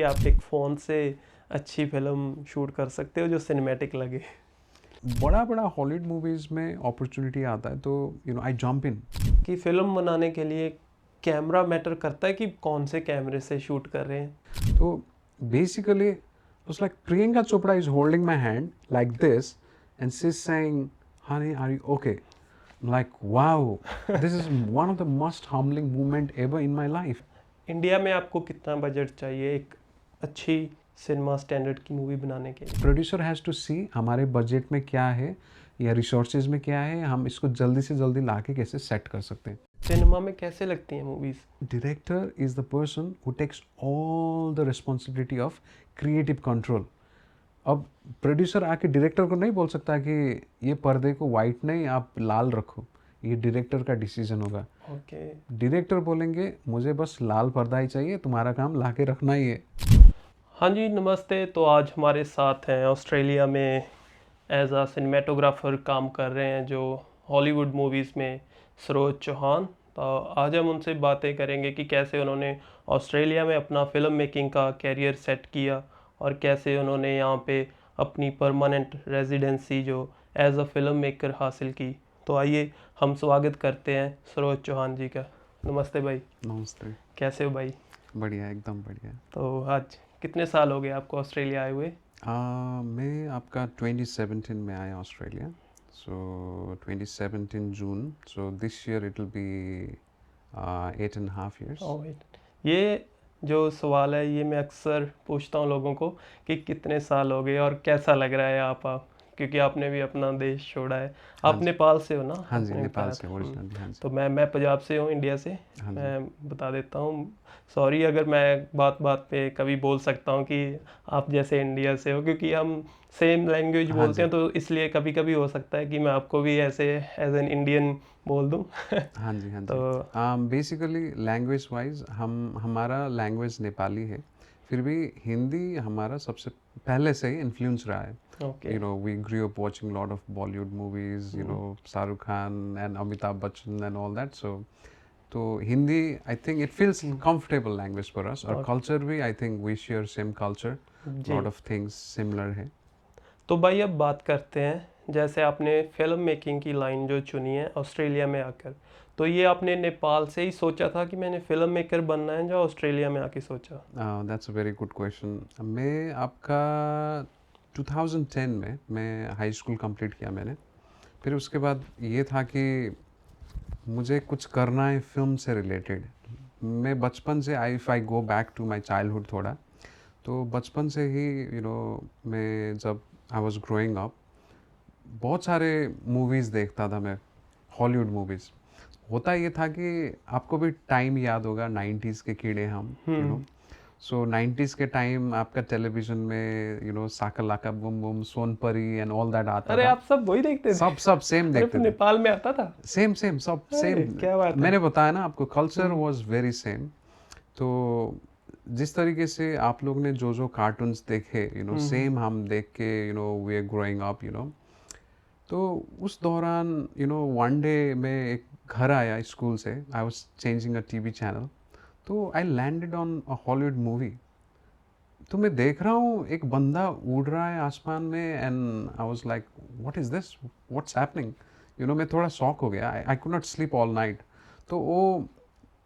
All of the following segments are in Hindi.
कि आप एक फ़ोन से अच्छी फ़िल्म शूट कर सकते हो जो सिनेमैटिक लगे। बड़ा बड़ा हॉलीवुड मूवीज़ में अपॉर्चुनिटी आता है तो आई जंप इन। कि फ़िल्म बनाने के लिए कैमरा मैटर करता है कि कौन से कैमरे से शूट कर रहे हैं। तो basically was like Priyanka Chopra is holding my hand like this and she's saying, honey, are you okay? I'm like, wow, this is one of the most humbling moment ever in my life. India में आपको कितना बजट चाहिए एक अच्छी सिनेमा स्टैंडर्ड की मूवी बनाने के लिए? प्रोड्यूसर हैज़ टू सी हमारे बजट में क्या है या रिसोर्सेज में क्या है, हम इसको जल्दी से जल्दी ला के कैसे सेट कर सकते हैं। सिनेमा में कैसे लगती हैं movies? Director is the person who takes all the responsibility of creative control. अब प्रोड्यूसर आके डायरेक्टर को नहीं बोल सकता कि ये पर्दे को वाइट नहीं आप लाल रखो, ये डायरेक्टर का डिसीजन होगा। ओके। डायरेक्टर बोलेंगे मुझे बस लाल पर्दा ही चाहिए, तुम्हारा काम ला के रखना ही है। हाँ जी, नमस्ते। तो आज हमारे साथ हैं ऑस्ट्रेलिया में एज आ सिनेमेटोग्राफर काम कर रहे हैं जो हॉलीवुड मूवीज़ में सरोज चौहान। तो आज हम उनसे बातें करेंगे कि कैसे उन्होंने ऑस्ट्रेलिया में अपना फ़िल्म मेकिंग का कैरियर सेट किया और कैसे उन्होंने यहाँ पे अपनी परमानेंट रेजिडेंसी जो एज अ फिल्म मेकर हासिल की। तो आइए हम स्वागत करते हैं सरोज चौहान जी का। नमस्ते भाई। नमस्ते। कैसे हो भाई? बढ़िया, एकदम बढ़िया। तो आज कितने साल हो गए आपको ऑस्ट्रेलिया आए हुए? मैं आपका 2017 में आया Australia, so 2017 June, so this year it will be 8.5 years। ओह, ये जो सवाल है ये मैं अक्सर पूछता हूँ लोगों को कि कितने साल हो गए और कैसा लग रहा है आप क्योंकि आपने भी अपना देश छोड़ा है। हाँ आप जी। नेपाल से हो ना? हाँ जी, आपने नेपाल बताया से था। ओरिजिनली। हाँ जी। तो मैं पंजाब से हूँ, इंडिया से। हाँ जी। मैं बता देता हूँ, सॉरी अगर मैं बात बात पे कभी बोल सकता हूँ कि आप जैसे इंडिया से हो, क्योंकि हम सेम लैंग्वेज हाँ बोलते जी। हैं तो इसलिए कभी कभी हो सकता है कि मैं आपको भी ऐसे एज एन इंडियन बोल दूँ। हाँ जी। हाँ जी। तो बेसिकली लैंग्वेज वाइज हमारा लैंग्वेज नेपाली है, फिर भी हिंदी हमारा सबसे पहले से ही इन्फ्लुएंस रहा है। Okay. We grew up watching a lot of Bollywood movies, Shahrukh Khan and Amitabh Bachchan and all that. तो Hindi I think it feels comfortable language for us, और कल्चर भी I think we share same culture, जी। लॉट ऑफ थिंग्स सिमिलर है। तो भाई अब बात करते हैं, जैसे आपने फिल्म मेकिंग की लाइन जो चुनी है ऑस्ट्रेलिया में आकर, तो ये आपने नेपाल से ही सोचा था कि मैंने फिल्म मेकर बनना है, जो ऑस्ट्रेलिया में आके सोचा? That's a very good question. मैं आपका 2010 में मैं हाई स्कूल कंप्लीट किया मैंने, फिर उसके बाद ये था कि मुझे कुछ करना है फिल्म से रिलेटेड। मैं बचपन से if I go back to my childhood थोड़ा, तो बचपन से ही मैं जब आई वाज ग्रोइंग अप बहुत सारे मूवीज़ देखता था मैं, हॉलीवुड मूवीज़। होता ये था कि आपको भी टाइम याद होगा, 90s के कीड़े हम, सो 90s के टाइम आपका टेलीविज़न में Shaka Laka Boom Boom, Sonpari and all that आता अरे था। आप सब वही देखते थे? सब सब सेम अरे देखते तो थे, नेपाल में आता था? सेम सेम सब अरे सेम। क्या बात है। मैंने बताया ना आपको, कल्चर वाज वेरी सेम। तो जिस तरीके से आप लोग ने जो जो कार्टून्स देखे, सेम हम देख के वी आर ग्रोइंग अप। तो उस दौरान वन डे मैं एक घर आया स्कूल से, I was changing a TV channel, तो I landed on a Hollywood movie. तो मैं देख रहा हूँ एक बंदा उड़ रहा है आसमान में, and I was like what is this, what's happening. मैं थोड़ा शॉक हो गया, I could not sleep all night. तो वो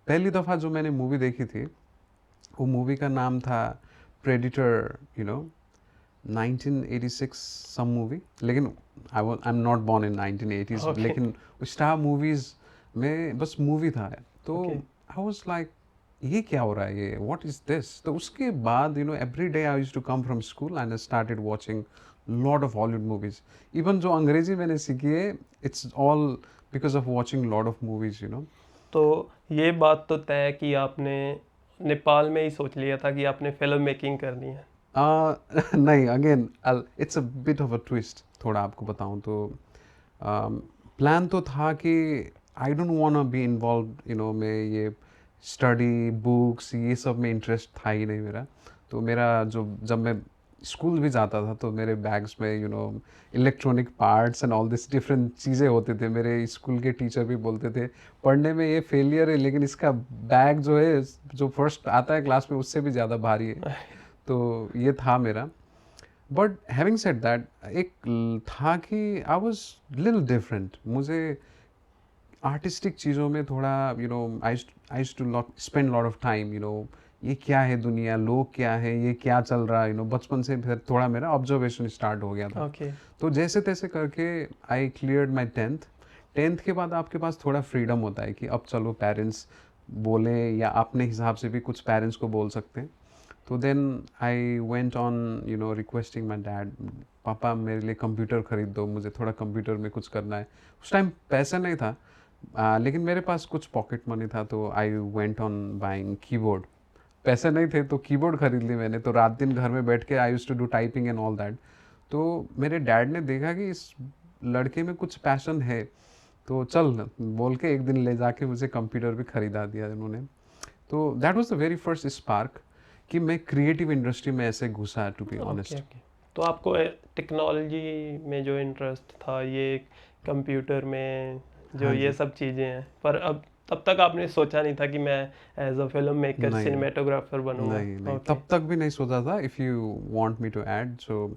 पहली दफ़ा जो मैंने मूवी देखी थी, वो मूवी का नाम था प्रेडिटर, 1986 सम मूवी, लेकिन आई am not born in 1980s, okay. लेकिन स्टार मूवीज़ में बस मूवी था। तो ओके। आई वाज लाइक ये क्या हो रहा है, ये व्हाट इज दिस। तो उसके बाद every day I used to come from school and I started watching lot of Hollywood movies. Even जो अंग्रेजी मैंने सीखी है, it's all because of watching lot of movies. तो ये बात तो तय है कि आपने नेपाल में ही सोच लिया था कि आपने फिल्म मेकिंग करनी है? नहीं, again it's a bit of a twist. थोड़ा आपको बताऊं तो प्लान तो था कि I don't want to be involve मैं ये स्टडी बुक्स ये सब में इंटरेस्ट था ही नहीं मेरा। तो मेरा जो जब मैं स्कूल भी जाता था तो मेरे बैग्स में electronic parts and all this different चीज़ें होते थे। मेरे स्कूल के टीचर भी बोलते थे पढ़ने में ये फेलियर है, लेकिन इसका बैग जो है, जो फर्स्ट आता है क्लास में, उससे भी ज़्यादा भारी है। तो ये था मेरा. बट हैविंग सेड दैट, एक था कि आई वाज लिटिल डिफरेंट. मुझे आर्टिस्टिक चीज़ों में थोड़ा I used to spend lot of time. ये क्या है दुनिया, लोग क्या है, ये क्या चल रहा है. बचपन से फिर थोड़ा मेरा ऑब्जर्वेशन स्टार्ट हो गया था. ओके. तो जैसे तैसे करके आई क्लियर्ड माई टेंथ के बाद आपके पास थोड़ा फ्रीडम होता है कि अब चलो पेरेंट्स बोले या अपने हिसाब से भी कुछ पेरेंट्स को बोल सकते हैं. तो then I went on requesting my dad, पापा मेरे लिए कंप्यूटर खरीद दो, मुझे थोड़ा कंप्यूटर में कुछ करना है. उस टाइम पैसा नहीं था, लेकिन मेरे पास कुछ पॉकेट मनी था. तो I went on buying keyboard. पैसे नहीं थे तो कीबोर्ड खरीद ली मैंने. तो रात दिन घर में बैठ के I used to do typing and all that. तो मेरे डैड ने देखा कि इस लड़के में कुछ पैशन है, तो चल बोल के एक दिन ले जाके मुझे कंप्यूटर भी खरीदा दिया उन्होंने. तो that was the very first spark कि मैं क्रिएटिव इंडस्ट्री में ऐसे घुसा, to be okay. Honest. Okay. तो आपको टेक्नोलॉजी में जो इंटरेस्ट था, ये कंप्यूटर में जो हाँ ये जी. सब चीज़ें हैं, पर अब तब तक आपने सोचा नहीं था कि मैं एज अ फिल्म मेकर नहीं सिनेमेटोग्राफर बनूंगा? नहीं नहीं, ओके. तब तक भी नहीं सोचा था. If you want me to add, so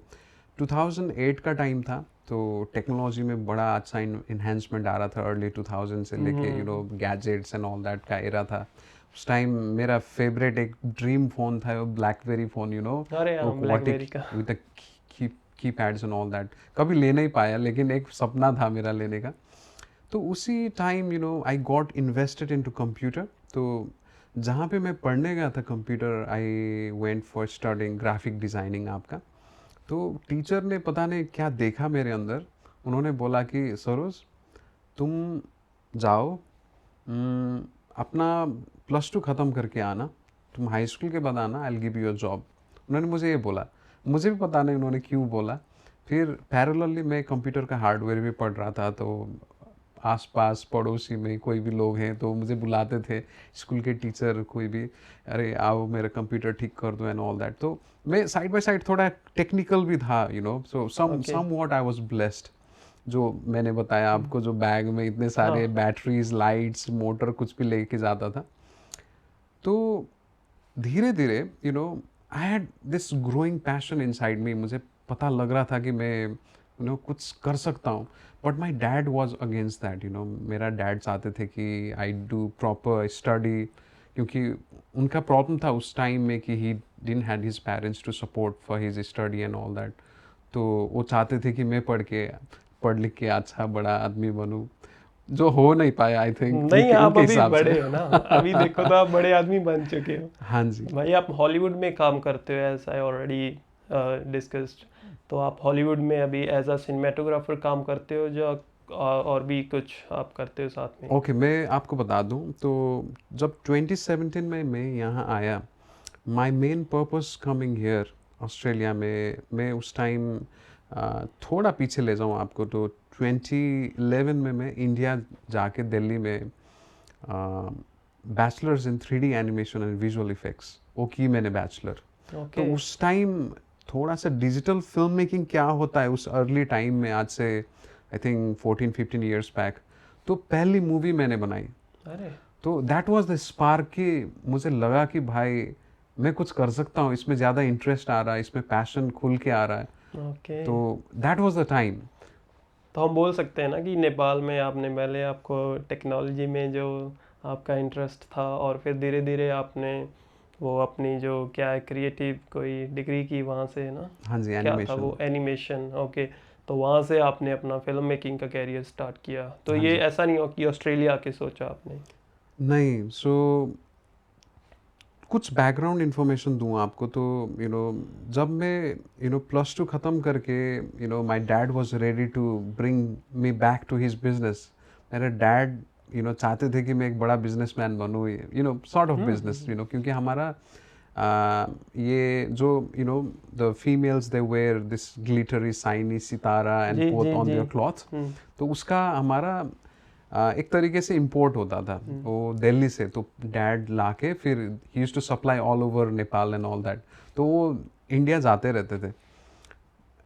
2008 का टाइम था. तो टेक्नोलॉजी में बड़ा अच्छा इन्हेंसमेंट आ रहा था. अर्ली 2000 से लेके गैजेट्स एंड ऑल दैट का एरा था. उस टाइम मेरा फेवरेट एक ड्रीम फ़ोन था, वो ब्लैकबेरी फ़ोन. अरे वो हाँ, व्हाट ब्लैकबेरी का. विद की पैड्स एंड ऑल दैट. कभी ले नहीं पाया, लेकिन एक सपना था मेरा लेने का. तो उसी time I got invested into computer. तो जहाँ पे मैं पढ़ने गया था computer, I went for studying graphic designing आपका. तो टीचर ने पता नहीं क्या देखा मेरे अंदर. उन्होंने बोला कि सरोज, तुम जाओ, अपना +2 ख़त्म करके आना, तुम हाई स्कूल के बाद आना, आई will give you a job. उन्होंने मुझे ये बोला. मुझे भी पता नहीं उन्होंने क्यों बोला. फिर पैरेलली मैं कंप्यूटर का हार्डवेयर भी पढ़ रहा था. तो आसपास पड़ोसी में कोई भी लोग हैं तो मुझे बुलाते थे, स्कूल के टीचर कोई भी, अरे आओ मेरा कंप्यूटर ठीक कर दो एंड ऑल दैट. तो मैं साइड बाय साइड थोड़ा टेक्निकल भी था, so okay. Somewhat I was blessed. जो मैंने बताया आपको, जो बैग में इतने सारे हाँ. बैटरीज, लाइट्स, मोटर कुछ भी लेके जाता था. तो धीरे धीरे I had this growing passion inside me. मुझे पता लग रहा था कि मैं कुछ कर सकता हूँ. But my dad was against that. मेरा डैड चाहते थे कि आई डू प्रॉपर स्टडी, क्योंकि उनका प्रॉब्लम था उस टाइम में कि he didn't had his parents to support for his study and all that. तो वो चाहते थे कि मैं पढ़ लिख के अच्छा बड़ा आदमी बनूँ, जो हो नहीं पाया आई थिंक नहीं, उनके आप उनके अभी हिसाब से. बड़े हो ना. अभी देखो तो आप बड़े आदमी बन चुके हो. हाँ जी. भाई, आप हॉलीवुड में काम करते हो, एज आई ऑलरेडी डिस्कस्ड. तो आप हॉलीवुड में अभी एज अ सिनेमेटोग्राफर काम करते हो, जो और भी कुछ आप करते हो साथ में? ओके, मैं आपको बता दूं. तो जब 2017 में मैं यहाँ आया, my main purpose coming here Australia में, मैं उस टाइम थोड़ा पीछे ले जाऊँ आपको, तो 2011 में मैं इंडिया जाके दिल्ली में bachelors in 3D animation and visual effects वो की मैंने बैचलर. तो ओके. उस टाइम थोड़ा सा डिजिटल फिल्म मेकिंग क्या होता है उस अर्ली टाइम में, आज से आई थिंक 14-15 ईयर्स बैक, तो पहली मूवी मैंने बनाई. अरे. तो दैट वाज द स्पार्क कि मुझे लगा कि भाई मैं कुछ कर सकता हूँ, इसमें ज़्यादा इंटरेस्ट आ रहा है, इसमें पैशन खुल के आ रहा है. ओके. तो दैट वाज द टाइम. तो हम बोल सकते हैं ना कि नेपाल में आपने पहले, आपको टेक्नोलॉजी में जो आपका इंटरेस्ट था, और फिर धीरे धीरे आपने वो अपनी जो क्या है क्रिएटिव कोई डिग्री की वहाँ से ना, हाँ जी, क्या था एनिमेशन. वो, एनिमेशन. ओके. तो वहाँ से आपने अपना फिल्म मेकिंग का कैरियर स्टार्ट किया. तो हाँ ये जी. ऐसा नहीं हो कि ऑस्ट्रेलिया आके सोचा आपने? नहीं, सो कुछ बैकग्राउंड इन्फॉर्मेशन दूँ आपको. तो जब मैं +2 ख़त्म करके my dad was ready to bring me back to his business. मेरे डैड चाहते थे कि मैं एक बड़ा बिजनेसमैन बनूँ, सॉर्ट ऑफ बिजनेस, क्योंकि हमारा ये जो the females they wear this glittery shiny सितारा एंड जी पोत जी ऑन जी. Their cloth. हम्म. तो उसका हमारा एक तरीके से इंपोर्ट होता था वो दिल्ली से. तो डैड लाके फिर he used to supply all over Nepal and all that. तो वो इंडिया जाते रहते थे.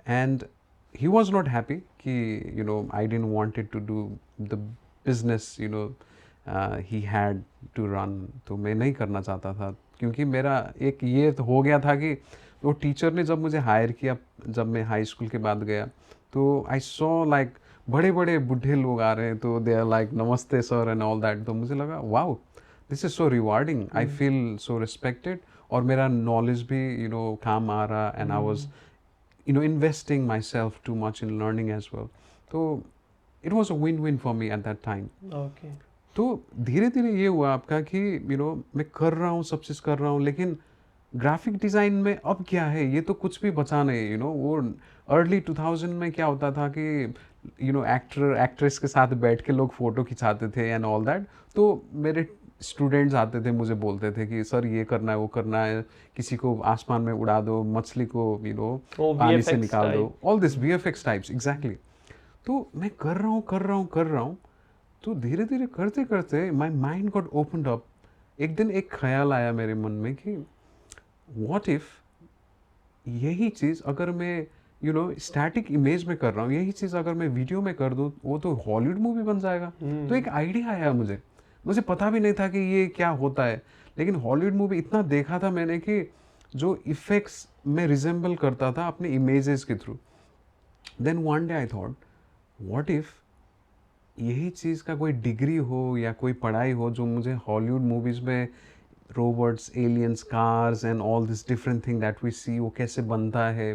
And he was not happy कि I didn't wanted to do the business he had to run. तो मैं नहीं करना चाहता था, क्योंकि मेरा एक ये तो हो गया था कि वो टीचर ने जब मुझे हायर किया, जब मैं हाई स्कूल के बाद गया, तो आई सॉ लाइक बड़े बड़े बूढ़े लोग आ रहे हैं, तो दे आर लाइक नमस्ते सर एंड ऑल दैट। तो मुझे लगा wow, this is so rewarding, I feel so respected, और मेरा नॉलेज भी काम आ रहा, and I was investing myself too much in learning as well. तो it was a win-win for me at that time. Okay. तो धीरे धीरे ये हुआ आपका कि मैं कर रहा हूँ, सब चीज़ कर रहा हूँ, लेकिन ग्राफिक डिज़ाइन में अब क्या है, ये तो कुछ भी बचा नहीं। वो अर्ली 2000 में क्या होता था कि एक्टर एक्ट्रेस के साथ बैठ के लोग फ़ोटो खिंचाते थे एंड ऑल दैट। तो मेरे स्टूडेंट्स आते थे, मुझे बोलते थे कि सर ये करना है, वो करना है, किसी को आसमान में उड़ा दो, मछली को वो पानी से VFX निकाल दो, type. All this VFX types exactly. तो मैं कर रहा हूँ कर रहा हूँ कर रहा हूँ, तो धीरे धीरे करते करते my mind got opened up. एक दिन एक ख्याल आया मेरे मन में कि व्हाट इफ यही चीज़ अगर मैं स्टैटिक इमेज में कर रहा हूँ, यही चीज़ अगर मैं वीडियो में कर दूँ, वो तो हॉलीवुड मूवी बन जाएगा। तो एक आइडिया आया मुझे पता भी नहीं था कि ये क्या होता है, लेकिन हॉलीवुड मूवी इतना देखा था मैंने कि जो इफेक्ट्स में रिजेंबल करता था अपने इमेजेस के थ्रू। Then one day I thought what if यही चीज़ का कोई डिग्री हो या कोई पढ़ाई हो जो मुझे हॉलीवुड मूवीज़ में robots, aliens, cars and all this different thing that we see, वो कैसे बनता है।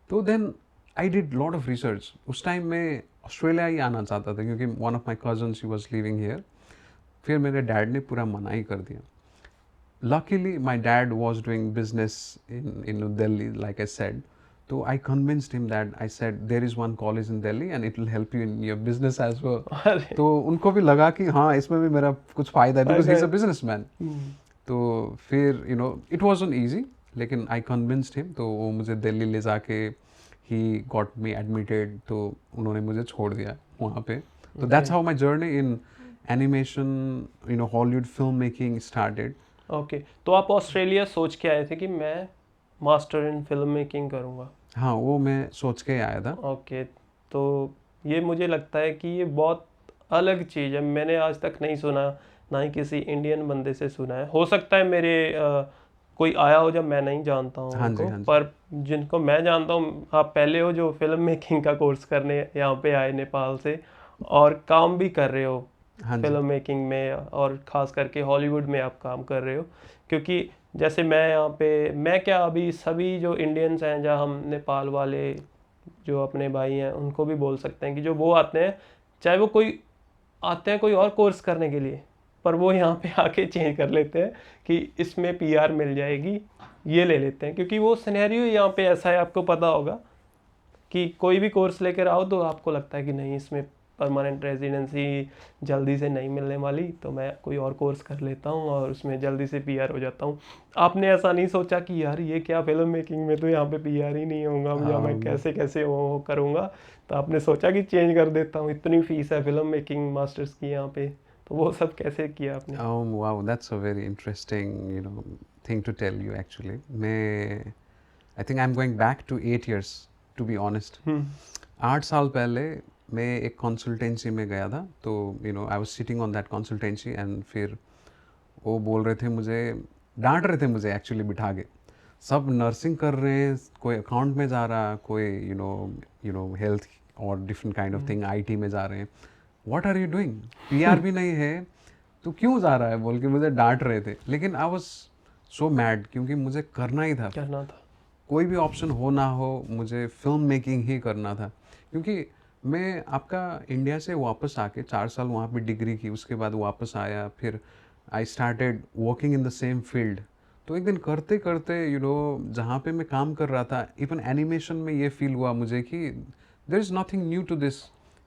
तो then I did lot of research. उस टाइम मैं ऑस्ट्रेलिया ही आना चाहता था क्योंकि one of my cousins he was living here. फिर मेरे डैड ने पूरा मना ही कर दिया। Luckily, my dad was doing business in New Delhi, like I said. So I convinced him that I said there is one college in Delhi and it will help you in your business as well. अरे तो उनको भी लगा कि हाँ इसमें भी मेरा कुछ फायदा है, because फायदा he's है। a businessman. तो फिर it wasn't easy, लेकिन I convinced him, तो वो मुझे दिल्ली ले जाके he got me admitted, तो उन्होंने मुझे छोड़ दिया वहाँ पे। तो that's how my journey in animation, Hollywood filmmaking started. Okay, तो आप ऑस्ट्रेलिया सोच के आए थे कि मैं मास्टर इन फिल्म मेकिंग करूँगा। हाँ, वो मैं सोच के आया था। ओके, तो ये मुझे लगता है कि ये बहुत अलग चीज़ है। मैंने आज तक नहीं सुना, ना ही किसी इंडियन बंदे से सुना है। हो सकता है मेरे कोई आया हो जब मैं नहीं जानता हूँ हाँ जी, उनको, हाँ जी। पर जिनको मैं जानता हूँ, आप पहले हो जो फिल्म मेकिंग का कोर्स करने यहाँ पे आए नेपाल से, और काम भी कर रहे हो हाँ जी। फिल्म मेकिंग में, और ख़ास करके हॉलीवुड में आप काम कर रहे हो। क्योंकि जैसे मैं यहाँ पे, मैं क्या, अभी सभी जो इंडियंस हैं, जहाँ हम नेपाल वाले जो अपने भाई हैं, उनको भी बोल सकते हैं कि जो वो आते हैं, चाहे वो कोई आते हैं कोई और कोर्स करने के लिए, पर वो यहाँ पे आके चेंज कर लेते हैं कि इसमें PR मिल जाएगी, ये ले लेते हैं। क्योंकि वो सिनेरियो यहाँ पे ऐसा है, आपको पता होगा कि कोई भी कोर्स लेकर आओ तो आपको लगता है कि नहीं, इसमें परमानेंट रेजिडेंसी जल्दी से नहीं मिलने वाली, तो मैं कोई और कोर्स कर लेता हूँ और उसमें जल्दी से PR हो जाता हूँ। आपने ऐसा नहीं सोचा कि यार ये क्या, फिल्म मेकिंग में तो यहाँ पे PR ही नहीं होगा, या मैं कैसे कैसे वो करूँगा, तो आपने सोचा कि चेंज कर देता हूँ, इतनी फीस है फिल्म मेकिंग मास्टर्स की यहाँ पे, तो वो सब कैसे किया आपने? Wow, that's a very interesting, thing to tell you actually. I think I'm going back to 8 years, to be honest. 8 साल पहले मैं एक कंसल्टेंसी में गया था, तो I was sitting on that consultancy, and फिर वो बोल रहे थे मुझे, डांट रहे थे मुझे एक्चुअली बिठा के। सब नर्सिंग कर रहे हैं, कोई अकाउंट में जा रहा, कोई हेल्थ और different kind of thing IT में जा रहे हैं। What are you doing, PR भी नहीं है तो क्यों जा रहा है, बोल के मुझे डांट रहे थे। लेकिन आई वाज सो मैड, क्योंकि मुझे करना ही था, करना था। कोई भी ऑप्शन हो ना हो, मुझे फिल्म मेकिंग ही करना था। क्योंकि मैं आपका इंडिया से वापस आके 4 साल वहाँ पे डिग्री की, उसके बाद वापस आया, फिर I started working in the same field. तो एक दिन करते करते जहाँ पे मैं काम कर रहा था, इवन एनिमेशन में ये फील हुआ मुझे कि there is nothing new to this.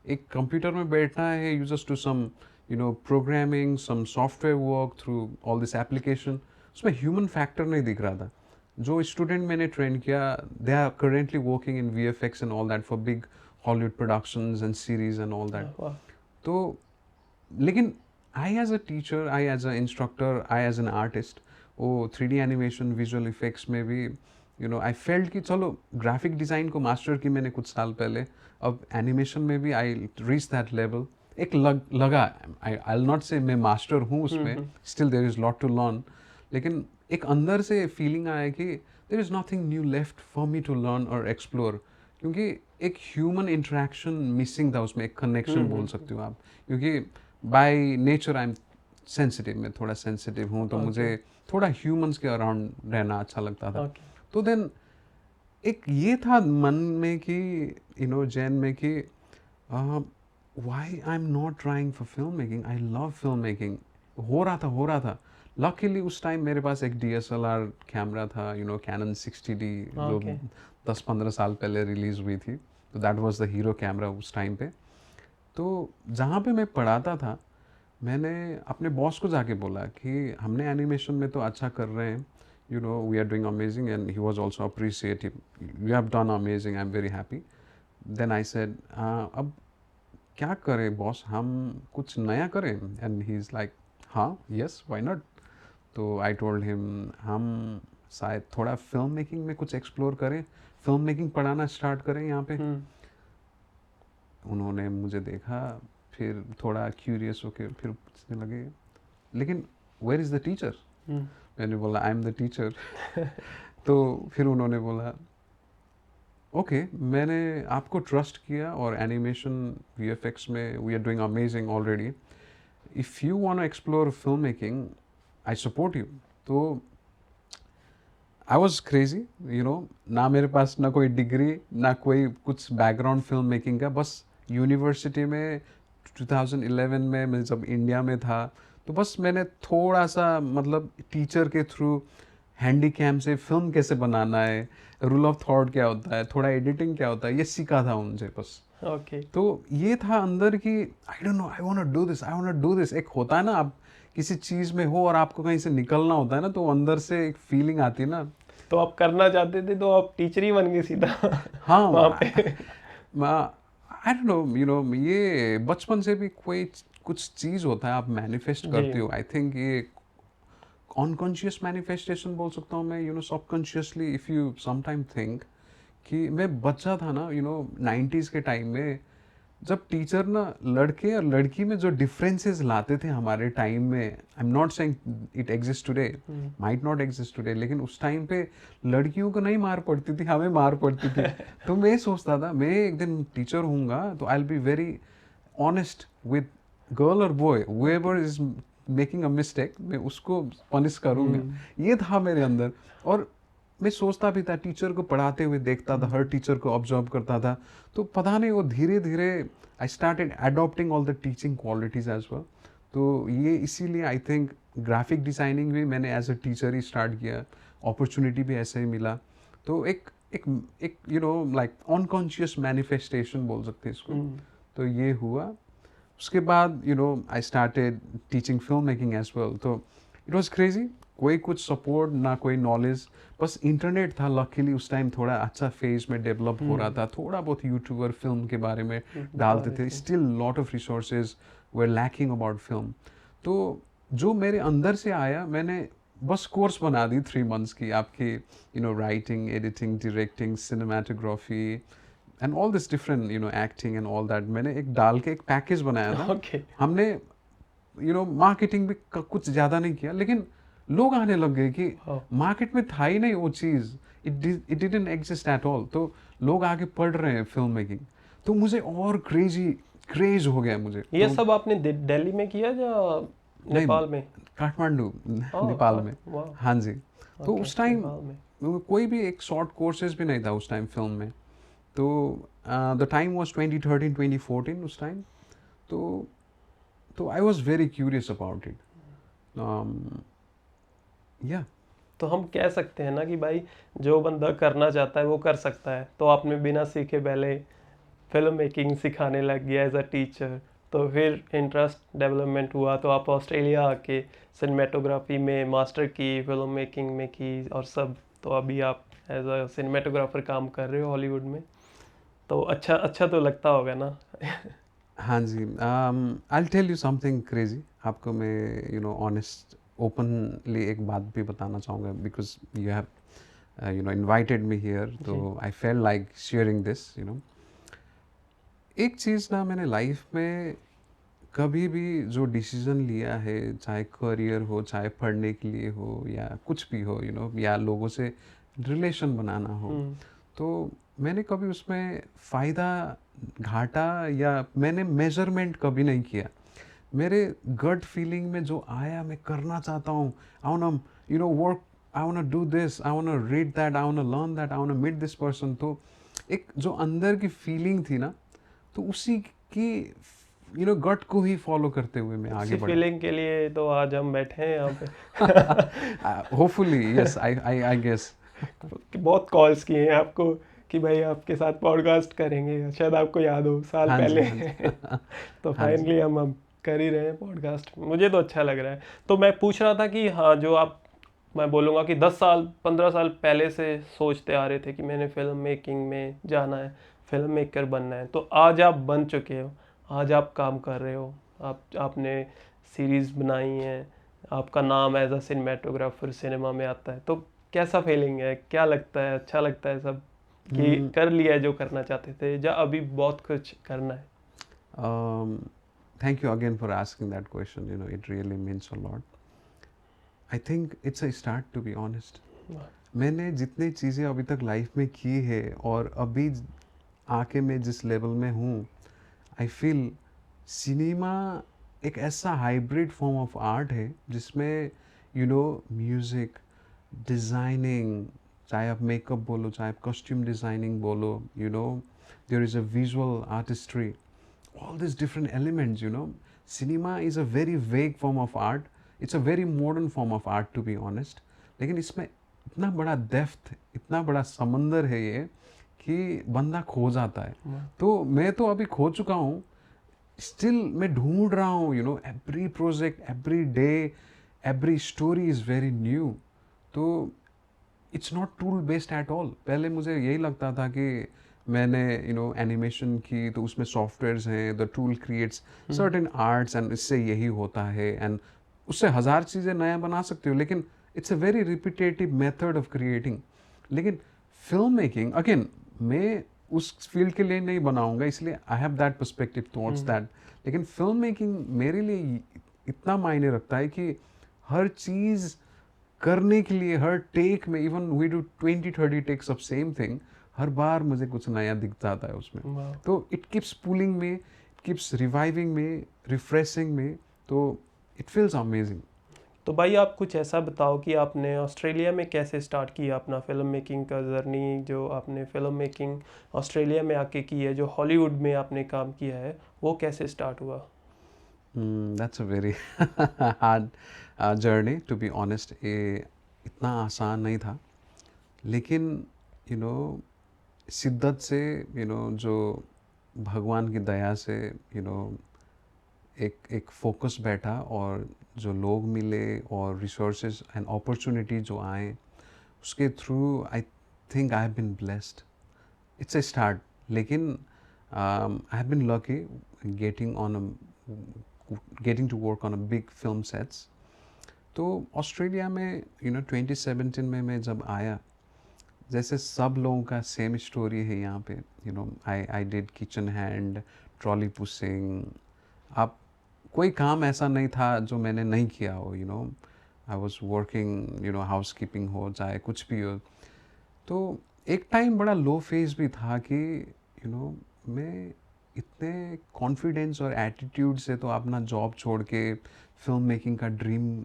एक कंप्यूटर में बैठना है, you just do some programming, some software work through all this application. उसमें ह्यूमन फैक्टर नहीं दिख रहा था। जो स्टूडेंट मैंने ट्रेन किया, they are currently working in VFX and all that for big Hollywood productions and series and all that. वाह। तो लेकिन I as a teacher, I as a instructor, I as an artist, वो 3D एनिमेशन, विजुअल इफेक्ट्स में भी आई फेल्ट कि चलो ग्राफिक डिज़ाइन को मास्टर की मैंने कुछ साल पहले, अब एनिमेशन में भी आई रीच दैट लेवल। एक लगा, आई विल नॉट से मैं मास्टर हूँ उसमें, still there is lot to learn, लेकिन एक अंदर से फीलिंग आया कि there is nothing new left for me to learn और एक्सप्लोर, क्योंकि एक ह्यूमन इंटरेक्शन मिसिंग था उसमें, एक कनेक्शन बोल सकते हो आप, क्योंकि by nature I am sensitive, मैं थोड़ा सेंसिटिव हूँ, तो मुझे ओके, थोड़ा ह्यूमंस के अराउंड रहना अच्छा लगता था। ओके। तो देन एक ये था मन में कि जैन में कि why I am not trying for film making, I love film making. हो रहा था। लकीली उस टाइम मेरे पास एक DSLR कैमरा था, कैनन 60D, जो ओके। 10-15 साल पहले रिलीज़ हुई थी, तो that was the hero camera उस टाइम पे। तो जहाँ पे मैं पढ़ाता था, मैंने अपने बॉस को जाके बोला कि हमने एनिमेशन में तो अच्छा कर रहे हैं, we are doing amazing, and he was also appreciative, you have done amazing, I am very happy. Then I said, अब क्या करें बॉस, हम कुछ नया करें? एंड ही इज़ लाइक, हाँ, यस, व्हाई नॉट? तो आई टोल्ड हिम, हम शायद थोड़ा फिल्म मेकिंग में कुछ एक्सप्लोर करें, फिल्म मेकिंग पढ़ाना स्टार्ट करें यहाँ पे। हुँ, उन्होंने मुझे देखा, फिर थोड़ा क्यूरियस होके फिर पूछने लगे, लेकिन वेयर इज़ द टीचर? हुँ। मैंने बोला, आई एम द टीचर। तो फिर उन्होंने बोला, ओके, मैंने आपको ट्रस्ट किया, और एनिमेशन VFX में we are doing amazing already, if you want to explore film making, I support you. तो आई वॉज क्रेजी, ना मेरे पास ना कोई डिग्री, ना कोई कुछ बैकग्राउंड फिल्म मेकिंग का, बस यूनिवर्सिटी में 2011 में मैं जब इंडिया में था, तो बस मैंने थोड़ा सा मतलब टीचर के थ्रू हैंडी कैम से फिल्म कैसे बनाना है, रूल ऑफ थॉट क्या होता है, थोड़ा एडिटिंग क्या होता है, ये सीखा था उनसे बस। ओके। तो ये था अंदर कि I don't know, I want to do this, I want to do this. एक होता है ना, आप किसी चीज़ में हो और आपको कहीं से निकलना होता है ना, तो अंदर से एक फीलिंग आती है ना। तो आप करना चाहते थे तो आप टीचर ही बन गए सीधा वहाँ हाँ, पे। आई डोंट नो, ये बचपन से भी कोई कुछ चीज़ होता है, आप मैनिफेस्ट जी। करते हो। आई थिंक ये अनकॉन्शियस मैनिफेस्टेशन बोल सकता हूँ मैं, subconsciously if you sometime think कि मैं बच्चा था ना, 90s के टाइम में, जब टीचर ना लड़के और लड़की में जो डिफरेंसेस लाते थे हमारे टाइम में, आई am not saying it exist today, hmm. Might not exist today, लेकिन उस टाइम पे लड़कियों को नहीं मार पड़ती थी, हमें मार पड़ती थी। तो मैं सोचता था, मैं एक दिन टीचर हूँगा तो I will be very honest with girl और boy, okay. whoever is making a mistake, मैं उसको पनिश करूँगा। हुँ, ये था मेरे अंदर। और मैं सोचता भी था, टीचर को पढ़ाते हुए देखता था, हुँ। हर टीचर को ऑब्जर्व करता था, तो पता नहीं वो धीरे धीरे I started adopting all the teaching qualities as well. तो ये इसीलिए आई थिंक ग्राफिक डिज़ाइनिंग भी मैंने एज अ टीचर ही स्टार्ट किया, अपॉर्चुनिटी भी ऐसे ही मिला। तो एक एक एक लाइक अनकॉन्शियस मैनिफेस्टेशन बोल सकते हैं इसको। हुँ। तो ये हुआ। उसके बाद I started teaching film making as well. तो इट वाज क्रेजी, कोई कुछ सपोर्ट ना कोई नॉलेज, बस इंटरनेट था। लकीली उस टाइम थोड़ा अच्छा फेज में डेवलप हो रहा हुँ। था, थोड़ा बहुत यूट्यूबर फिल्म के बारे में बता डालते रहे थे, थे। Still lot of resources were lacking about film. तो जो मेरे अंदर से आया, मैंने बस कोर्स बना दी 3 months की, आपकी writing, editing, directing, cinematography and all this different acting and all that, मैंने एक डाल के एक पैकेज बनाया था। ओके। हमने मार्केटिंग भी कुछ ज़्यादा नहीं किया, लेकिन लोग आने लग गए कि हाँ। मार्केट में था ही नहीं वो चीज़, it didn't exist at all. तो लोग आगे पढ़ रहे हैं फिल्म मेकिंग, तो मुझे और क्रेज हो गया मुझे। ये तो सब आपने दिल्ली में किया या नहीं, नेपाल में? काठमांडू, ओह! नेपाल में। काठ वाह! हाँ जी। तो ओके, उस टाइम नेपाल में। कोई भी एक शॉर्ट कोर्सेज भी नहीं था उस टाइम फिल्म में। तो द टाइम वाज 2013 2014 उस टाइम। तो I was very curious about it. या तो हम कह सकते हैं ना कि भाई जो बंदा करना चाहता है वो कर सकता है। तो आपने बिना सीखे पहले फ़िल्म मेकिंग सिखाने लग गया एज़ अ टीचर। तो फिर इंटरेस्ट डेवलपमेंट हुआ तो आप ऑस्ट्रेलिया आके सिनेमेटोग्राफी में मास्टर की, फ़िल्म मेकिंग में की और सब। तो अभी आप एज़ अ सिनेमेटोग्राफर काम कर रहे हो हॉलीवुड में। तो अच्छा अच्छा तो लगता होगा ना? हाँ जी, I will tell you something crazy. आपको मैं ऑनेस्ट ओपनली एक बात भी बताना चाहूँगा, because you have invited me here, तो जी। I feel like sharing this. एक चीज़ ना, मैंने लाइफ में कभी भी जो डिसीजन लिया है, चाहे करियर हो, चाहे पढ़ने के लिए हो, या कुछ भी हो, या लोगों से रिलेशन बनाना हो, तो मैंने कभी उसमें फ़ायदा घाटा या मैंने मेजरमेंट कभी नहीं किया। मेरे गट फीलिंग में जो आया मैं करना चाहता हूँ, I want work, I want do this, I want read that, I want learn that, I want meet this person. तो एक जो अंदर की फीलिंग थी ना, तो उसी की गट को ही फॉलो करते हुए मैं आगे उसी बढ़ा। फीलिंग के लिए तो आज हम बैठे हैं यहाँ पे। Hopefully yes, I guess. कि बहुत कॉल्स किए हैं आपको कि भाई आपके साथ पॉडकास्ट करेंगे, शायद आपको याद हो साल हाँ जी, पहले। हाँ जी। तो हाँ जी। फाइनली हम अब कर ही रहे हैं पॉडकास्ट, मुझे तो अच्छा लग रहा है। तो मैं पूछ रहा था कि हाँ, जो आप, मैं बोलूँगा कि 10 साल 15 साल पहले से सोचते आ रहे थे कि मैंने फिल्म मेकिंग में जाना है, फिल्म मेकर बनना है, तो आज आप बन चुके हो, आज आप काम कर रहे हो, आपने सीरीज़ बनाई हैं, आपका नाम एज अ सिनेमेटोग्राफर सिनेमा में आता है, तो कैसा फीलिंग है, क्या लगता है, अच्छा लगता है सब कि कर लिया है जो करना चाहते थे, या अभी बहुत कुछ करना है? Thank you again for asking that question. It really means a lot. I think it's a start, to be honest. मैंने जितनी चीज़ें अभी तक लाइफ में की है और अभी आके मैं जिस लेवल में हूँ, आई फील सिनेमा एक ऐसा हाइब्रिड फॉर्म ऑफ आर्ट है जिसमें म्यूज़िक, डिज़ाइनिंग, चाहे आप मेकअप बोलो, चाहे आप कॉस्ट्यूम डिज़ाइनिंग बोलो, there is a visual artistry, all these different elements. Cinema is a very vague form of art. It's a very modern form of art, to be honest. लेकिन इसमें इतना बड़ा डेप्थ, इतना बड़ा समंदर है ये कि बंदा खो जाता है। तो मैं तो अभी खो चुका हूँ, स्टिल मैं ढूंढ रहा हूँ। Every project, every day, every story is very new. तो it's not tool based at all. पहले मुझे यही लगता था कि मैंने एनिमेशन की तो उसमें सॉफ्टवेयर्स हैं, the tool creates certain arts and इससे यही होता है, एंड उससे हज़ार चीज़ें नया बना सकते हो, लेकिन it's a very repetitive method of creating. लेकिन फिल्म मेकिंग अगेन, मैं उस फील्ड के लिए नहीं बनाऊंगा, इसलिए I have that perspective towards that. लेकिन फिल्म मेकिंग मेरे लिए इतना मायने रखता है कि हर चीज़ करने के लिए, हर टेक में, even we do 20-30 takes of same thing, हर बार मुझे कुछ नया दिख जाता है उसमें। तो it keeps pulling me, it keeps reviving me, refreshing me. तो इट फील्स अमेजिंग। तो भाई आप कुछ ऐसा बताओ कि आपने ऑस्ट्रेलिया में कैसे स्टार्ट किया अपना फिल्म मेकिंग का जर्नी, जो आपने फिल्म मेकिंग ऑस्ट्रेलिया में आके की है, जो हॉलीवुड में आपने काम किया है, वो कैसे स्टार्ट हुआ? That's a very hard journey, to be honest. ये इतना आसान नहीं था, लेकिन यू नो शिद्दत से, जो भगवान की दया से, एक फोकस बैठा, और जो लोग मिले और रिसोर्सेज एंड अपॉर्चुनिटी जो आए, उसके through I think I have been blessed. It's a start, लेकिन I have been lucky getting to work on a big film sets. तो ऑस्ट्रेलिया में 2017 में मैं जब आया, जैसे सब लोगों का सेम स्टोरी है यहाँ पे। I did kitchen hand, trolley pushing. आप, कोई काम ऐसा नहीं था जो मैंने नहीं किया हो। I was working, house keeping हो, चाहे कुछ भी हो। तो एक टाइम बड़ा लो फेज भी था कि मैं इतने कॉन्फिडेंस और एटीट्यूड से तो अपना जॉब छोड़ के फिल्म मेकिंग का ड्रीम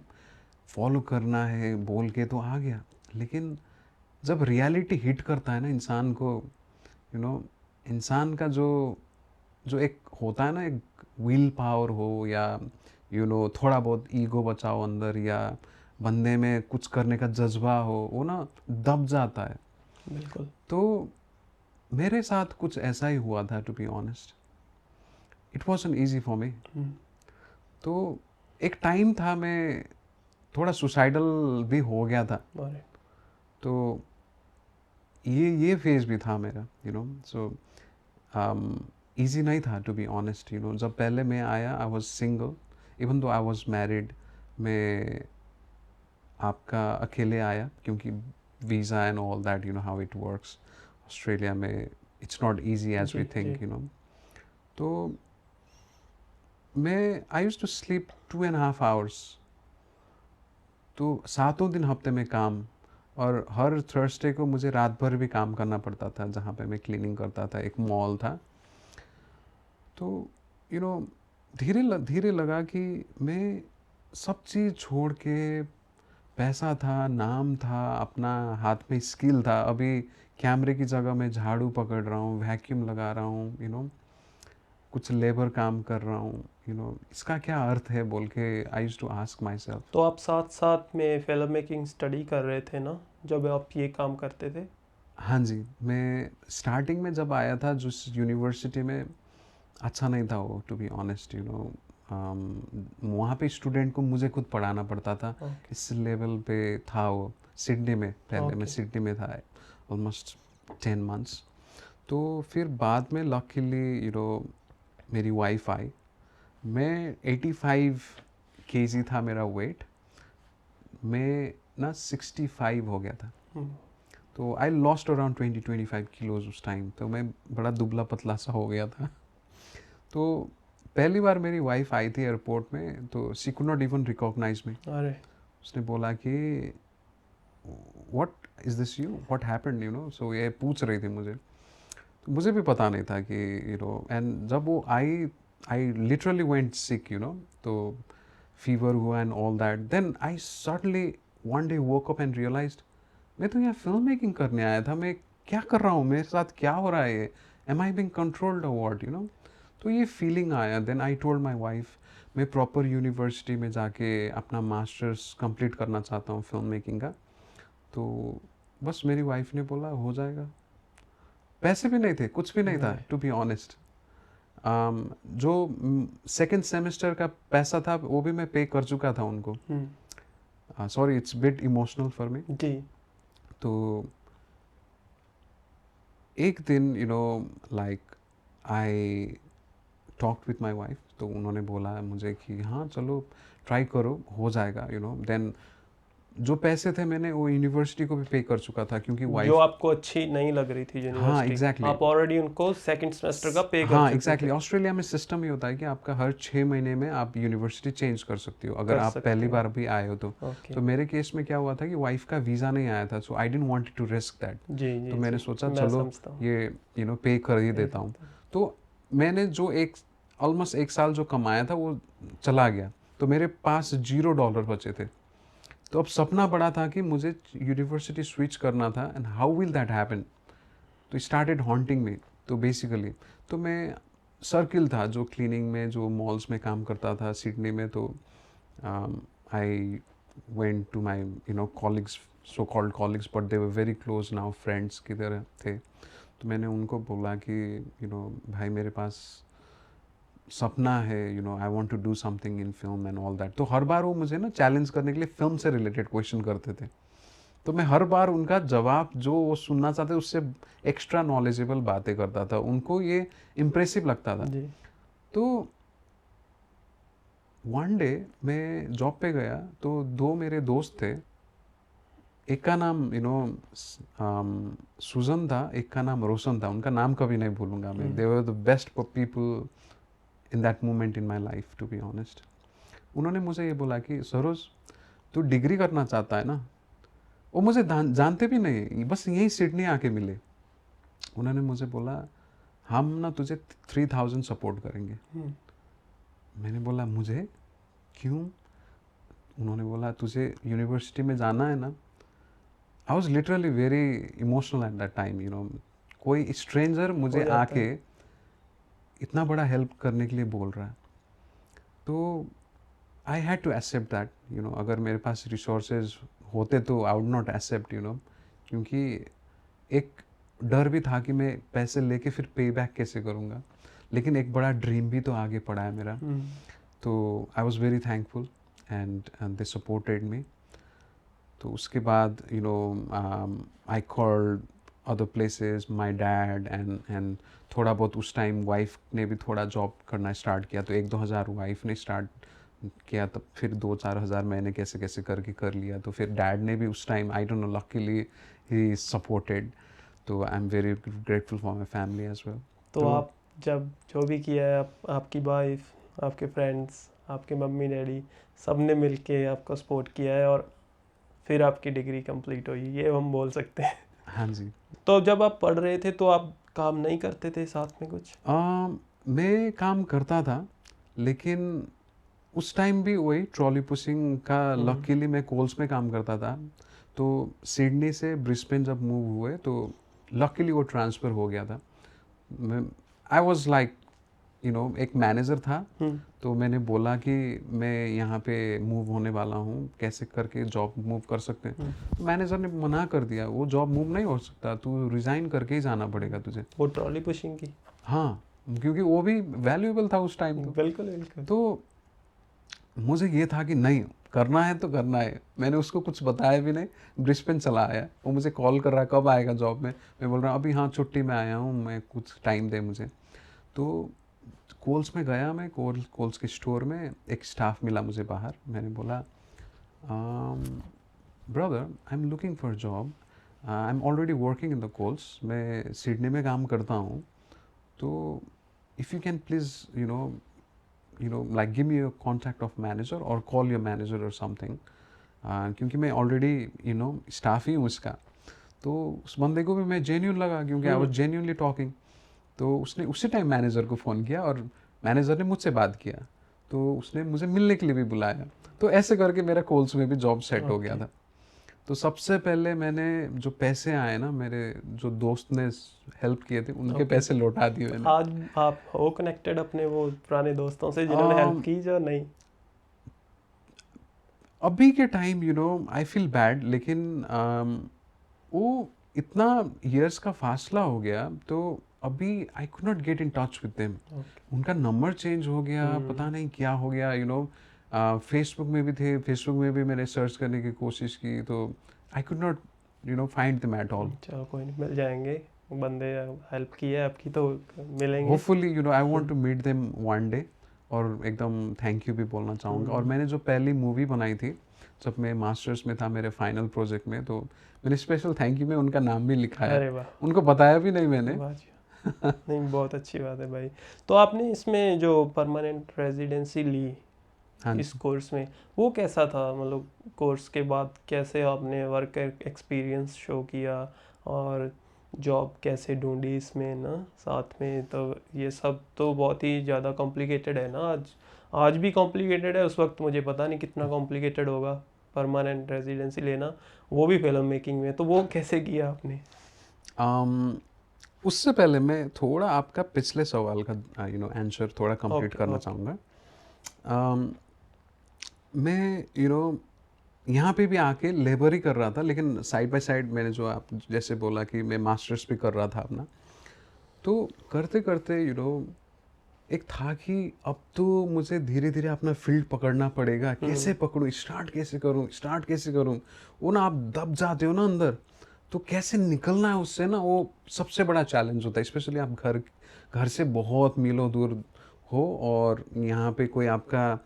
फॉलो करना है बोल के तो आ गया। लेकिन जब रियलिटी हिट करता है ना इंसान को, इंसान का जो जो एक होता है ना, एक विल पावर हो, या थोड़ा बहुत ईगो बचाओ अंदर, या बंदे में कुछ करने का जज्बा हो, वो ना दब जाता है। बिल्कुल। तो मेरे साथ कुछ ऐसा ही हुआ था, to be honest. It wasn't easy for me. तो एक टाइम था, मैं थोड़ा सुसाइडल भी हो गया था। तो ये फेज भी था मेरा, सो ईजी नहीं था, टू बी ऑनेस्ट। जब पहले मैं आया, I was single, even though I was married. मैं आपका अकेले आया क्योंकि visa and all that, how it works Australia में, it's not easy as we think. तो मैं I used to sleep 2.5 hours। तो 7 दिन हफ्ते में काम, और हर थर्सडे को मुझे रात भर भी काम करना पड़ता था, जहाँ पे मैं क्लीनिंग करता था, एक मॉल था। तो धीरे लगा कि मैं सब चीज़ छोड़ के, पैसा था, नाम था, अपना हाथ में स्किल था, अभी कैमरे की जगह मैं झाड़ू पकड़ रहा हूँ, वैक्यूम लगा रहा हूँ, कुछ लेबर काम कर रहा हूँ, इसका क्या अर्थ है बोल के I used to ask myself. तो आप साथ साथ में फिल्म मेकिंग स्टडी कर रहे थे ना, जब आप ये काम करते थे? हाँ जी, मैं स्टार्टिंग में जब आया था जिस यूनिवर्सिटी में, अच्छा नहीं था वो, टू बी ऑनेस्ट। वहाँ पे स्टूडेंट को मुझे खुद पढ़ाना पड़ता था, ओके। इस लेवल पे था वो। सिडनी में, पहले मैं ओके। सिडनी में था ऑलमोस्ट 10 मंथ्स। तो फिर बाद में लकीली मेरी वाइफ आई। मैं 85 केजी था मेरा वेट, मैं ना 65 हो गया था। तो आई लॉस्ट अराउंड 20-25 किलोज उस टाइम, तो मैं बड़ा दुबला पतला सा हो गया था। तो पहली बार मेरी वाइफ आई थी एयरपोर्ट में, तो she could not even recognise me. अरे। उसने बोला कि what is this you, what happened, so ये पूछ रही थी मुझे। तो मुझे भी पता नहीं था कि एंड जब वो आई लिटरली वेंट सिक, तो फीवर हुआ and all that. Then I suddenly one day woke up and realised, मैं तो यहाँ फिल्म मेकिंग करने आया था, मैं क्या कर रहा हूँ, मेरे साथ क्या हो रहा है, ये एम आई बिंग कंट्रोल्ड और व्हाट, तो ये फीलिंग आया। Then I told my wife, मैं प्रॉपर यूनिवर्सिटी में जाके अपना मास्टर्स कंप्लीट करना चाहता हूँ फिल्म मेकिंग का। तो बस मेरी वाइफ ने बोला हो जाएगा। पैसे भी नहीं थे, कुछ भी नहीं था, टू बी ऑनेस्ट। जो सेकेंड सेमेस्टर का पैसा था वो भी मैं पे कर चुका था उनको। Sorry, it's bit emotional for me. जी। तो एक दिन like I talked with my wife, तो उन्होंने बोला मुझे कि हाँ चलो ट्राई करो, हो जाएगा। देन जो पैसे थे मैंने वो यूनिवर्सिटी को भी पे कर चुका था, क्योंकि जो वाइफ। आपको अच्छी नहीं लग रही थी हाँ यूनिवर्सिटी, एग्जैक्टली, आप ऑलरेडी उनको सेकंड सेमेस्टर का पे कर हाँ चुके एग्जैक्टली। थे। ऑस्ट्रेलिया में सिस्टम ये होता है कि आपका हर 6 महीने में आप यूनिवर्सिटी चेंज कर सकते हो, अगर कर आप सकते पहली हो। बार भी आए हो तो। ओके। तो मेरे केस में क्या हुआ था कि वाइफ का वीज़ा नहीं आया था, so I didn't want to risk that. जी तो जी मैंने जी, सोचा मैं चलो समझता हूँ। ये पे कर ही ये देता हूँ। देता हूँ। तो मैंने जो ऑलमोस्ट 1 साल जो कमाया था वो चला गया, तो मेरे पास $0 बचे थे। तो अब सपना बड़ा था कि मुझे यूनिवर्सिटी स्विच करना था, and how will that happen. तो स्टार्टेड हॉन्टिंग मी। तो बेसिकली तो मैं सर्किल था जो क्लीनिंग में, जो मॉल्स में काम करता था सिडनी में। तो I went to my colleagues, so called colleagues, but they were very close now, friends की तरह थे। तो मैंने उनको बोला कि भाई मेरे पास सपना है, I want to do something in film and all that. तो हर बार वो मुझे ना चैलेंज करने के लिए फिल्म से रिलेटेड क्वेश्चन करते थे। तो मैं हर बार उनका जवाब जो वो सुनना चाहते उससे एक्स्ट्रा नॉलेजेबल बातें करता था, उनको ये इम्प्रेसिव लगता था। जी। तो वन डे मैं जॉब पे गया, तो दो मेरे दोस्त थे, एक का नाम सुजन था, एक का नाम रोशन था। उनका नाम कभी नहीं भूलूंगा मैं। They were the best people in that moment in my life, to be honest. उन्होंने मुझे ये बोला कि सरोज, तू डिग्री करना चाहता है ना। वो मुझे जानते भी नहीं, बस यहीं सिडनी आके मिले। उन्होंने मुझे बोला हम ना तुझे 3000 सपोर्ट करेंगे। मैंने बोला मुझे क्यों? उन्होंने बोला तुझे यूनिवर्सिटी में जाना है ना। I was literally very emotional at that time. कोई स्ट्रेंजर मुझे हो जाता आके है। इतना बड़ा हेल्प करने के लिए बोल रहा है। तो I had to accept that. अगर मेरे पास रिसोर्सेज होते तो आई वुड नॉट एक्सेप्ट, क्योंकि एक डर भी था कि मैं पैसे लेके फिर पे बैक कैसे करूँगा। लेकिन एक बड़ा ड्रीम भी तो आगे पड़ा है मेरा। तो I was very thankful and they supported me. तो उसके बाद I called other places, my dad and थोड़ा बहुत उस टाइम वाइफ ने भी थोड़ा जॉब करना स्टार्ट किया। तो 1-2 हज़ार वाइफ ने स्टार्ट किया, तब फिर 2-4 हज़ार मैंने कैसे कैसे करके कर लिया। तो फिर डैड ने भी उस time, I don't know, luckily he supported. तो I am very grateful for my family as well. तो आप जब जो भी किया है, आपकी वाइफ, आपके फ्रेंड्स, आपके मम्मी डैडी, सब ने मिल के आपका सपोर्ट किया है, और फिर आपकी डिग्री कंप्लीट हुई, ये हम बोल सकते हैं। हाँ जी। तो जब आप पढ़ रहे थे तो आप काम नहीं करते थे साथ में कुछ? मैं काम करता था, लेकिन उस टाइम भी वही ट्रॉली पुशिंग का, लकीली मैं कोल्स में काम करता था। तो सिडनी से ब्रिस्बेन जब मूव हुए तो लकीली वो ट्रांसफ़र हो गया था। मैं आई वाज लाइक एक मैनेजर था, तो मैंने बोला कि मैं यहाँ पे मूव होने वाला हूँ, कैसे करके जॉब मूव कर सकते हैं। तो मैनेजर ने मना कर दिया, वो जॉब मूव नहीं हो सकता, तू रिज़ाइन करके ही जाना पड़ेगा तुझे। वो ट्रॉली पुशिंग की? हाँ, क्योंकि वो भी वैल्यूएबल था उस टाइम बिल्कुल बिल्कुल। तो मुझे ये था कि नहीं, करना है तो करना है। मैंने उसको कुछ बताया भी नहीं, ब्रिस्बेन चला आया। वो मुझे कॉल कर रहा है, कब आएगा जॉब में? मैं बोल रहा हूँ अभी हाँ छुट्टी में आया हूँ, मैं कुछ टाइम दे मुझे। तो कोल्स में गया मैं, कोल्स के स्टोर में एक स्टाफ मिला मुझे बाहर। मैंने बोला brother, I am looking for job, I am already working in the Coles, मैं सिडनी में काम करता हूँ, तो if you can please like give me your contact of manager or call your manager or something, क्योंकि मैं ऑलरेडी स्टाफ ही हूँ इसका। तो उस बंदे को भी मैं जेन्यून लगा, क्योंकि आई वाज जेन्यूनली टॉकिंग। तो उसने उसी टाइम मैनेजर को फ़ोन किया और मैनेजर ने मुझसे बात किया, तो उसने मुझे मिलने के लिए भी बुलाया। तो ऐसे करके मेरा कोल्स में भी जॉब सेट हो गया था। तो सबसे पहले मैंने जो पैसे आए ना, मेरे जो दोस्त ने हेल्प किए थे, उनके पैसे लौटा दिए मैंने। आज आप हो कनेक्टेड अपने वो पुराने दोस्तों से जिन्होंने हेल्प की, जो नहीं? अभी के टाइम आई फील बैड, लेकिन वो इतना ईयर्स का फासला हो गया, तो अभी I could not get in touch with them. उनका नंबर चेंज हो गया, पता नहीं क्या हो गया। फेसबुक में भी थे, फेसबुक में भी मैंने सर्च करने की कोशिश की, तो I could not find them at all. चलो कोई नहीं, मिल जाएंगे। बंदे हेल्प की है आपकी तो मिलेंगे। Hopefully I want to meet them one day, और एकदम थैंक यू भी बोलना चाहूँगा। और मैंने जो पहली मूवी बनाई थी जब मैं मास्टर्स में था, मेरे फाइनल प्रोजेक्ट में, तो मैंने स्पेशल थैंक यू में उनका नाम भी लिखा है। अरे वाह, उनको बताया भी नहीं मैंने। वाह जी। नहीं, बहुत अच्छी बात है भाई। तो आपने इसमें जो परमानेंट रेजिडेंसी ली हाँ इस जी। कोर्स में, वो कैसा था? मतलब कोर्स के बाद कैसे आपने वर्क एक्सपीरियंस शो किया और जॉब कैसे ढूंढी इसमें ना साथ में? तो ये सब तो बहुत ही ज़्यादा कॉम्प्लिकेटेड है ना। आज भी कॉम्प्लिकेटेड है, उस वक्त मुझे पता नहीं कितना कॉम्प्लिकेटेड होगा परमानेंट रेजिडेंसी लेना, वो भी फिल्म मेकिंग में। तो वो कैसे किया आपने? उससे पहले मैं थोड़ा आपका पिछले सवाल का आंसर थोड़ा कंप्लीट ओके करना ओके। चाहूँगा। मैं यहाँ पे भी आके लेबर ही कर रहा था, लेकिन साइड बाय साइड मैंने जो आप जैसे बोला कि मैं मास्टर्स भी कर रहा था अपना, तो करते करते एक था कि अब तो मुझे धीरे धीरे अपना फील्ड पकड़ना पड़ेगा। कैसे पकड़ूं, स्टार्ट कैसे करूं? वो ना आप दब जाते हो ना अंदर, तो कैसे निकलना है उससे ना, वो सबसे बड़ा चैलेंज होता है। स्पेशली आप घर से बहुत मीलों दूर हो, और यहाँ पे कोई आपका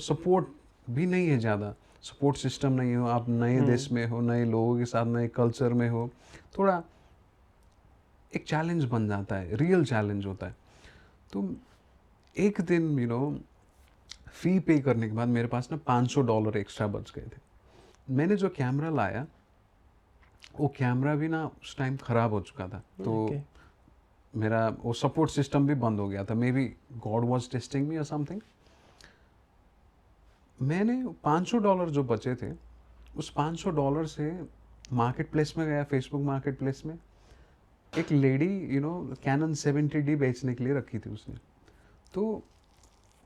सपोर्ट भी नहीं है, ज़्यादा सपोर्ट सिस्टम नहीं हो, आप नए देश में हो, नए लोगों के साथ, नए कल्चर में हो, थोड़ा एक चैलेंज बन जाता है, रियल चैलेंज होता है। तो एक दिन फ़ी पे करने के बाद मेरे पास ना $500 एक्स्ट्रा बच गए थे। मैंने जो कैमरा लाया, वो कैमरा भी ना उस टाइम ख़राब हो चुका था, तो ओके। मेरा वो सपोर्ट सिस्टम भी बंद हो गया था। Maybe God was testing me और समथिंग। मैंने $500 जो बचे थे, उस $500 से मार्केट प्लेस में गया, फेसबुक मार्केट प्लेस में। एक लेडी कैनन 70D बेचने के लिए रखी थी उसने, तो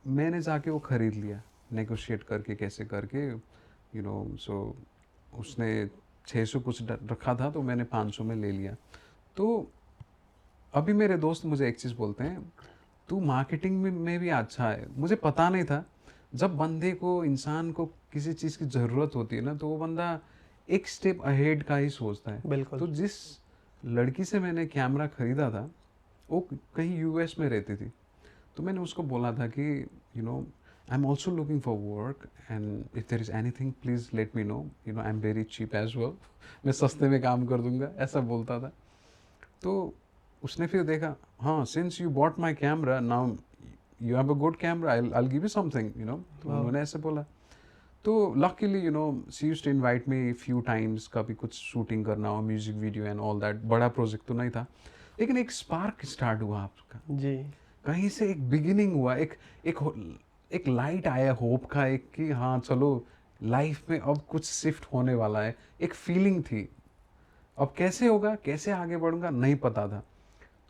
मैंने जाके वो ख़रीद लिया, नेगोशिएट करके कैसे करके सो उसने 600 कुछ रखा था, तो मैंने 500 में ले लिया। तो अभी मेरे दोस्त मुझे एक चीज़ बोलते हैं, तू मार्केटिंग में भी अच्छा है। मुझे पता नहीं था, जब बंदे को, इंसान को किसी चीज़ की ज़रूरत होती है ना, तो वो बंदा एक स्टेप अहेड का ही सोचता है। बिल्कुल। तो जिस लड़की से मैंने कैमरा ख़रीदा था, वो कहीं यूएस में रहती थी, तो मैंने उसको बोला था कि I am also looking for work, and if there is anything please let me know, I am very cheap as well, मैं सस्ते में काम कर दूंगा, ऐसा बोलता था। तो उसने फिर देखा, हाँ, since you bought my camera, now you have a good camera, I will give you something, तो उन्होंने ऐसे बोला। तो luckily she used to invite me few times, कभी कुछ शूटिंग करना हो, music video and all that. बड़ा प्रोजेक्ट तो नहीं था, लेकिन एक स्पार्क स्टार्ट हुआ आपका, जी। कहीं से एक बिगिनिंग हुआ, एक एक लाइट आया होप का, एक कि हाँ चलो लाइफ में अब कुछ शिफ्ट होने वाला है, एक फीलिंग थी। अब कैसे होगा, कैसे आगे बढ़ूंगा, नहीं पता था।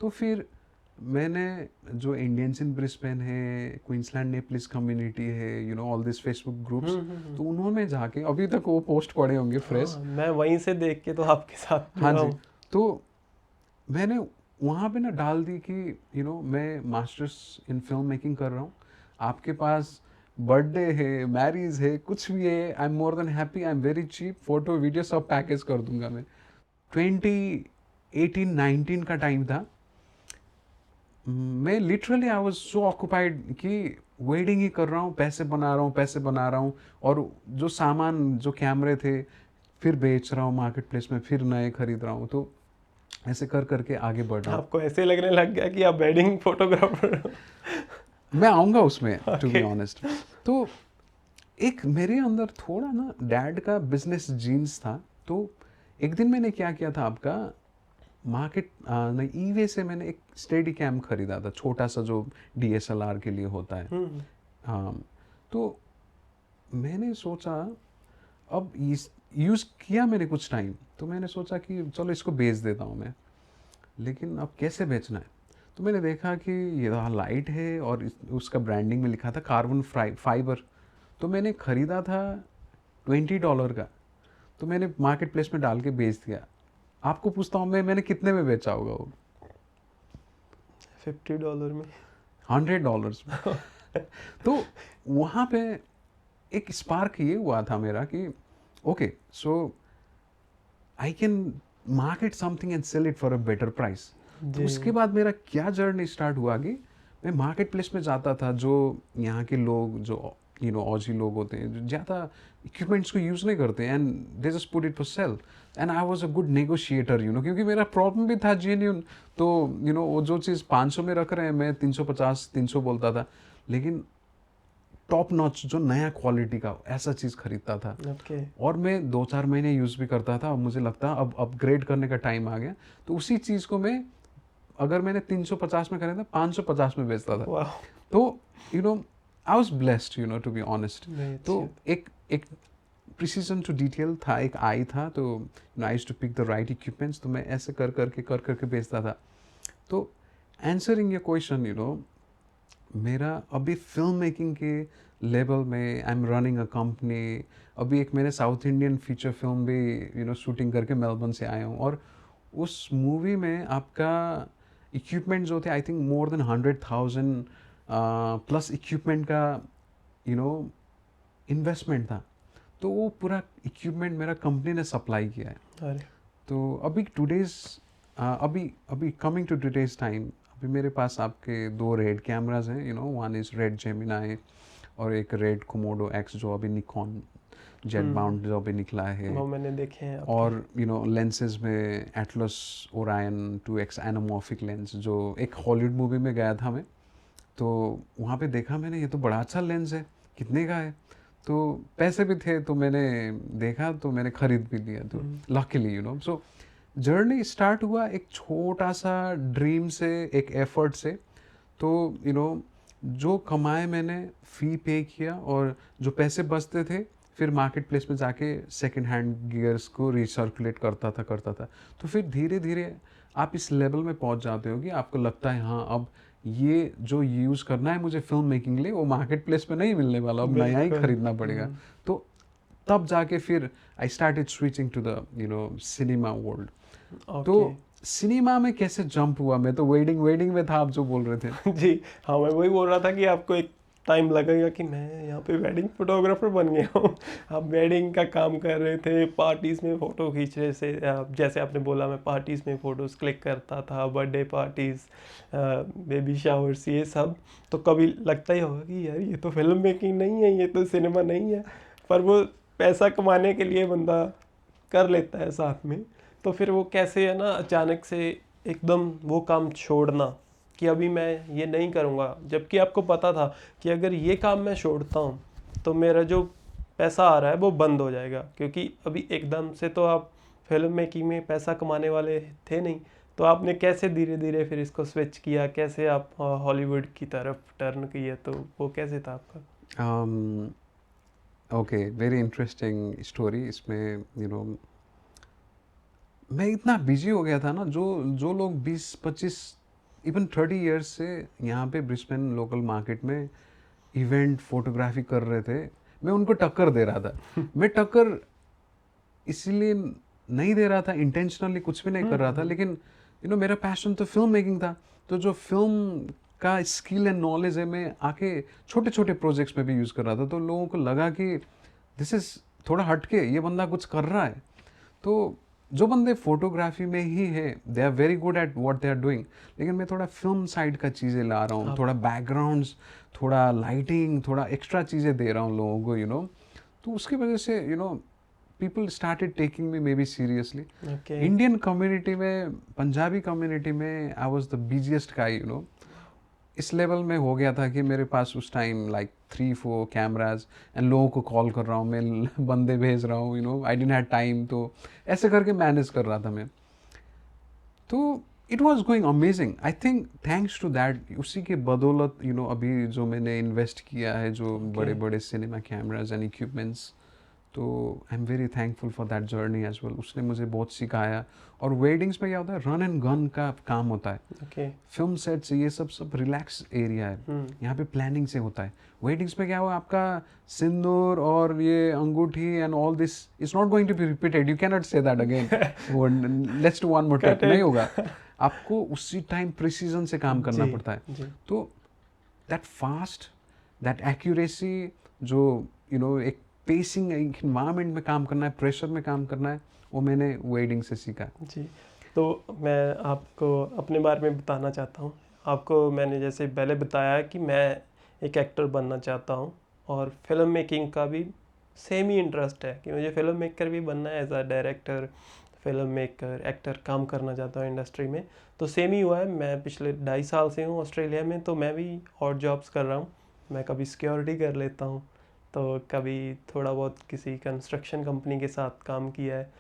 तो फिर मैंने जो इंडियंस इन ब्रिस्बेन है, क्वींसलैंड नेपलिस कम्युनिटी है, ऑल दिस फेसबुक ग्रुप्स, तो उन्होंने जाके, अभी तक वो पोस्ट पड़े होंगे फ्रेश। हाँ, मैं वहीं से देख के तो आपके साथ हाँ जुड़ा जी। हूँ। तो मैंने वहाँ पे ना डाल दी कि मैं मास्टर्स इन फिल्म मेकिंग कर रहा हूँ, आपके पास बर्थडे है, मैरिज है, कुछ भी है, I am more than happy, I am very cheap, photo video सब पैकेज कर दूंगा मैं। 2018-19 का टाइम था। मैं literally I was so occupied कि वेडिंग ही कर रहा हूँ, पैसे बना रहा हूँ, पैसे बना रहा हूँ, और जो सामान, जो कैमरे थे, फिर बेच रहा हूँ मार्केट प्लेस में, फिर नए खरीद रहा हूँ। तो ऐसे कर करके आगे बढ़ रहा हूँ। आपको ऐसे लगने लग गया कि आप वेडिंग फोटोग्राफर हो। मैं आऊँगा उसमें, टू बी ओके। ऑनेस्ट। तो एक मेरे अंदर थोड़ा ना डैड का बिजनेस जीन्स था। तो एक दिन मैंने क्या किया था आपका, मार्केट नहीं, ईवे से मैंने एक स्टेडी कैम खरीदा था, छोटा सा जो डीएसएलआर के लिए होता है। हाँ। तो मैंने सोचा, अब यूज़ किया मैंने कुछ टाइम, तो मैंने सोचा कि चलो इसको बेच देता हूँ मैं, लेकिन अब कैसे बेचना है। तो मैंने देखा कि ये लाइट है और उसका ब्रांडिंग में लिखा था कार्बन फाइबर। तो मैंने ख़रीदा था $20 का, तो मैंने मार्केट प्लेस में डाल के बेच दिया। आपको पूछता हूँ मैंने कितने में बेचा होगा वो? $50 में। $100 में। तो वहाँ पे एक स्पार्क ये हुआ था मेरा कि okay, so I can market something and sell it for a better price. तो जी। उसके बाद मेरा क्या जर्नी स्टार्ट हुआ कि मैं मार्केट प्लेस में जाता था, जो यहाँ के लोग, जो ऑजी लोग होते हैं, जो ज़्यादा इक्विपमेंट्स को यूज़ नहीं करते, and they just put it for sale, and I was a good negotiator, क्योंकि मेरा प्रॉब्लम भी था जेन्यून। तो वो जो चीज़ 500 में रख रहे हैं, मैं 350-300 बोलता था, लेकिन टॉप नॉच जो नया क्वालिटी का ऐसा चीज़ खरीदता था। ओके। और मैं 2-4 महीने यूज़ भी करता था, और मुझे लगता अब अपग्रेड करने का टाइम आ गया। तो उसी चीज़ को मैं, अगर मैंने 350 में खरीदा, 550 में बेचता था। वाह। तो I was blessed, to be honest. नहीं, तो अच्छी। एक प्रिसीजन टू डिटेल था, एक आई था। तो I used to pick the right equipments, तो मैं ऐसे कर करके बेचता था। तो आंसरिंग योर क्वेश्चन, मेरा अभी फिल्म मेकिंग के लेवल में, I am running a company. अभी एक मैंने साउथ इंडियन फीचर फिल्म भी शूटिंग करके मेलबर्न से आया हूँ, और उस मूवी में आपका इक्विपमेंट जो थे, I think more than 100,000 plus equipment का इन्वेस्टमेंट था। तो वो पूरा इक्विपमेंट मेरा कंपनी ने सप्लाई किया है। अरे। तो अभी अभी कमिंग टू टुडेज टाइम, अभी मेरे पास आपके 2 रेड कैमराज हैं, वन इज़ रेड जेमिनाई, और एक रेड कोमोडो एक्स जो अभी निकॉन जेट बाउंड जो अभी निकला है। वो मैंने देखे हैं आपके। और लेंसेज में Atlas Orion 2x anamorphic lens, जो एक हॉलीवुड मूवी में गया था मैं, तो वहाँ पे देखा मैंने, ये तो बड़ा अच्छा लेंस है, कितने का है? तो पैसे भी थे, तो मैंने देखा, तो मैंने ख़रीद भी लिया। तो लकीली सो जर्नी स्टार्ट हुआ एक छोटा सा ड्रीम से, एक एफर्ट से। तो जो कमाए मैंने, फ़ी पे किया, और जो पैसे बचते थे, फिर मार्केट प्लेस में जाके सेकंड हैंड गियर्स को रिसर्कुलेट करता था। तो फिर धीरे धीरे आप इस लेवल में पहुंच जाते हो कि आपको लगता है हाँ, अब ये जो यूज़ करना है मुझे फिल्म मेकिंग लिए, वो मार्केट प्लेस में नहीं मिलने वाला, अब नया ही बिल्कुल। खरीदना पड़ेगा। तो तब जाके फिर I started switching to the cinema world. तो ओके। सिनेमा में कैसे जंप हुआ, मैं तो वेडिंग में था, आप जो बोल रहे थे। जी। हाँ, मैं वही बोल रहा था कि आपको एक टाइम लगेगा कि मैं यहाँ पे वेडिंग फोटोग्राफर बन गया हूँ। आप वेडिंग का काम कर रहे थे, पार्टीज़ में फ़ोटो खींच रहे थे। जैसे आपने बोला, मैं पार्टीज़ में फ़ोटोज़ क्लिक करता था, बर्थडे पार्टीज़, बेबी शावर्स, ये सब। तो कभी लगता ही होगा कि यार ये तो फिल्म मेकिंग नहीं है, ये तो सिनेमा नहीं है, पर वो पैसा कमाने के लिए बंदा कर लेता है साथ में। तो फिर वो कैसे है ना, अचानक से एकदम वो काम छोड़ना कि अभी मैं ये नहीं करूँगा, जबकि आपको पता था कि अगर ये काम मैं छोड़ता हूँ तो मेरा जो पैसा आ रहा है वो बंद हो जाएगा, क्योंकि अभी एकदम से तो आप फिल्म मेकिंग में पैसा कमाने वाले थे नहीं। तो आपने कैसे धीरे धीरे फिर इसको स्विच किया, कैसे आप हॉलीवुड की तरफ टर्न किया, तो वो कैसे था आपका? Okay, very interesting story. इसमें मैं इतना बिजी हो गया था ना, जो जो लोग 20-25 इवन 30 इयर्स से यहाँ पे ब्रिस्बेन लोकल मार्केट में इवेंट फोटोग्राफी कर रहे थे, मैं उनको टक्कर दे रहा था। मैं टक्कर इसीलिए नहीं दे रहा था, इंटेंशनली कुछ भी नहीं कर रहा था, लेकिन मेरा पैशन तो फिल्म मेकिंग था। तो जो फिल्म का स्किल एंड नॉलेज है, मैं आके छोटे छोटे प्रोजेक्ट्स में भी यूज़ कर रहा था। तो लोगों को लगा कि दिस इज़ थोड़ा हटके, ये बंदा कुछ कर रहा है। तो जो बंदे फोटोग्राफी में ही है, they are very good at what they are doing, लेकिन मैं थोड़ा फिल्म साइड का चीज़ें ला रहा हूँ, थोड़ा बैकग्राउंड्स, थोड़ा लाइटिंग, थोड़ा एक्स्ट्रा चीज़ें दे रहा हूँ लोगों को। तो उसकी वजह से people started taking me maybe seriously. Okay. Indian community में, पंजाबी community में I was the busiest guy. इस लेवल में हो गया था कि मेरे पास उस टाइम लाइक 3-4 कैमराज एंड लोगों को कॉल कर रहा हूँ मैं, बंदे भेज रहा हूँ, आई डिडंट हैव टाइम। तो ऐसे करके मैनेज कर रहा था मैं। तो it was going amazing. I think thanks to that, उसी के बदौलत अभी जो मैंने इन्वेस्ट किया है, जो बड़े बड़े सिनेमा कैमराज एंड इक्विपमेंट्स, तो I am very thankful for that journey as well. उसने मुझे बहुत सिखाया। और वेडिंग्स में क्या होता है, रन एंड गन का काम होता है। फिल्म सेट से ये सब रिलैक्स एरिया है, यहाँ पे प्लानिंग से होता है। वेडिंग्स में क्या हुआ, आपका सिंदूर और ये अंगूठी and all this is not going to be repeated, you can not say that again, let's do one more take, नहीं होगा। आपको उसी टाइम प्रिसीजन से काम करना पड़ता है। तो दैट फास्ट, दैट एक्यूरेसी, जो एक पेसिंग, एक इन्वायरमेंट में काम करना है, प्रेशर में काम करना है, वो मैंने वेडिंग से सीखा जी। तो मैं आपको अपने बारे में बताना चाहता हूँ। आपको मैंने जैसे पहले बताया कि मैं एक एक्टर बनना चाहता हूँ, और फिल्म मेकिंग का भी सेम ही इंटरेस्ट है कि मुझे फिल्म मेकर भी बनना है, as a director, film maker, actor काम करना चाहता हूँ इंडस्ट्री में। तो सेम ही हुआ है। मैं पिछले 2.5 साल से हूँ ऑस्ट्रेलिया में, तो मैं भी और जॉब्स कर रहा हूँ। मैं कभी सिक्योरिटी कर लेता हूँ, तो कभी थोड़ा बहुत किसी कंस्ट्रक्शन कंपनी के साथ काम किया है।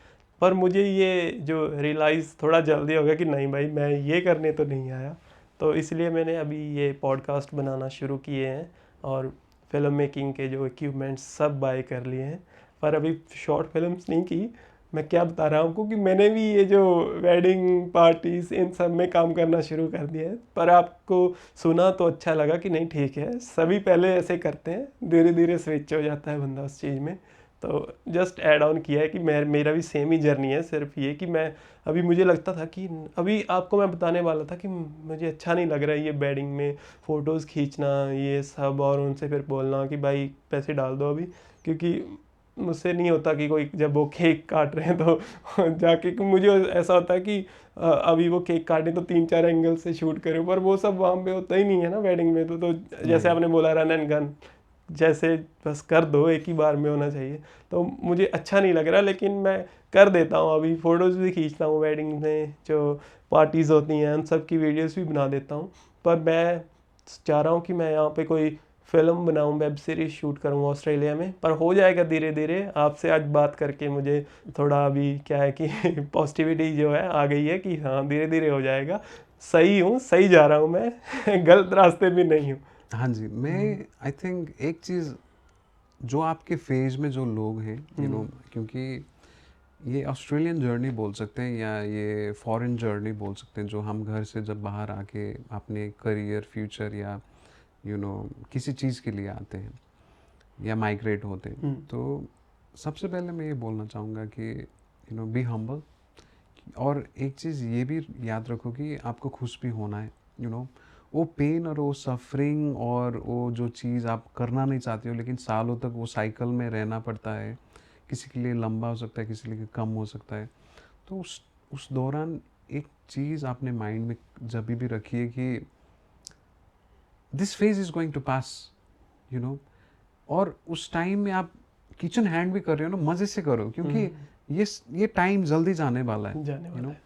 पर मुझे ये जो रियलाइज़ थोड़ा जल्दी हो गया कि नहीं भाई, मैं ये करने तो नहीं आया। तो इसलिए मैंने अभी ये पॉडकास्ट बनाना शुरू किए हैं, और फिल्म मेकिंग के जो इक्विपमेंट्स सब बाय कर लिए हैं। पर अभी शॉर्ट फिल्म्स नहीं की। मैं क्या बता रहा हूँ आपको कि मैंने भी ये जो वेडिंग पार्टीज़ इन सब में काम करना शुरू कर दिया है। पर आपको सुना तो अच्छा लगा कि नहीं, ठीक है, सभी पहले ऐसे करते हैं, धीरे धीरे स्विच हो जाता है बंदा उस चीज़ में। तो जस्ट ऐड ऑन किया है कि मेरा भी सेम ही जर्नी है। सिर्फ ये कि मैं अभी, मुझे लगता था कि अभी आपको मैं बताने वाला था कि मुझे अच्छा नहीं लग रहा है ये वेडिंग में फ़ोटोज़ खींचना ये सब, और उनसे फिर बोलना कि भाई पैसे डाल दो अभी, क्योंकि मुझसे नहीं होता कि कोई जब वो केक काट रहे हैं तो जाके, मुझे ऐसा होता है कि अभी वो केक काटें तो 3-4 एंगल से शूट करें, पर वो सब वहाँ पे होता ही नहीं है ना वेडिंग में। तो जैसे आपने बोला रन एंड गन, जैसे बस कर दो, एक ही बार में होना चाहिए। तो मुझे अच्छा नहीं लग रहा, लेकिन मैं कर देता हूँ। अभी फ़ोटोज़ भी खींचता हूँ वेडिंग में, जो पार्टीज़ होती हैं उन सब की वीडियोज़ भी बना देता हूँ। पर मैं चाह रहा हूँ कि मैं यहाँ पे कोई फ़िल्म बनाऊँ, वेब सीरीज़ शूट करूँ ऑस्ट्रेलिया में। पर हो जाएगा धीरे धीरे। आपसे आज बात करके मुझे थोड़ा अभी क्या है कि पॉजिटिविटी जो है आ गई है कि हाँ धीरे धीरे हो जाएगा। सही हूँ, सही जा रहा हूँ मैं गलत रास्ते भी नहीं हूँ। हाँ जी, मैं आई थिंक एक चीज़, जो आपके फेज में जो लोग हैं, क्योंकि ये ऑस्ट्रेलियन जर्नी बोल सकते हैं या ये फॉरेन जर्नी बोल सकते हैं, जो हम घर से जब बाहर आके अपने करियर, फ्यूचर या किसी चीज़ के लिए आते हैं या माइग्रेट होते हैं। तो सबसे पहले मैं ये बोलना चाहूँगा कि बी हम्बल। और एक चीज़ ये भी याद रखो कि आपको खुश भी होना है। वो पेन और वो सफरिंग और वो जो चीज़ आप करना नहीं चाहते हो, लेकिन सालों तक वो साइकिल में रहना पड़ता है। किसी के लिए लंबा हो सकता है, किसी के लिए कम हो सकता है। तो उस दौरान एक चीज़ आपने माइंड में जब भी रखी है कि this phase is going to pass. और उस टाइम में आप किचन हैंड भी कर रहे हो ना, मज़े से करो, क्योंकि ये टाइम जल्दी जाने वाला है।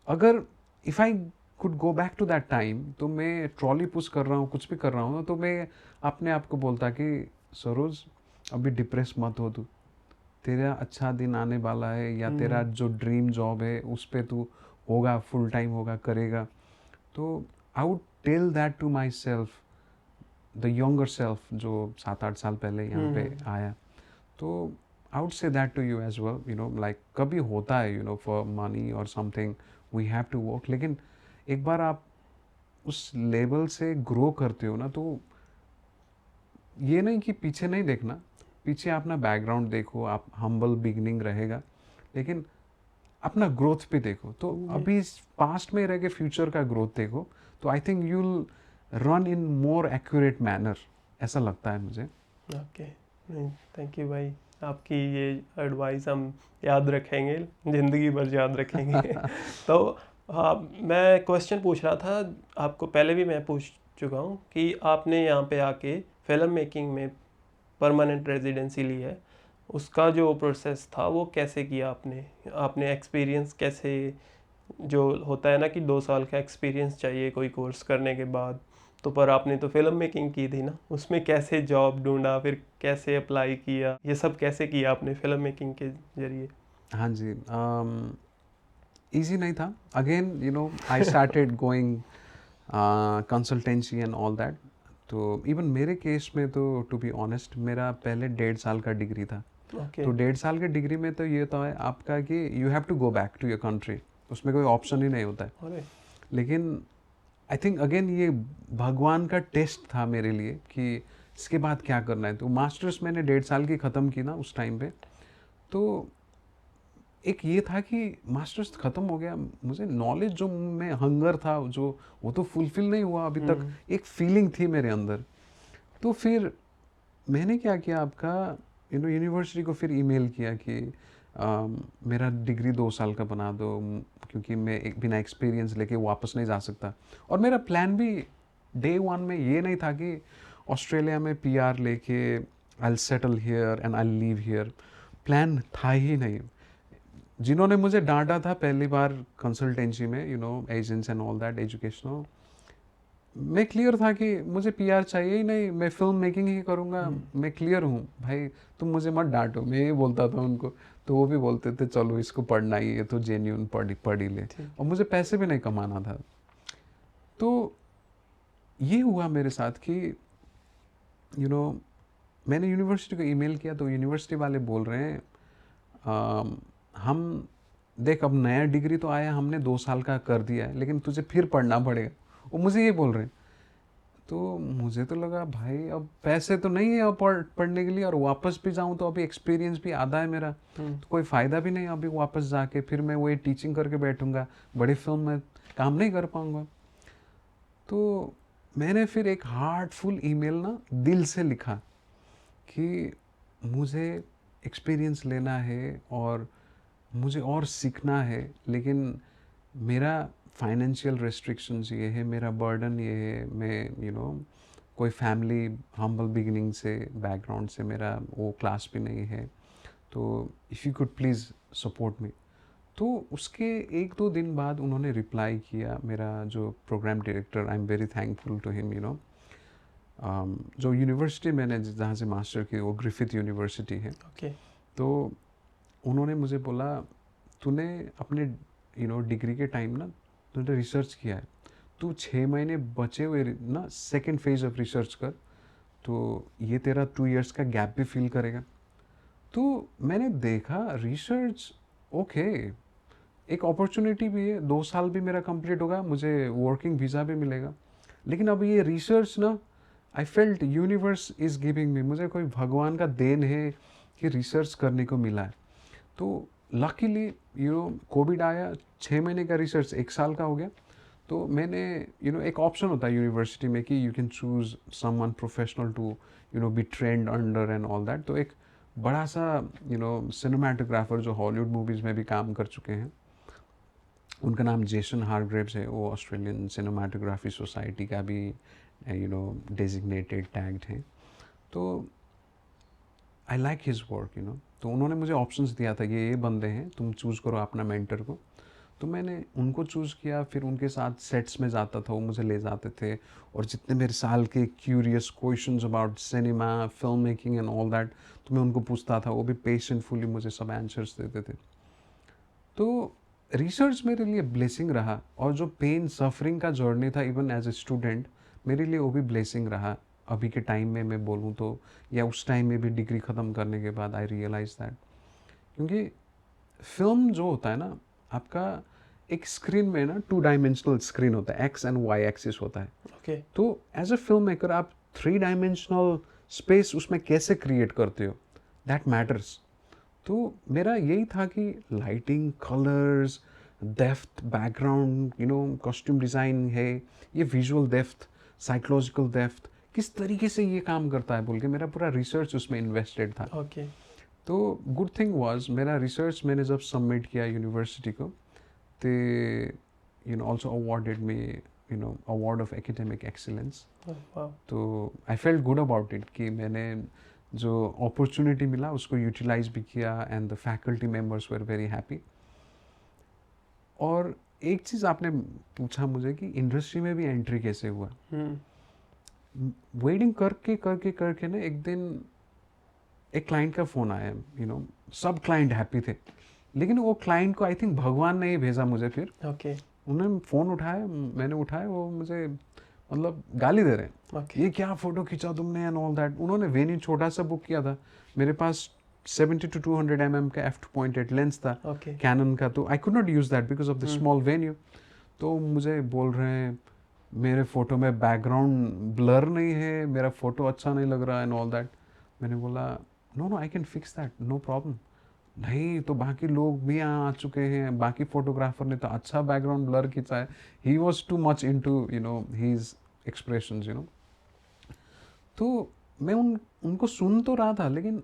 अगर if I could go back to that time, तो मैं ट्रॉली पुश कर रहा हूँ, कुछ भी कर रहा हूँ, तो मैं अपने आप को बोलता कि सरोज, अभी डिप्रेस मत हो तू, तेरा अच्छा दिन आने वाला है, या तेरा जो ड्रीम जॉब है उस पे तू होगा, फुल टाइम होगा, करेगा। तो I would tell that to myself, the younger self जो 7-8 साल पहले यहाँ पे आया। तो I would say that to you as well, you know, like कभी होता है, यू नो, फॉर मनी और something we have to work, लेकिन एक बार आप उस लेवल से ग्रो करते हो ना, तो ये नहीं कि पीछे नहीं देखना, पीछे अपना बैकग्राउंड देखो, आप हम्बल बिगनिंग रहेगा, लेकिन अपना ग्रोथ भी देखो। तो अभी पास्ट में रह के फ्यूचर का ग्रोथ देखो, तो आई think you will run in more accurate manner, ऐसा लगता है मुझे। ओके, थैंक यू भाई, आपकी ये एडवाइस हम याद रखेंगे, ज़िंदगी भर याद रखेंगे। तो हाँ, मैं क्वेश्चन पूछ रहा था आपको, पहले भी मैं पूछ चुका हूँ कि आपने यहाँ पे आके फिल्म मेकिंग में परमानेंट रेजिडेंसी ली है, उसका जो प्रोसेस था वो कैसे किया आपने? आपने एक्सपीरियंस कैसे, जो होता है ना कि 2 साल का एक्सपीरियंस चाहिए कोई कोर्स करने के बाद, तो पर आपने तो फिल्म मेकिंग की थी ना, उसमें कैसे जॉब ढूंढा, फिर कैसे अप्लाई किया, ये सब कैसे किया आपने फिल्म मेकिंग के जरिए? हाँ जी, इजी नहीं था। Again, you know, I started going consultancy and all that. तो इवन मेरे केस में तो टू बी ऑनेस्ट, मेरा पहले 1.5 साल का डिग्री था। ओके। तो 1.5 साल के डिग्री में तो ये तो है आपका कि you have to go back to your country, उसमें कोई ऑप्शन ही नहीं होता है। अरे, लेकिन आई थिंक अगेन ये भगवान का टेस्ट था मेरे लिए कि इसके बाद क्या करना है। तो मास्टर्स मैंने 1.5 साल की ख़त्म की ना उस टाइम पे, तो एक ये था कि मास्टर्स ख़त्म हो गया, मुझे नॉलेज जो मैं हंगर था जो, वो तो फुलफिल नहीं हुआ अभी तक, एक फीलिंग थी मेरे अंदर। तो फिर मैंने क्या किया आपका, यू नो, यूनिवर्सिटी को फिर ईमेल किया कि मेरा डिग्री 2 साल का बना दो, क्योंकि मैं एक बिना एक्सपीरियंस लेके वापस नहीं जा सकता। और मेरा प्लान भी डे वन में ये नहीं था कि ऑस्ट्रेलिया में पीआर लेके I will settle here and I will leave here, plan था ही नहीं। जिन्होंने मुझे डांटा था पहली बार कंसल्टेंसी में, you no, agents and all that educational, मैं क्लियर था कि मुझे पीआर चाहिए ही नहीं, मैं फिल्म मेकिंग ही करूँगा, मैं क्लियर हूँ भाई, तुम मुझे मत डांटो, मैं ये बोलता था उनको। तो वो भी बोलते थे चलो इसको पढ़ना ही है तो जेन्यून पढ़ ही ले, और मुझे पैसे भी नहीं कमाना था। तो ये हुआ मेरे साथ कि, यू नो, मैंने यूनिवर्सिटी को ईमेल किया, तो यूनिवर्सिटी वाले बोल रहे हैं हम देख, अब नया डिग्री तो आया, हमने 2 साल का कर दिया है, लेकिन तुझे फिर पढ़ना पड़ेगा। वो मुझे ये बोल रहे हैं। तो मुझे तो लगा भाई अब पैसे तो नहीं है अब पढ़ने के लिए, और वापस भी जाऊं तो अभी एक्सपीरियंस भी आधा है मेरा, तो कोई फ़ायदा भी नहीं अभी वापस जाके, फिर मैं वही टीचिंग करके बैठूंगा, बड़ी फिल्म में काम नहीं कर पाऊंगा। तो मैंने फिर एक हार्टफुल ईमेल ना दिल से लिखा कि मुझे एक्सपीरियंस लेना है और मुझे और सीखना है, लेकिन मेरा फाइनेंशियल रेस्ट्रिक्शंस ये है, मेरा बर्डन ये है, मैं, यू नो, कोई फैमिली हम्बल बिगिनिंग से बैकग्राउंड से मेरा वो क्लास भी नहीं है, तो if you could please support me. तो उसके 1-2 दिन बाद उन्होंने रिप्लाई किया, मेरा जो programme director, I am very thankful to him, you know. जो यूनिवर्सिटी मैंने जहाँ से मास्टर की, वो ग्रिफिथ यूनिवर्सिटी है। ओके। तो उन्होंने मुझे बोला तूने अपने, यू नो, डिग्री के टाइम ना तूने रिसर्च किया है, तू 6 महीने बचे हुए ना सेकेंड फेज ऑफ रिसर्च कर, तो ये तेरा 2 इयर्स का गैप भी फिल करेगा। तो मैंने देखा रिसर्च, ओके, एक अपॉर्चुनिटी भी है, 2 साल भी मेरा कंप्लीट होगा, मुझे वर्किंग वीज़ा भी मिलेगा। लेकिन अब ये रिसर्च ना, I felt universe is giving me, मुझे कोई भगवान का देन है कि रिसर्च करने को मिला है। तो लकीली, यू नो, कोविड आया, 6 महीने का रिसर्च 1 साल का हो गया। तो मैंने, यू नो, एक ऑप्शन होता है यूनिवर्सिटी में कि you can choose someone professional to, you know, be trained under and all that. तो एक बड़ा सा, यू नो, सिनेमाटोग्राफर जो हॉलीवुड मूवीज़ में भी काम कर चुके हैं, उनका नाम जेसन हारग्रेव्स है, वो ऑस्ट्रेलियन सिनेमाटोग्राफी सोसाइटी का भी, यू नो, डेजिग्नेटेड टैग्ड हैं। तो I like his work, you know. तो उन्होंने मुझे ऑप्शंस दिया था कि ये बंदे हैं, तुम चूज़ करो अपना मेंटर को। तो मैंने उनको चूज़ किया, फिर उनके साथ सेट्स में जाता था, वो मुझे ले जाते थे, और जितने मेरे साल के curious questions about cinema, film making and all that, तो मैं उनको पूछता था, वो भी पेशेंटफुली मुझे सब आंसर्स देते थे। तो रिसर्च मेरे लिए ब्लेसिंग रहा, और जो पेन सफरिंग का जर्नी था इवन एज ए स्टूडेंट, मेरे लिए वो भी ब्लेसिंग रहा। अभी के टाइम में मैं बोलूँ तो, या उस टाइम में भी डिग्री ख़त्म करने के बाद आई रियलाइज दैट, क्योंकि फिल्म जो होता है ना आपका, एक स्क्रीन में ना 2 डायमेंशनल स्क्रीन होता है, एक्स एंड वाई एक्सिस होता है। ओके। तो एज अ फिल्म मेकर आप 3 डायमेंशनल स्पेस उसमें कैसे क्रिएट करते हो, दैट मैटर्स। तो मेरा यही था कि lighting, colours, depth, background, costume design है, ये विजुअल डेप्थ, साइकोलॉजिकल डेप्थ, किस तरीके से ये काम करता है बोल के मेरा पूरा रिसर्च उसमें इन्वेस्टेड था। ओके। तो गुड थिंग वाज, मेरा रिसर्च मैंने जब सबमिट किया यूनिवर्सिटी को, they also awarded me award of academic excellence. वाह। तो I felt good about it कि मैंने जो अपॉर्चुनिटी मिला उसको यूटिलाइज भी किया, and the faculty members were very happy. और एक चीज़ आपने पूछा मुझे कि इंडस्ट्री में भी एंट्री कैसे हुआ। वेटिंग करके करके करके ना एक दिन एक क्लाइंट का फ़ोन आया, सब क्लाइंट हैप्पी थे, लेकिन वो क्लाइंट को आई थिंक भगवान ने ही भेजा मुझे। फिर ओके। उन्होंने फ़ोन उठाया, मैंने उठाया, वो मुझे मतलब गाली दे रहे हैं, ओके। ये क्या फ़ोटो खींचा तुमने एंड ऑल दैट। उन्होंने वेन्यू छोटा सा बुक किया था, मेरे पास 70 to 200 mm का f2.8 लेंस था ओके। कैनन का, तो I could not use that because of the small venue. तो मुझे बोल रहे हैं मेरे फ़ोटो में बैकग्राउंड ब्लर नहीं है, मेरा फ़ोटो अच्छा नहीं लग रहा एंड ऑल दैट। मैंने बोला no I can fix that, no problem. नहीं तो बाकी लोग भी यहाँ आ चुके हैं, बाकी फोटोग्राफर ने तो अच्छा बैकग्राउंड ब्लर खींचा है, he was too much into his expressions. तो मैं उनको सुन तो रहा था, लेकिन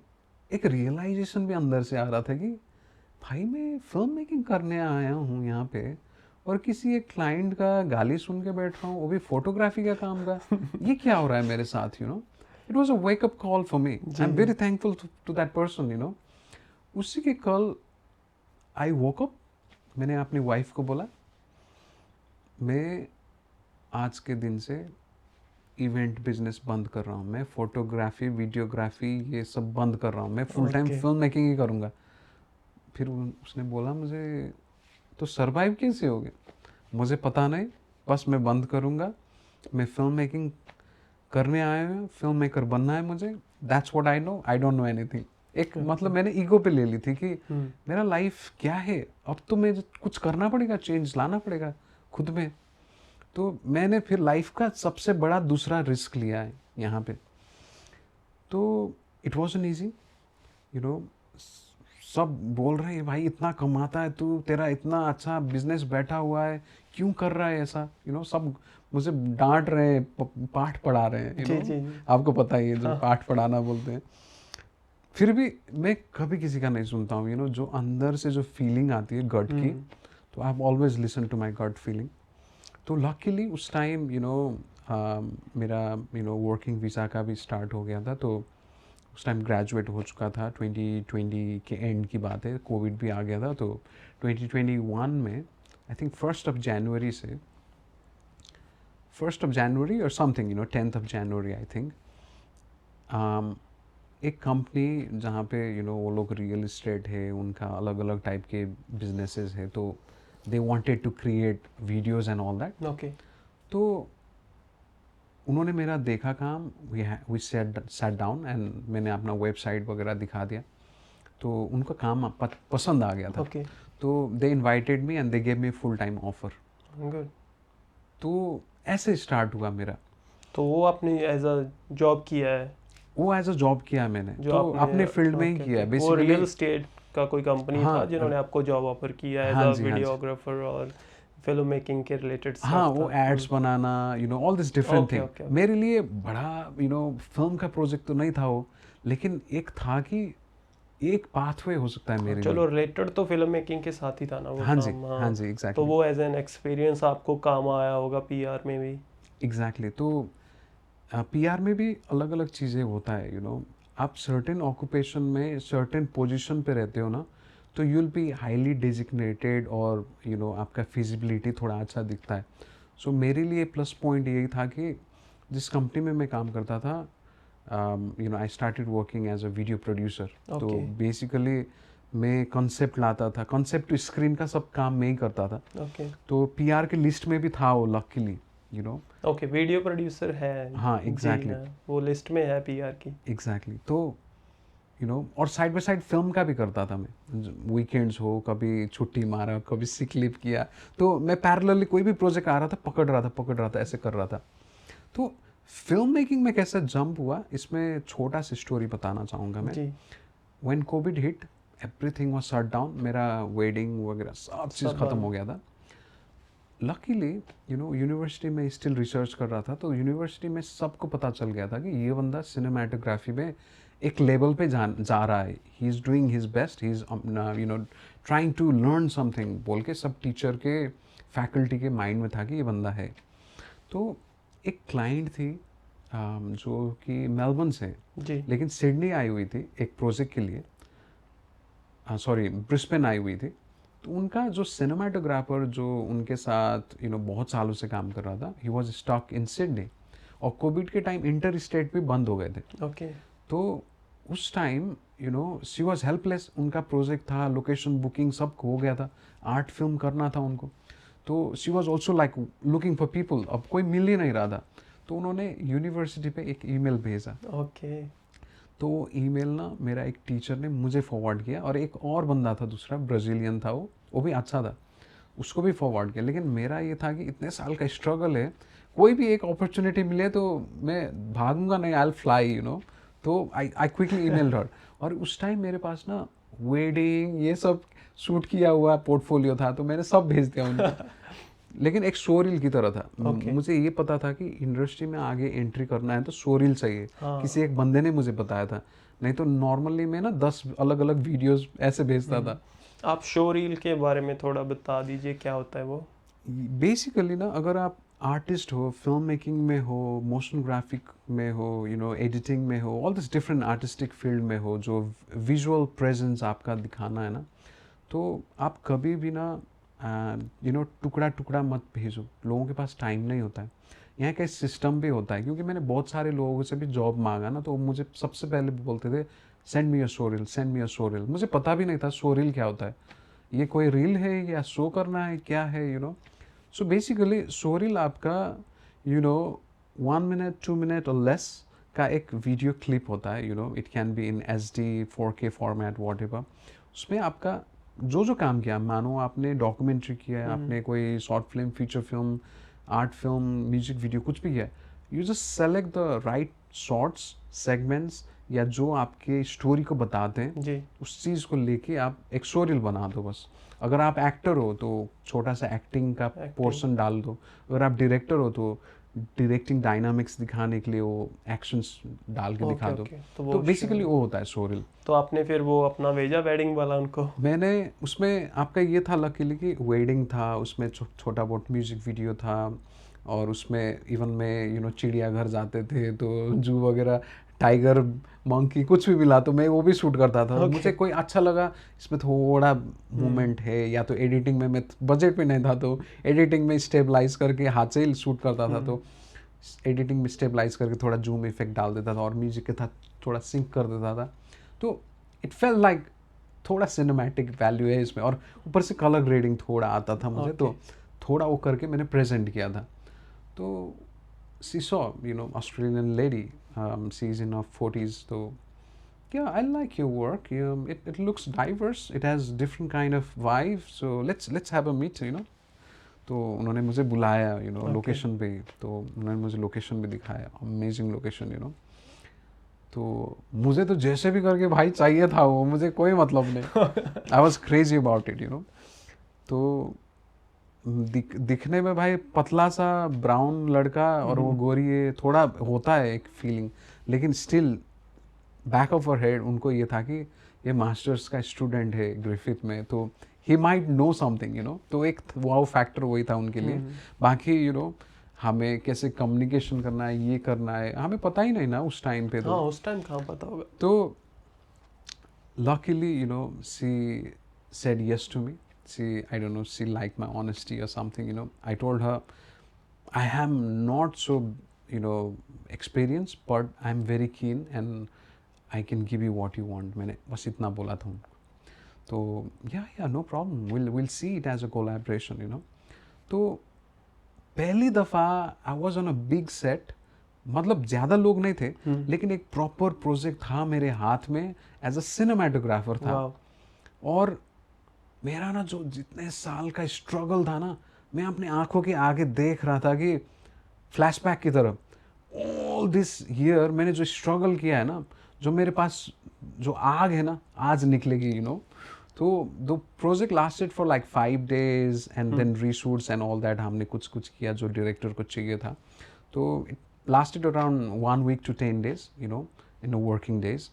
एक रियलाइजेशन भी अंदर से आ रहा था कि भाई मैं फिल्म मेकिंग करने आया हूँ यहाँ पे, और किसी एक क्लाइंट का गाली सुन के बैठ रहा हूँ, वो भी फोटोग्राफी का काम का। ये क्या हो रहा है मेरे साथ, it was a wake up call for me. I am very thankful to that person. उसी के कल आई वोक अप, मैंने अपनी वाइफ को बोला मैं आज के दिन से इवेंट बिजनेस बंद कर रहा हूँ, मैं फोटोग्राफी, वीडियोग्राफी ये सब बंद कर रहा हूँ, मैं full time Okay. Film making ही करूँगा। फिर उसने बोला मुझे तो सरवाइव कैसे होगे। मुझे पता नहीं, बस मैं बंद करूँगा, मैं फिल्म मेकिंग करने आया हूँ, फिल्म मेकर बनना है मुझे, that's what I know, I don't know anything. एक मतलब मैंने ईगो पे ले ली थी कि मेरा लाइफ क्या है, अब तो मुझे कुछ करना पड़ेगा, चेंज लाना पड़ेगा खुद में। तो मैंने फिर लाइफ का सबसे बड़ा दूसरा रिस्क लिया है यहाँ पे। तो इट वॉज एन ईजी, सब बोल रहे हैं भाई इतना कमाता है तू, तेरा इतना अच्छा बिजनेस बैठा हुआ है, क्यों कर रहा है ऐसा, सब मुझे डांट रहे हैं, पाठ पढ़ा रहे हैं, जी। आपको पता ही है जो हाँ। पाठ पढ़ाना बोलते हैं। फिर भी मैं कभी किसी का नहीं सुनता हूँ, जो अंदर से जो फीलिंग आती है गट की, तो I always listen to my gut feeling. तो लकीली उस टाइम मेरा वर्किंग वीज़ा का भी स्टार्ट हो गया था, तो उस टाइम ग्रेजुएट हो चुका था, 2020 के एंड की बात है, कोविड भी आ गया था। तो 2021 में I think 1st of January और something 10th of January I think, एक कंपनी जहाँ पे वो लोग रियल इस्टेट है, उनका अलग अलग टाइप के बिजनेसेस है, तो they wanted to create videos and all that. Okay. तो उन्होंने मेरा देखा काम, वी सैट डाउन एंड मैंने अपना वेबसाइट वगैरह दिखा दिया, तो उनका काम पसंद आ गया था। ओके। तो दे invited me and they gave me full time offer. Good. तो ऐसे स्टार्ट हुआ मेरा। तो वो आपने एज अ जॉब किया है, वो एज अ जॉब किया मैंने, जो तो आपने अपने फील्ड में ही ओके, किया है ओके। वो बेसिकली। रियल एस्टेट का कोई कंपनी था हाँ जिन्होंने आपको जॉब ऑफर किया एज हाँ अ जी, हाँ जी। वीडियोग्राफर और फिल्म मेकिंग के रिलेटेड हाँ, स्टफ वो था। एड्स बनाना, all this different okay, thing. Okay, okay. मेरे लिए बड़ा फिल्म का प्रोजेक्ट तो नहीं था वो, लेकिन एक था कि एक पाथवे हो सकता है मेरे चलो लिए। रिलेटेड तो फिल्म मेकिंग के साथ ही था ना वो हाँ जी, काम। हाँ हाँ। जी, तो एग्जैक्टली वो एज एन एक्सपीरियंस आपको काम आया होगा पीआर में भी। एग्जैक्टली। तो पीआर में भी अलग अलग चीज़ें होता है, आप सर्टेन ऑक्यूपेशन में सर्टेन पोजीशन पे रहते हो ना, तो you will be highly designated और आपका फिजिबिलिटी थोड़ा अच्छा दिखता है. सो मेरे लिए प्लस पॉइंट यही था कि जिस कंपनी में मैं काम करता था, I started working as a video producer. तो बेसिकली मैं कॉन्सेप्ट लाता था, कॉन्सेप्ट टू स्क्रीन का सब काम मैं ही करता था. तो पीआर के लिस्ट में भी था वो, लकीली. ओके, वीडियो प्रोड्यूसर है. हाँ, एग्जैक्टली. वो लिस्ट में है पीआर की. एग्जैक्टली. तो और साइड बाय साइड फिल्म का भी करता था मैं. वीकेंड्स हो, कभी छुट्टी मारा, कभी सिक लीव किया, तो मैं पैरेलली कोई भी प्रोजेक्ट आ रहा था पकड़ रहा था, ऐसे कर रहा था. तो फिल्म मेकिंग में कैसे जंप हुआ, इसमें छोटा सी स्टोरी बताना चाहूँगा मैं. When Covid hit, everything was shut down. मेरा वेडिंग वगैरह सब चीज़ ख़त्म हो गया था. लकीली यूनिवर्सिटी में स्टिल रिसर्च कर रहा था, तो यूनिवर्सिटी में सबको पता चल गया था कि ये बंदा सिनेमाटोग्राफी में एक लेवल पे जा रहा है. He is doing his best, he is trying to learn something बोल के सब टीचर के, फैकल्टी के माइंड में था कि ये बंदा है. तो एक क्लाइंट थी जो कि मेलबर्न से, लेकिन सिडनी आई हुई थी एक प्रोजेक्ट के लिए. सॉरी, ब्रिस्बेन आई हुई थी. तो उनका जो सिनेमाटोग्राफर जो उनके साथ बहुत सालों से काम कर रहा था, he was stuck in Sydney. और कोविड के टाइम इंटर स्टेट भी बंद हो गए थे. तो उस टाइम शी वॉज हेल्पलेस. उनका प्रोजेक्ट था, लोकेशन बुकिंग सब हो गया था, आर्ट फिल्म करना था उनको. तो she was also like looking for people. अब कोई मिल ही नहीं रहा था. तो उन्होंने यूनिवर्सिटी पे एक ईमेल भेजा. तो ईमेल ना मेरा एक टीचर ने मुझे फॉरवर्ड किया, और एक और बंदा था दूसरा, ब्राज़ीलियन था, वो भी अच्छा था, उसको भी फॉरवर्ड किया. लेकिन मेरा ये था कि इतने साल का स्ट्रगल है, कोई भी एक अपॉर्चुनिटी मिले तो मैं भागूंगा नहीं, आई विल फ्लाई. तो आई क्विकली ईमेल हर. और उस टाइम मेरे पास ना वेडिंग ये सब शूट किया हुआ पोर्टफोलियो था, तो मैंने सब भेज दिया उनको. लेकिन एक शो रील की तरह था. मुझे ये पता था कि इंडस्ट्री में आगे एंट्री करना है तो शो रील चाहिए. किसी एक बंदे ने मुझे बताया था, नहीं तो नॉर्मली मैं ना 10 अलग अलग वीडियोस ऐसे भेजता था. आप शो रील के बारे में थोड़ा बता दीजिए, क्या होता है वो? बेसिकली ना, अगर आप आर्टिस्ट हो, फिल्म मेकिंग में हो, मोशन ग्राफिक में हो, एडिटिंग में हो, all this different artistic field में हो, जो विजुअल प्रेजेंस आपका दिखाना है ना, तो आप कभी भी ना टुकड़ा टुकड़ा मत भेजो. लोगों के पास टाइम नहीं होता है. यहाँ का सिस्टम भी होता है, क्योंकि मैंने बहुत सारे लोगों से भी जॉब मांगा ना, तो मुझे सबसे पहले बोलते थे send me a show reel, send me a show reel. मुझे पता भी नहीं था शो रील क्या होता है, ये कोई रील है या शो करना है, क्या है. सो बेसिकली शो रील आपका 1 मिनट 2 मिनट और लेस का एक वीडियो क्लिप होता है. It can be in HD 4K format, what ever. उसमें आपका जो काम किया, मानो आपने डॉक्यूमेंट्री किया है, आपने कोई short film, feature film, art film, music video, कुछ भी किया, you just select the right shorts, segments, या जो आपके स्टोरी को बताते हैं, उस चीज़ को लेके आप एक शो रील बना दो बस. अगर आप एक्टर हो तो छोटा सा एक्टिंग का पोर्शन डाल दो. अगर आप डायरेक्टर हो तो डायरेक्टिंग डायनामिक्स दिखाने के लिए वो एक्शंस डाल के दिखा दो. तो बेसिकली वो होता है शो रील. तो आपने फिर वो अपना भेजा वेडिंग वाला उनको? मैंने उसमें, आपका ये था लकीली कि वेडिंग था, उसमें छोटा बहुत म्यूजिक वीडियो था, और उसमें इवन में चिड़ियाघर जाते थे तो जू वगैरह, टाइगर, मंकी, कुछ भी मिला तो मैं वो भी शूट करता था. मुझे कोई अच्छा लगा, इसमें थोड़ा मूवमेंट है, या तो एडिटिंग में, मैं बजट पे नहीं था तो एडिटिंग में स्टेबलाइज करके हाथ से ही शूट करता था. तो एडिटिंग में स्टेबलाइज करके थोड़ा जूम इफेक्ट डाल देता था, और म्यूजिक के साथ थोड़ा सिंक कर देता था. तो इट फेल लाइक थोड़ा सिनेमैटिक वैल्यू है इसमें, और ऊपर से कलर ग्रेडिंग थोड़ा आता था मुझे. तो थोड़ा वो करके मैंने प्रेजेंट किया था. तो she saw Australian lady, she is in her 40s. तो yeah, I like your work. It looks diverse. It has different kind of vibe. So let's have a meet. तो उन्होंने मुझे बुलाया लोकेशन पे. तो उन्होंने मुझे लोकेशन भी दिखाया, अमेजिंग लोकेशन. तो मुझे तो जैसे भी करके भाई चाहिए था वो, मुझे कोई मतलब नहीं. I was crazy about it. तो दिखने में भाई पतला सा ब्राउन लड़का, और वो गोरी है, थोड़ा होता है एक फीलिंग, लेकिन still back of our head उनको ये था कि ये मास्टर्स का स्टूडेंट है ग्रिफिथ में, तो ही माइट नो समथिंग. तो एक वाओ फैक्टर वही था उनके लिए. बाकी हमें कैसे कम्युनिकेशन करना है, ये करना है, हमें पता ही नहीं ना उस टाइम पे. तो उस टाइम कहाँ पता होगा. तो luckily she said yes to me. I don't know, she liked my honesty or something, you know. I told her, I am not so, you know, experienced, but I'm very keen and I can give you what you want. मैंने बस इतना बोला था उनको. तो yeah, no problem. We'll see it as a collaboration, you know. तो पहली दफ़ा I was on a big set. मतलब ज़्यादा लोग नहीं थे, लेकिन एक प्रॉपर प्रोजेक्ट था मेरे हाथ में एज अ सिनेमाटोग्राफर था. और मेरा ना जो जितने साल का स्ट्रगल था ना, मैं अपने आंखों के आगे देख रहा था कि फ्लैशबैक की तरफ ऑल दिस ईयर मैंने जो स्ट्रगल किया है ना, जो मेरे पास जो आग है ना आज निकलेगी, यू नो. तो the project lasted for like 5 days and then reshoots and all that. हमने कुछ कुछ किया जो डायरेक्टर को चाहिए था. तो it lasted around 1 week to 10 days, you know, in working days.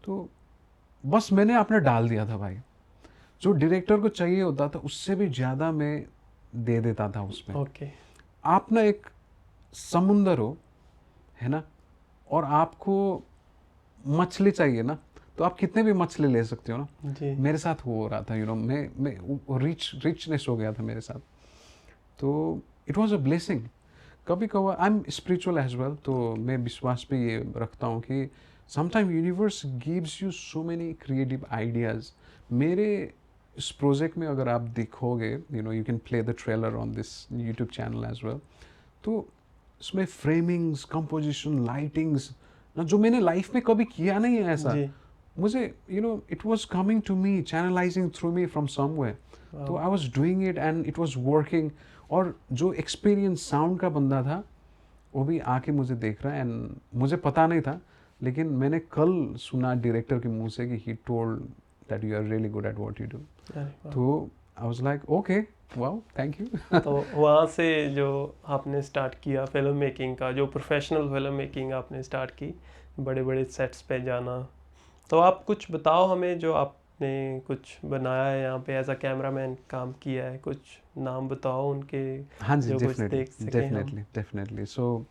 तो बस मैंने अपना डाल दिया था भाई. जो डायरेक्टर को चाहिए होता था उससे भी ज़्यादा मैं दे देता था उसमें. ओके. आप ना एक समुंदर हो, है ना, और आपको मछली चाहिए ना, तो आप कितने भी मछली ले सकते हो ना. जी. मेरे साथ वो हो रहा था, यू नो. मैं रिचनेस हो गया था मेरे साथ. तो इट वाज अ ब्लेसिंग. कभी कभार I am spiritual as well, तो मैं विश्वास पे ये रखता हूँ कि sometime universe gives you so many creative ideas. मेरे इस प्रोजेक्ट में अगर आप देखोगे, you know, you can play the trailer on this YouTube channel as well. तो इसमें फ्रेमिंग्स, कंपोजिशन, लाइटिंग्स ना, जो मैंने लाइफ में कभी किया नहीं है ऐसा. मुझे, you know, it was coming to me, channelising through me from somewhere. तो I was doing it and it was working. और जो एक्सपीरियंस साउंड का बंदा था वो भी आके मुझे देख रहा है. एंड मुझे पता नहीं था, लेकिन मैंने कल सुना डायरेक्टर के मुंह से कि he told that you are really good at what you do. तो I was like okay, wow, thank you. तो वहाँ से जो आपने स्टार्ट किया फिल्म मेकिंग का, जो प्रोफेशनल फिल्म मेकिंग आपने स्टार्ट की, बड़े बड़े सेट्स पे जाना, तो आप कुछ बताओ हमें जो आपने कुछ बनाया है यहाँ पे एज अ कैमरामैन काम किया है, कुछ नाम बताओ उनके. हाँ जी, जो कुछ देख सकें हम. डेफिनेटली. सो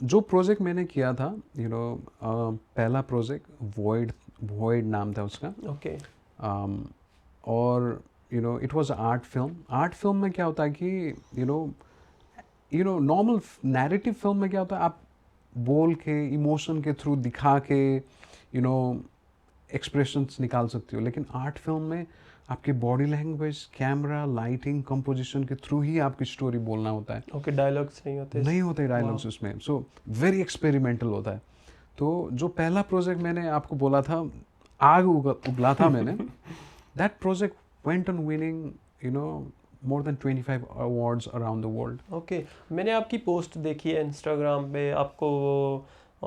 जो प्रोजेक्ट मैंने किया था, यू नो, पहला प्रोजेक्ट वॉइड नाम था उसका. ओके. और you know it was art film. Art film में क्या होता है कि you know normal narrative film में क्या होता है, आप बोल के, इमोशन के थ्रू दिखा के, यू नो, एक्सप्रेशंस निकाल सकते हो. लेकिन आर्ट फिल्म में आपके body language, camera, lighting, composition के थ्रू ही आपकी स्टोरी बोलना होता है. ओके. डायलॉग्स नहीं होते डायलॉग्स उसमें. सो वेरी एक्सपेरिमेंटल होता है. तो जो पहला प्रोजेक्ट मैंने आपको बोला था, आग उगला था मैंने, that project went on winning, you know, more than 25 awards around the world. Okay. मैंने आपकी पोस्ट देखी है इंस्टाग्राम पे, आपको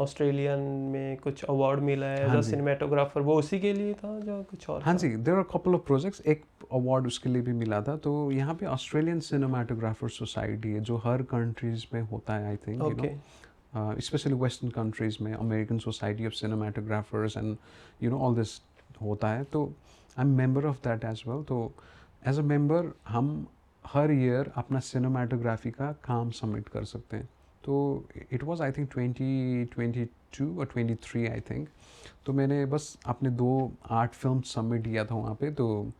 ऑस्ट्रेलियन में कुछ अवार्ड मिला है एज अ सिनेमेटोग्राफर. वो उसी के लिए था जो कुछ और? हाँ जी, there are couple of projects. एक अवार्ड उसके लिए भी मिला था. तो यहाँ पे ऑस्ट्रेलियन सिनेमाटोग्राफर सोसाइटी है जो हर कंट्रीज में होता है, I think, you know, specially western countries में American society of cinematographers and you know all this होता है. तो I am member of that as well. तो एज अ मेंबर हम हर ईयर अपना सिनेमाटोग्राफी का काम सबमिट कर सकते हैं. तो इट वाज आई थिंक 2022 और 23 आई थिंक. तो मैंने बस अपने 2 आर्ट फिल्म सबमिट किया था वहाँ पे. तो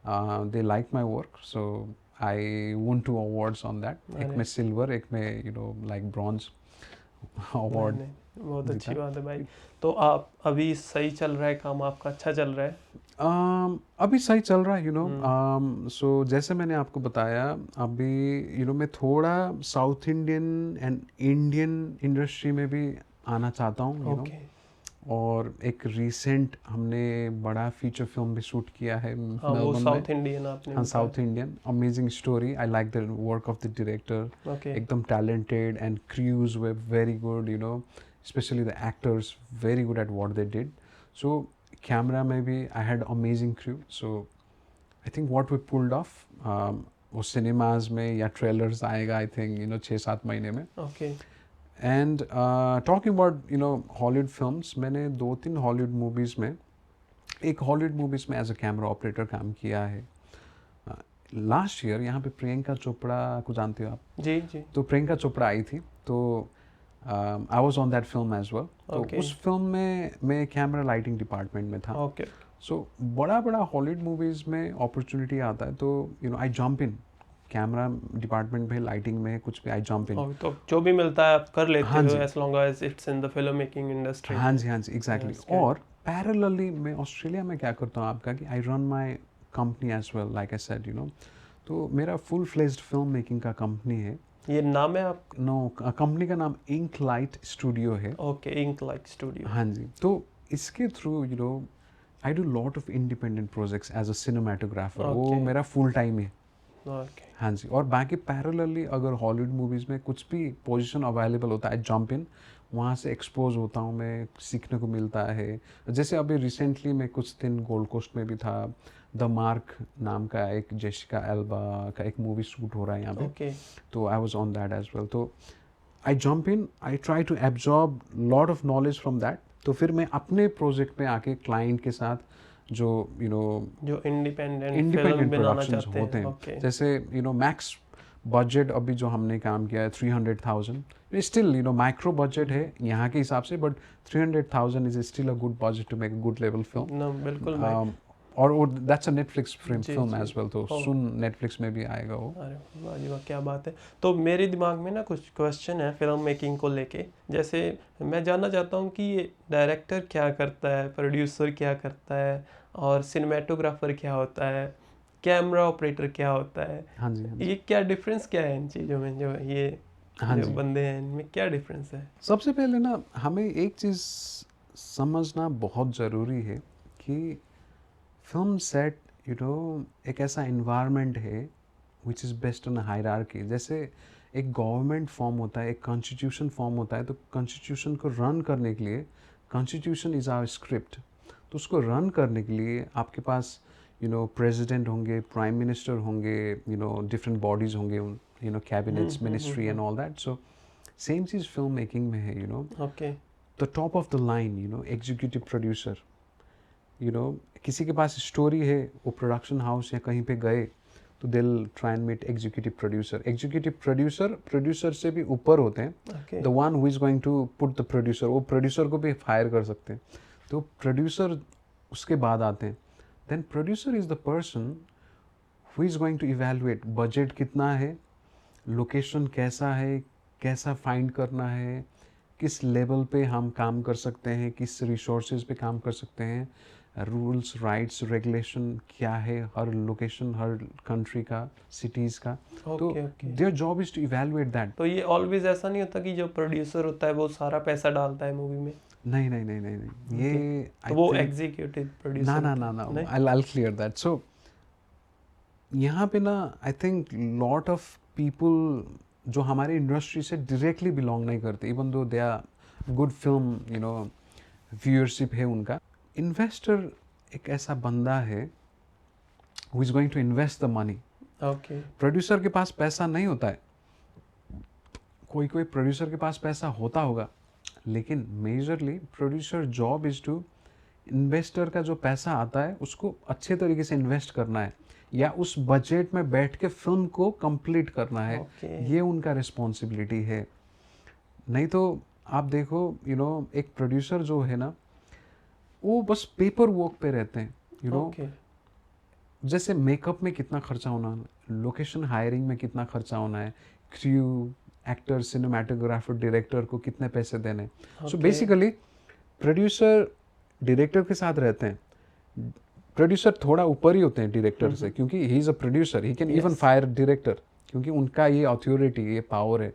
they like my work, so I won 2 awards on that. एक में सिल्वर, एक में, you know, like bronze award. बहुत अच्छी बात है भाई. तो आप अभी सही चल रहा है काम आपका, अच्छा चल रहा है? अभी सही चल रहा है, यू नो. सो जैसे मैंने आपको बताया, अभी यू नो मैं थोड़ा south Indian and Indian industry में भी आना चाहता हूँ, यू नो. और एक रिसेंट हमने बड़ा फीचर फिल्म भी शूट किया है वो साउथ इंडियन आपने. हाँ, south Indian. Amazing story. I like the work of the director. एकदम talented and crews were very good, you know, especially the actors very good at what they did. So camera maybe I had amazing crew. So I think what we pulled off, वो cinemas में या trailers आएगा I think, you know, 6-7 महीने में. Okay. And talking about, you know, Hollywood films, मैंने 2-3 Hollywood movies में, एक Hollywood movies में as a camera operator काम किया है. Last year यहाँ पे प्रियंका चोपड़ा को जानते हो आप? जी जी. तो प्रियंका चोपड़ा आई थी. तो I was on that film as well. तो उस फिल्म में मैं कैमरा लाइटिंग डिपार्टमेंट में था. सो बड़ा बड़ा हॉलीवुड मूवीज़ में अपॉर्चुनिटी आता है तो I jump in, camera department में, लाइटिंग में, कुछ भी आई जंप इन। और तो जो भी मिलता है आप कर लेते हाँ हो, जी, as long as it's in the film making industry हाँ में। जी, हाँ जी, एग्जैक्टली। That's good. और पैरेलली मैं ऑस्ट्रेलिया में क्या करता हूँ आपका कि I run my company as well, like I said तो मेरा फुल फ्लेज्ड फिल्म मेकिंग का कंपनी है। ये नाम है आप? नो, कंपनी का नाम इंक लाइट स्टूडियो है। Okay, Ink Light Studio. हाँ जी, तो इसके through I do lot of independent projects as a cinematographer. वो Okay. मेरा फुल टाइम है। ओके। हाँ जी, और बाकी पैरेलली अगर हॉलीवुड मूवीज़ में कुछ भी पोजीशन अवेलेबल होता है, जंप इन, वहाँ से एक्सपोज होता हूँ मैं, सीखने को मिलता है। जैसे अभी रिसेंटली मैं कुछ दिन गोल्ड कोस्ट में भी था, द मार्क नाम का एक जेसिका एल्बा का एक मूवी शूट हो रहा है यहाँ पे, ओके। तो I was on that as well. तो I jump in, I try to absorb lot of knowledge from that. तो फिर मैं अपने प्रोजेक्ट में आके क्लाइंट के साथ जो जो इंडिपेंडेंट फिल्म इंडिपेंडेंट बनाना प्रोडक्शंस चाहते होते हैं। हैं, ओके। जैसे मैक्स बजट अभी जो हमने काम किया है 300,000, स्टिल माइक्रो बजट है यहाँ के हिसाब से, but 300,000 is still a good budget to make a good level ना बिल्कुल फिल्म। भाई। और वो दैट्स अ नेटफ्लिक्स जी फिल्म जी। एज वेल, तो ओ, सुन नेटफ्लिक्स में भी आएगा वो। अरे वाह जी वाह, क्या बात है। तो मेरे दिमाग में ना कुछ क्वेश्चन है फिल्म मेकिंग को लेके। जैसे मैं जानना चाहता हूँ कि ये डायरेक्टर क्या करता है, प्रोड्यूसर क्या करता है, और सिनेमेटोग्राफर क्या होता है, कैमरा ऑपरेटर क्या होता है। हाँ जी, हाँ जी, ये क्या डिफरेंस क्या है इन चीज़ों में, जो ये हाँ जो जी। बंदे हैं इनमें क्या डिफरेंस है? सबसे पहले ना हमें एक चीज़ समझना बहुत ज़रूरी है कि फिल्म सेट एक ऐसा इन्वायरमेंट है which is based on hierarchy. जैसे एक गवर्नमेंट फॉर्म होता है, एक कॉन्स्टिट्यूशन फॉर्म होता है, तो कॉन्स्टिट्यूशन को रन करने के लिए, कॉन्स्टिट्यूशन इज़ आवर स्क्रिप्ट, तो उसको रन करने के लिए आपके पास प्रेसिडेंट होंगे, प्राइम मिनिस्टर होंगे, डिफरेंट बॉडीज़ होंगे, cabinets, ministry and all that. So same cheese film making में है। Okay. The top of the line executive producer, किसी के पास स्टोरी है, वो प्रोडक्शन हाउस या कहीं पे गए तो they'll try and meet executive producer. Executive producer producer से भी ऊपर होते हैं, okay. The one who is going to put the producer, वो प्रोड्यूसर को भी फायर कर सकते हैं। तो प्रोड्यूसर उसके बाद आते हैं। Then producer is the person who is going to evaluate budget कितना है, लोकेशन कैसा है, कैसा फाइंड करना है, किस लेवल पे हम काम कर सकते हैं, किस रिसोर्सेज पे काम कर सकते हैं, रूल्स, राइट्स, रेगुलेशन क्या है हर लोकेशन, हर कंट्री का, सिटीज़ का। तो okay. Okay. Their job is to evaluate that. तो ये ऑलवेज ऐसा नहीं होता कि जो प्रोड्यूसर होता है वो सारा पैसा डालता है मूवी में? नहीं नहीं नहीं नहीं नहीं, ये तो आई वो थिंक एग्जीक्यूटिव ना प्रोड्यूसर ना होता ना ना, है, नहीं? I clear that. सो यहाँ पे ना I think lot of people जो हमारे इंडस्ट्री से डायरेक्टली बिलोंग नहीं करते, even though they are good film viewership है उनका। इन्वेस्टर एक ऐसा बंदा है who is going to invest the money. Okay. Producer के पास पैसा नहीं होता है, कोई कोई प्रोड्यूसर के पास पैसा होता होगा, लेकिन majorly producer job is to, investor का जो पैसा आता है उसको अच्छे तरीके से इन्वेस्ट करना है, या उस बजट में बैठ के फिल्म को कंप्लीट करना है। ओके। ये उनका रिस्पॉन्सिबिलिटी है। नहीं तो आप देखो एक प्रोड्यूसर जो है ना, वो बस पेपर वर्क पे रहते हैं। ओके। जैसे मेकअप में कितना खर्चा होना है, लोकेशन हायरिंग में कितना खर्चा होना है, क्रू, एक्टर, सिनेमाटोग्राफर, डायरेक्टर को कितने पैसे देने। So okay. Basically producer director के साथ रहते हैं। प्रोड्यूसर थोड़ा ऊपर ही होते हैं डायरेक्टर से, क्योंकि he is a producer, he can even fire director, क्योंकि उनका ये अथॉरिटी, ये पावर है।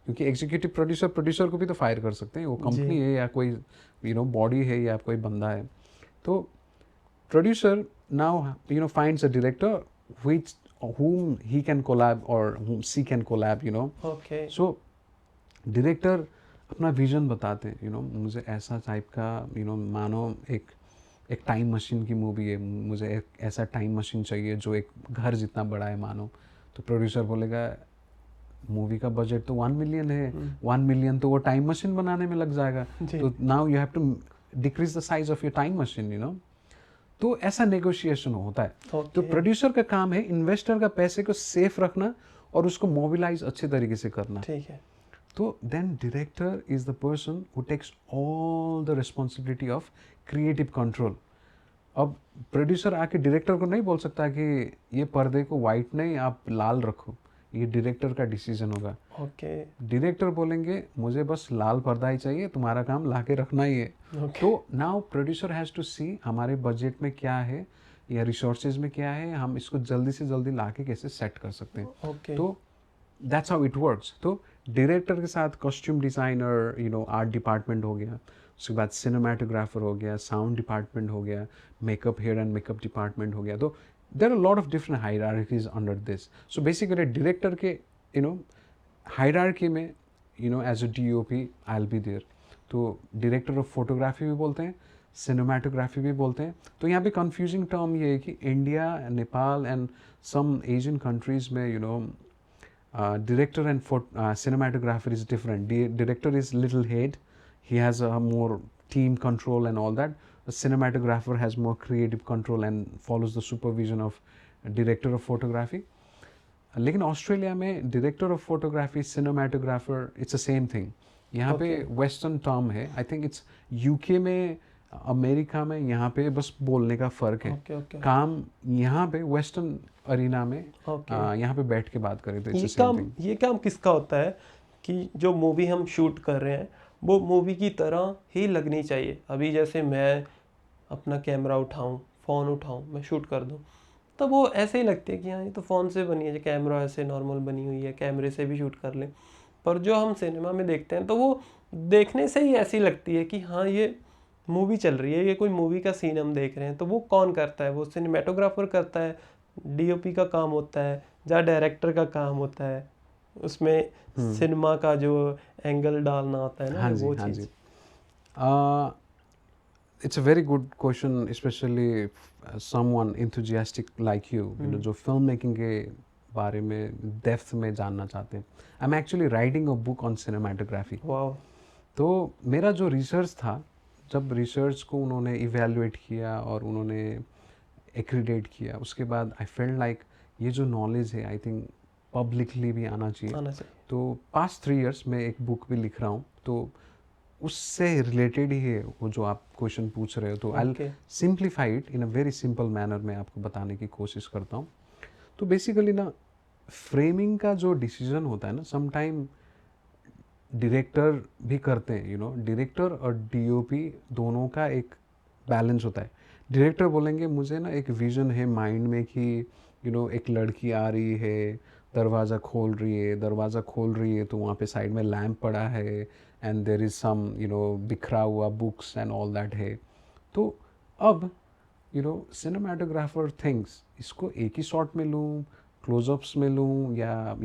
क्योंकि एग्जीक्यूटिव प्रोड्यूसर प्रोड्यूसर को भी तो फायर कर सकते हैं, वो कंपनी है या कोई बॉडी है या कोई बंदा है। तो producer now finds a director which whom he can collab or whom she can collab. Okay. So director अपना विजन बताते हैं, मुझे ऐसा टाइप का मानो एक टाइम मशीन की मूवी है, मुझे एक ऐसा टाइम मशीन चाहिए जो एक घर जितना बड़ा है मानो। तो प्रोड्यूसर बोलेगा मूवी का बजट तो 1 मिलियन है, 1 मिलियन तो वो टाइम मशीन बनाने में लग जाएगा, तो now you have to decrease the size of your time machine. तो ऐसा नेगोशिएशन होता है। तो प्रोड्यूसर का काम है इन्वेस्टर का पैसे को सेफ रखना और उसको मोबिलाइज अच्छे तरीके से करना। ठीक है। तो then director is the person who takes all the responsibility of creative control. अब प्रोड्यूसर आके डायरेक्टर को नहीं बोल सकता कि ये पर्दे को वाइट नहीं आप लाल रखो, ये डायरेक्टर का डिसीजन होगा। ओके। डायरेक्टर बोलेंगे मुझे बस लाल पर्दा ही चाहिए, तुम्हारा काम ला के रखना ही है। ओके। तो नाउ प्रोड्यूसर हैज़ टू सी हमारे बजट में क्या है या रिसोर्सेज में क्या है, हम इसको जल्दी से जल्दी ला के कैसे सेट कर सकते हैं। ओके। तो दैट्स हाउ इट वर्क्स। तो डायरेक्टर के साथ कॉस्ट्यूम डिज़ाइनर, आर्ट डिपार्टमेंट हो गया, उसके बाद सिनेमाटोग्राफर हो गया, साउंड डिपार्टमेंट हो गया, makeup, hair and makeup department हो गया। तो there are lot of different hierarchies under this. So basically director के हायरार्की में as a DOP I will be there. तो डायरेक्टर ऑफ फोटोग्राफी भी बोलते हैं, सिनेमाटोग्राफी भी बोलते हैं। तो यहाँ पे कंफ्यूजिंग टर्म ये है कि India, Nepal and some Asian countries में director and cinematographer is different. Director is little head, he has a more team control and all that. A cinematographer has more creative control and follows the supervision of director of photography. लेकिन ऑस्ट्रेलिया में director of photography, cinematographer, it's a same thing. यहाँ पे वेस्टर्न टर्म है। आई थिंक इट्स यूके में, अमेरिका में यहाँ पे बस बोलने का फ़र्क है। ओके। काम यहाँ पे वेस्टर्न अरीना में ओके। यहाँ पे बैठ के बात करें तो ये इट्स सेम काम थिंग। ये काम किसका होता है कि जो मूवी हम शूट कर रहे हैं वो मूवी की तरह ही लगनी चाहिए। अभी जैसे मैं अपना कैमरा उठाऊं, फ़ोन उठाऊं, मैं शूट कर दूं, तो वो ऐसे ही लगती है कि हाँ ये तो फ़ोन से बनी है, कैमरा ऐसे नॉर्मल बनी हुई है, कैमरे से भी शूट कर लें। पर जो हम सिनेमा में देखते हैं तो वो देखने से ही ऐसी लगती है कि हाँ ये मूवी चल रही है, ये कोई मूवी का सीन हम देख रहे हैं। तो वो कौन करता है? वो सिनेमेटोग्राफर करता है, डीओपी का काम होता है, या डायरेक्टर का काम होता है। उसमें सिनेमा का जो एंगल डालना होता है ना, हाँ जी, वो हाँ चीज़। जी। It's a very good question, specially someone enthusiastic like you, जो फिल्म मेकिंग के बारे में डेप्थ में जानना चाहते हैं। I am actually writing a book on cinematography. वाह। तो मेरा जो रिसर्च था, जब रिसर्च को उन्होंने इवेलुएट किया और उन्होंने एक्रीडेट किया, उसके बाद आई फेल्ट लाइक ये जो नॉलेज है आई थिंक पब्लिकली भी आना चाहिए। आना चाहिए। तो पास्ट 3 इयर्स में एक बुक भी लिख रहा हूँ, तो उससे रिलेटेड ही है वो जो आप क्वेश्चन पूछ रहे हो। तो I okay. Simplify it in a very simple manner में आपको बताने की कोशिश करता हूँ। तो बेसिकली ना, फ्रेमिंग का जो डिसीजन होता है ना, समटाइम डायरेक्टर भी करते हैं। डायरेक्टर और डीओपी दोनों का एक बैलेंस होता है। डायरेक्टर बोलेंगे मुझे ना एक विजन है माइंड में कि एक लड़की आ रही है, दरवाज़ा खोल रही है, तो वहाँ पे साइड में लैम्प पड़ा है एंड देर इज़ सम बिखरा हुआ बुक्स एंड ऑल दैट है। तो अब सिनेमाटोग्राफर थिंग्स इसको एक ही शॉट में लूँ, क्लोजअप्स में लूँ, या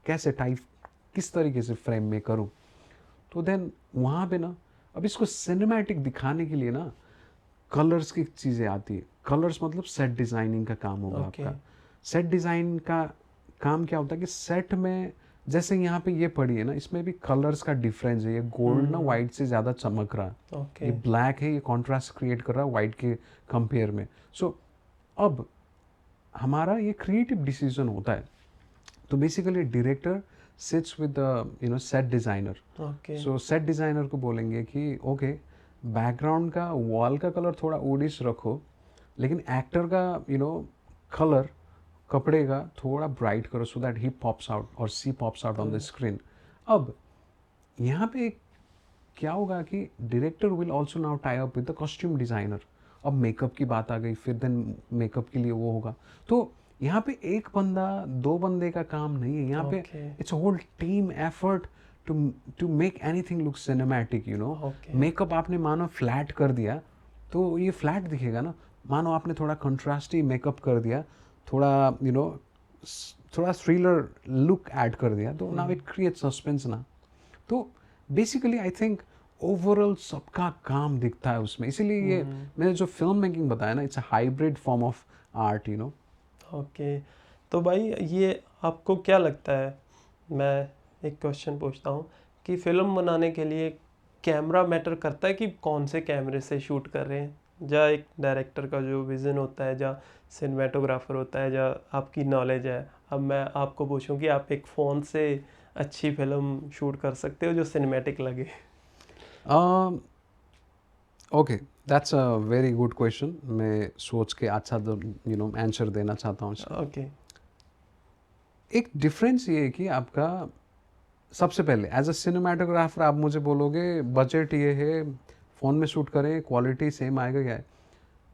कैसे टाइप, किस तरीके से फ्रेम में करूँ। तो देन वहाँ पे ना, अब इसको सिनेमैटिक दिखाने के लिए ना कलर्स की चीज़ें आती है। कलर्स मतलब सेट डिज़ाइनिंग का काम होगा ओके। आपका। सेट डिज़ाइन का काम क्या होता है कि सेट में, जैसे यहाँ पे ये पड़ी है ना, इसमें भी कलर्स का डिफरेंस है। ये गोल्ड ना वाइट से ज़्यादा चमक रहा है, ओके। ये ब्लैक है, ये कॉन्ट्रास्ट क्रिएट कर रहा है वाइट के कंपेयर में। सो अब हमारा ये क्रिएटिव डिसीजन होता है। तो basically director sits with set designer. Okay. So set designer को बोलेंगे कि ओके, बैकग्राउंड का वॉल का कलर थोड़ा ओडिश रखो, लेकिन एक्टर का कलर, कपड़े का थोड़ा ब्राइट करो, so that he pops out और she pops out on the screen. अब यहाँ पे क्या होगा कि director will also now tie up with the costume designer. अब मेकअप की बात आ गई, फिर देन मेकअप के लिए वो होगा। तो यहाँ पे एक बंदा, दो बंदे का काम नहीं है, यहाँ पे okay. It's a whole team effort to make anything look cinematic. Okay. Makeup आपने मानो फ्लैट कर दिया तो ये फ्लैट दिखेगा ना, मानो आपने थोड़ा कंट्रास्टी मेकअप कर दिया, थोड़ा थोड़ा थ्रिलर लुक ऐड कर दिया, तो नाउ इट क्रिएट सस्पेंस ना। तो बेसिकली आई थिंक ओवरऑल सबका काम दिखता है उसमें। इसीलिए ये मैंने जो फिल्म मेकिंग बताया ना, it's a hybrid form of art. Okay. तो भाई ये आपको क्या लगता है, मैं एक क्वेश्चन पूछता हूँ कि फिल्म बनाने के लिए कैमरा मैटर करता है कि कौन से कैमरे से शूट कर रहे हैं? या एक डायरेक्टर का जो विज़न होता है, या सिनेमेटोग्राफर होता है, या आपकी नॉलेज है? अब मैं आपको पूछूं कि आप एक फ़ोन से अच्छी फिल्म शूट कर सकते हो जो सिनेमैटिक लगे? Okay, that's a very good question. मैं सोच के अच्छा आंसर देना चाहता हूँ इसका। ओके। एक डिफरेंस ये है कि आपका सबसे पहले एज अ सिनेमाटोग्राफर आप मुझे बोलोगे बजट ये है, फ़ोन में शूट करें क्वालिटी सेम आएगा क्या है,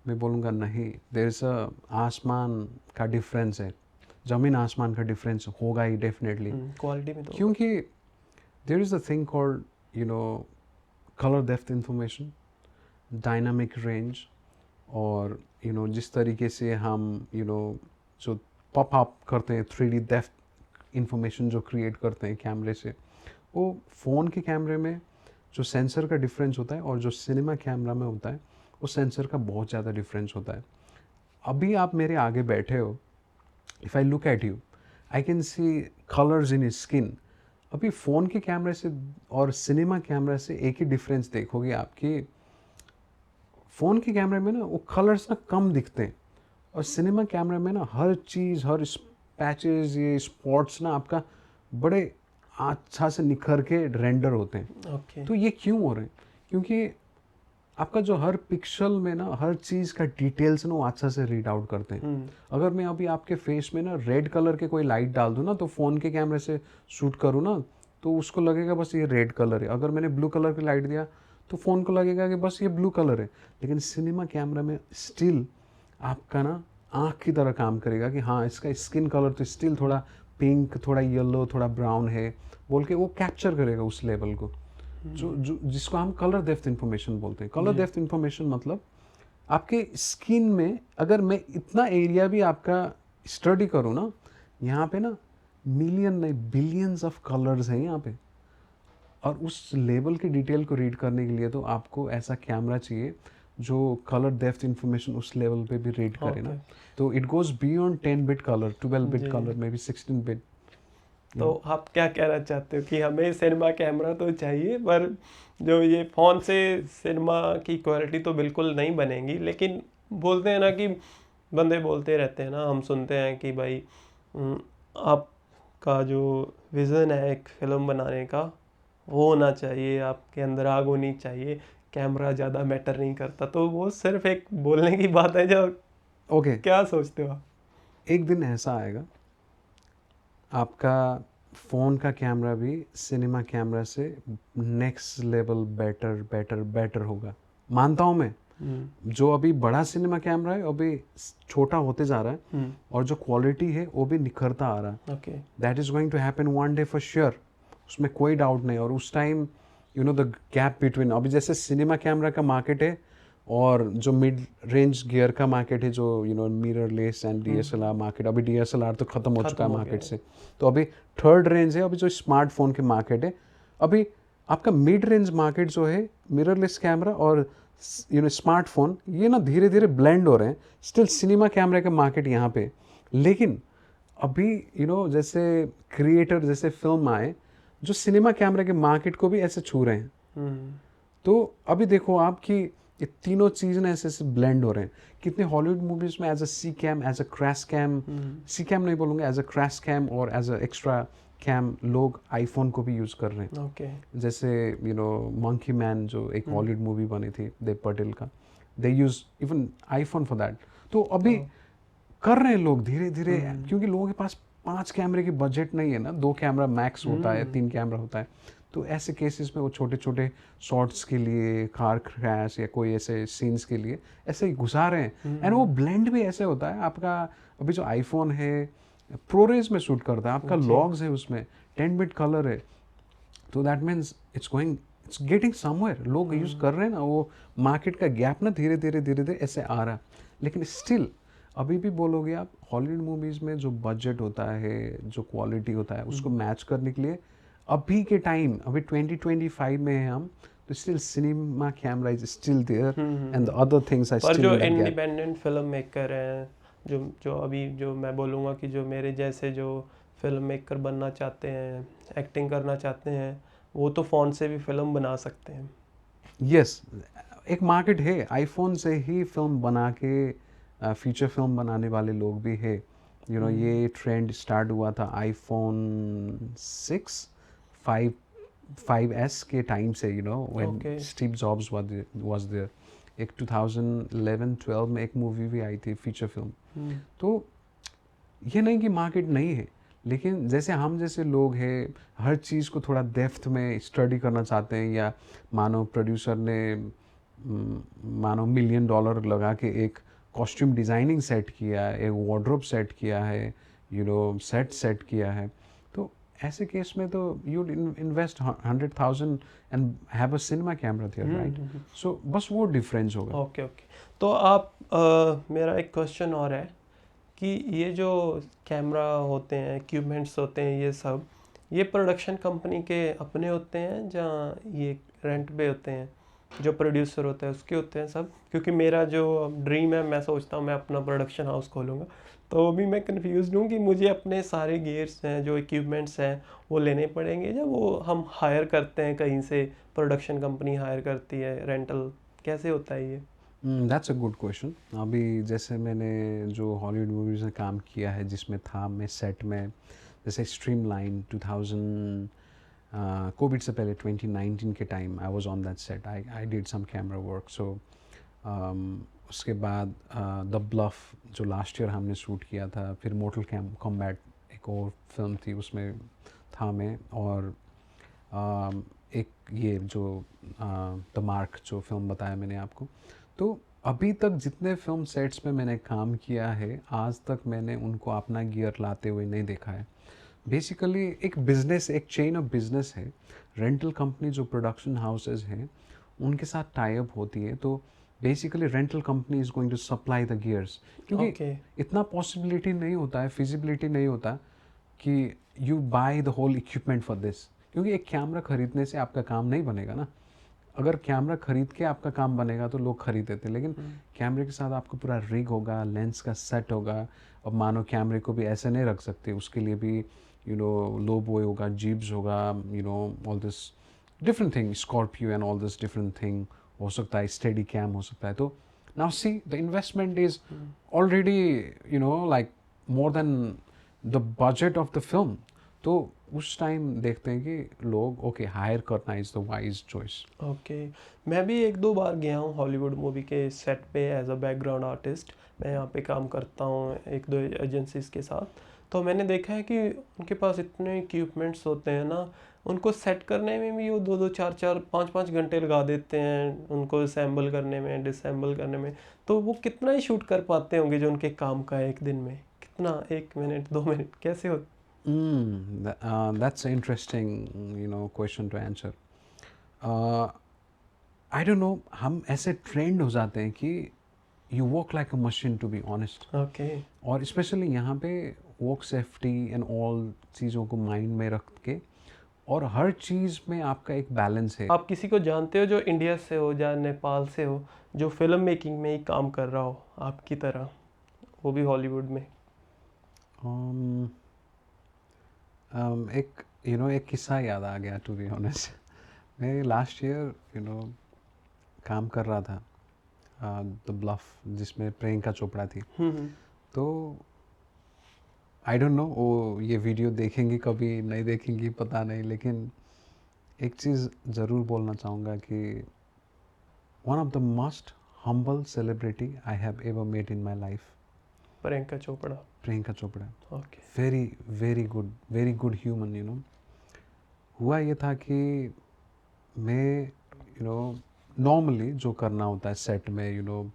मैं बोलूँगा नहीं, देयर इज़ अ आसमान का डिफरेंस है, ज़मीन आसमान का डिफरेंस होगा ही डेफिनेटली। क्वालिटी में तो होगा। क्योंकि there is a thing called colour depth information, dynamic range, और जिस तरीके से हम जो पॉप अप करते हैं 3D डेप्थ इंफॉर्मेशन जो क्रिएट करते हैं कैमरे से, वो फ़ोन के कैमरे में जो सेंसर का डिफरेंस होता है और जो सिनेमा कैमरा में होता है, वो सेंसर का बहुत ज़्यादा डिफरेंस होता है। अभी आप मेरे आगे बैठे हो, if I look at you I can see colours in skin. अभी फ़ोन के कैमरे से और सिनेमा कैमरा से एक ही डिफरेंस देखोगे आपकी, फ़ोन के कैमरे में ना वो कलर्स ना कम दिखते हैं, और सिनेमा कैमरा में ना हर चीज़, हर पैचेस, ये स्पॉट्स ना आपका बड़े अच्छा से निखर के रेंडर होते हैं। ओके। तो ये क्यों हो रहे हैं? क्योंकि आपका जो हर पिक्सल में ना हर चीज़ का डिटेल्स ना वो अच्छा से रीड आउट करते हैं। अगर मैं अभी आपके फेस में ना रेड कलर के कोई लाइट डाल दूँ ना, तो फ़ोन के कैमरे से शूट करूँ ना, तो उसको लगेगा बस ये रेड कलर है। अगर मैंने ब्लू कलर की लाइट दिया तो फ़ोन को लगेगा कि बस ये ब्लू कलर है। लेकिन सिनेमा कैमरा में स्टिल आपका ना आँख की तरह काम करेगा कि हाँ, इसका स्किन कलर तो स्टिल थोड़ा पिंक, थोड़ा येलो, थोड़ा ब्राउन है, बोल के वो कैप्चर करेगा उस लेवल को, जो जिसको हम कलर डेप्थ इंफॉर्मेशन बोलते हैं। कलर जी। डेप्थ इंफॉर्मेशन मतलब आपके स्किन में अगर मैं इतना एरिया भी आपका स्टडी करूँ ना, यहाँ पे ना मिलियन नहीं बिलियंस ऑफ कलर्स हैं यहाँ पे, और उस लेवल की डिटेल को रीड करने के लिए तो आपको ऐसा कैमरा चाहिए जो कलर डेप्थ इंफॉर्मेशन उस लेवल पे भी रीड करे ना। ओके। तो it goes beyond 10 bit colour, 12 bit जी। Colour, maybe 16 bit. तो आप क्या कहना चाहते हो कि हमें सिनेमा कैमरा तो चाहिए, पर जो ये फ़ोन से सिनेमा की क्वालिटी तो बिल्कुल नहीं बनेगी, लेकिन बोलते हैं ना कि बंदे बोलते रहते हैं ना, हम सुनते हैं कि भाई आपका जो विज़न है एक फ़िल्म बनाने का, वो होना चाहिए, आपके अंदर आग होनी चाहिए, कैमरा ज़्यादा मैटर नहीं करता। तो वो सिर्फ एक बोलने की बात है, जो ओके, क्या सोचते हो आप? एक दिन ऐसा आएगा आपका फ़ोन का कैमरा भी सिनेमा कैमरा से next level better better better होगा, मानता हूँ मैं। जो अभी बड़ा सिनेमा कैमरा है अभी छोटा होते जा रहा है, और जो क्वालिटी है वो भी निखरता आ रहा है। Okay. That is going to happen one day for sure, उसमें कोई डाउट नहीं। और उस टाइम द गैप बिटवीन, अभी जैसे सिनेमा कैमरा का मार्केट है और जो मिड रेंज गियर का मार्केट है, जो mirror less and DSLR market, अभी DSLR तो ख़त्म हो चुका ख़त्म है हो गया मार्केट है। से। तो अभी थर्ड रेंज है, अभी जो स्मार्टफोन के मार्केट है। अभी आपका मिड रेंज मार्केट जो है मिररलेस कैमरा और स्मार्टफोन, ये ना धीरे धीरे ब्लेंड हो रहे हैं। स्टिल सिनेमा कैमरा का मार्केट यहाँ पे, लेकिन अभी जैसे क्रिएटर जैसे फिल्म आए जो सिनेमा कैमरा के मार्केट को भी ऐसे छू रहे हैं। तो अभी देखो आप कि ये तीनों चीज़ ना ऐसे ऐसे ब्लेंड हो रहे हैं। कितने हॉलीवुड मूवीज में as a C cam, as a crash cam, C cam नहीं बोलूँगा, एज अ क्रैश कैम और एज अ एक्स्ट्रा कैम लोग आईफोन को भी यूज़ कर रहे हैं। ओके। जैसे मंकी मैन जो एक हॉलीवुड मूवी बनी थी देव पटेल का, they use even iPhone for that. तो अभी कर रहे हैं लोग धीरे धीरे, क्योंकि लोगों के पास 5 कैमरे की बजट नहीं है ना, 2 कैमरा मैक्स होता है, 3 कैमरा होता है। तो ऐसे केसेस में वो छोटे छोटे शॉट्स के लिए, कार क्रैश या कोई ऐसे सीन्स के लिए ऐसे ही घुसा रहे हैं। एंड वो ब्लेंड भी ऐसे होता है आपका। अभी जो आईफोन है प्रोरेज में शूट करता है, आपका जी। लॉग्स है उसमें 10 बिट कलर है, तो that means it's getting somewhere, लोग यूज़ कर रहे हैं ना। वो मार्केट का गैप ना धीरे धीरे धीरे धीरे ऐसे आ रहा है। लेकिन स्टिल अभी भी बोलोगे आप हॉलीवुड मूवीज़ में जो बजट होता है, जो क्वालिटी होता है, उसको मैच करने के लिए अभी के टाइम, अभी 2025 में हैं हम, तो still cinema camera is still there and the other things are पर स्टिल जो in that gap. Independent film maker हैं, जो जो अभी जो मैं बोलूँगा कि जो मेरे जैसे जो फिल्म मेकर बनना चाहते हैं, एक्टिंग करना चाहते हैं, वो तो फ़ोन से भी फिल्म बना सकते हैं। यस, एक मार्केट है, आईफोन से ही फिल्म बना के फीचर फिल्म बनाने वाले लोग भी है। ये ट्रेंड स्टार्ट हुआ था आईफोन 6 5 5S के टाइम से, when okay. Steve Jobs was there. एक 2011-12 में एक मूवी भी आई थी, फीचर फिल्म। तो ये नहीं कि मार्केट नहीं है, लेकिन जैसे हम जैसे लोग हैं हर चीज़ को थोड़ा डेप्थ में स्टडी करना चाहते हैं, या मानो प्रोड्यूसर ने मानो $1 मिलियन लगा के एक कॉस्ट्यूम डिज़ाइनिंग सेट किया है, एक वार्डरोब सेट किया है, सेट किया है, तो ऐसे केस में तो you invest 100,000 and have a cinema camera there, right? So बस वो डिफरेंस होगा। Okay okay. तो आप मेरा एक क्वेश्चन और है कि ये जो कैमरा होते हैं, इक्विपमेंट्स होते हैं, ये प्रोडक्शन कंपनी के अपने होते हैं जहाँ ये रेंट पे होते हैं, जो प्रोड्यूसर होता है उसके होते हैं सब? क्योंकि मेरा जो ड्रीम है, मैं सोचता हूँ मैं अपना प्रोडक्शन हाउस खोलूँगा, तो अभी मैं कंफ्यूज हूँ कि मुझे अपने सारे गियर्स हैं, जो इक्विपमेंट्स हैं, वो लेने पड़ेंगे या वो हम हायर करते हैं कहीं से, प्रोडक्शन कंपनी हायर करती है, रेंटल कैसे होता है ये? That's a good question. अभी जैसे मैंने जो हॉलीवुड मूवीज़ में काम किया है, जिसमें था मैं सेट में, जैसे स्ट्रीमलाइन 2000 कोविड से पहले 2019 के time I was on that set, I did some camera work. So उसके बाद द ब्लफ जो लास्ट ईयर हमने शूट किया था, फिर मोर्टल कॉम्बैट एक और फिल्म थी, उसमें था मैं, और एक ये जो द मार्क जो फिल्म बताया मैंने आपको। तो अभी तक जितने फिल्म सेट्स में मैंने काम किया है, आज तक मैंने उनको अपना गियर लाते हुए नहीं देखा है। बेसिकली एक बिजनेस, एक चेन ऑफ बिजनेस है। रेंटल कंपनी जो प्रोडक्शन हाउसेज हैं उनके साथ टाई अप होती है, तो basically rental company is going to supply the gears, क्योंकि ओके। इतना पॉसिबिलिटी नहीं होता है, फिजिबिलिटी नहीं होता कि you buy the whole equipment for this, क्योंकि एक कैमरा खरीदने से आपका काम नहीं बनेगा ना। अगर कैमरा खरीद के आपका काम बनेगा तो लोग खरीद देते, लेकिन कैमरे के साथ आपको पूरा रिग होगा, लेंस का सेट होगा। अब मानो कैमरे को भी ऐसे नहीं रख सकते, उसके लिए भी लो बॉय होगा, जीब्स होगा, all this different thing, Scorpio and all this different thing हो सकता है, स्टेडी कैम हो सकता है। तो now see the investment is already like more than the budget of the film. तो उस टाइम देखते हैं कि लोग ओके हायर करना is the wise choice. Okay. मैं भी एक दो बार गया हूँ हॉलीवुड मूवी के सेट पे एज अ बैकग्राउंड आर्टिस्ट। मैं यहाँ पे काम करता हूँ एक दो एजेंसीज के साथ। तो मैंने देखा है कि उनके पास इतने इक्विपमेंट्स होते हैं ना, उनको सेट करने में भी वो दो दो चार चार पाँच पाँच घंटे लगा देते हैं, उनको असेंबल करने में, डिसम्बल करने में। तो वो कितना ही शूट कर पाते होंगे जो उनके काम का है एक दिन में? कितना, 1 मिनट 2 मिनट कैसे हो? That's an interesting, question to answer. I don't know, हम ऐसे ट्रेंड हो जाते हैं कि you work like a machine, to be honest. Okay. और स्पेशली यहाँ पे वर्क सेफ्टी एंड ऑल चीज़ों को माइंड में रख के, और हर चीज़ में आपका एक बैलेंस है। आप किसी को जानते हो जो इंडिया से हो या नेपाल से हो, जो फिल्म मेकिंग में ही काम कर रहा हो आपकी तरह, वो भी हॉलीवुड में? um, एक एक किस्सा याद आ गया, टू बी ऑनेस्ट। मैं लास्ट ईयर काम कर रहा था द ब्लफ, जिसमें प्रियंका चोपड़ा थी। तो आई डोंट नो वो ये वीडियो देखेंगी कभी नहीं देखेंगी पता नहीं, लेकिन एक चीज़ ज़रूर बोलना चाहूँगा कि one of the most humble celebrity I have ever met in my life, Priyanka Chopra. Priyanka Chopra. Okay. Very very good human. हुआ ये था कि मैं नॉर्मली जो करना होता है सेट में,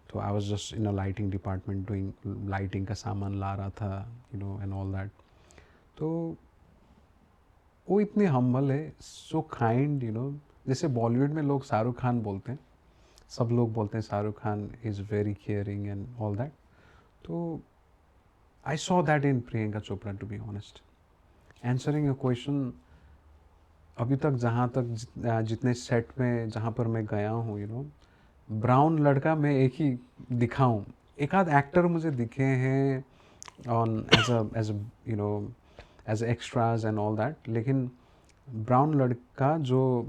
तो I was just in a lighting department doing lighting का सामान ला रहा था, एंड ऑल दैट। तो वो इतने हम्बल है, सो काइंड, जैसे बॉलीवुड में लोग शाहरुख खान बोलते हैं, सब लोग बोलते हैं Shahrukh Khan is very caring and all that. तो I saw that in Priyanka Chopra, to be honest. Answering a question, अभी तक जहाँ तक जितने सेट में जहाँ पर मैं गया हूँ, ब्राउन लड़का मैं एक ही दिखा हूँ। एक आध एक्टर मुझे दिखे हैं on as as extras and all that, लेकिन ब्राउन लड़का जो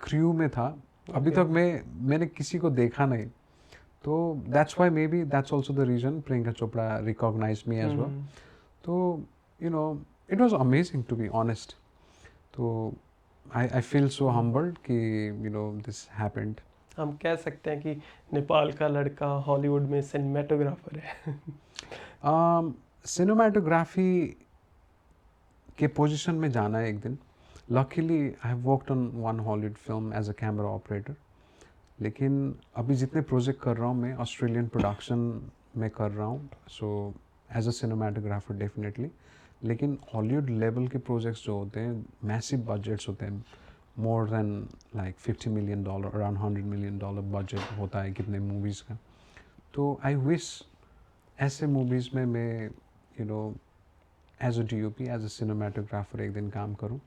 क्रू में था, अभी तक मैंने किसी को देखा नहीं। तो that's why maybe that's also the reason Priyanka Chopra recognise me as well. तो it was amazing, to be honest. तो I feel so humbled कि this happened. हम कह सकते हैं कि नेपाल का लड़का हॉलीवुड में सिनेमेटोग्राफर है। सिनेमाटोग्राफी के पोजीशन में जाना है एक दिन। Luckily I have worked on one Hollywood film as a camera operator, लेकिन अभी जितने प्रोजेक्ट कर रहा हूँ मैं ऑस्ट्रेलियन प्रोडक्शन में कर रहा हूँ, so as a cinematographer definitely. लेकिन हॉलीवुड लेवल के प्रोजेक्ट्स जो होते हैं, मैसिव बजट्स होते हैं, more than like $50 million, around $100 million budget होता है कितने मूवीज़ का। तो आई विश ऐसे मूवीज़ में मैं as a DOP, as a cinematographer एक दिन काम करूं।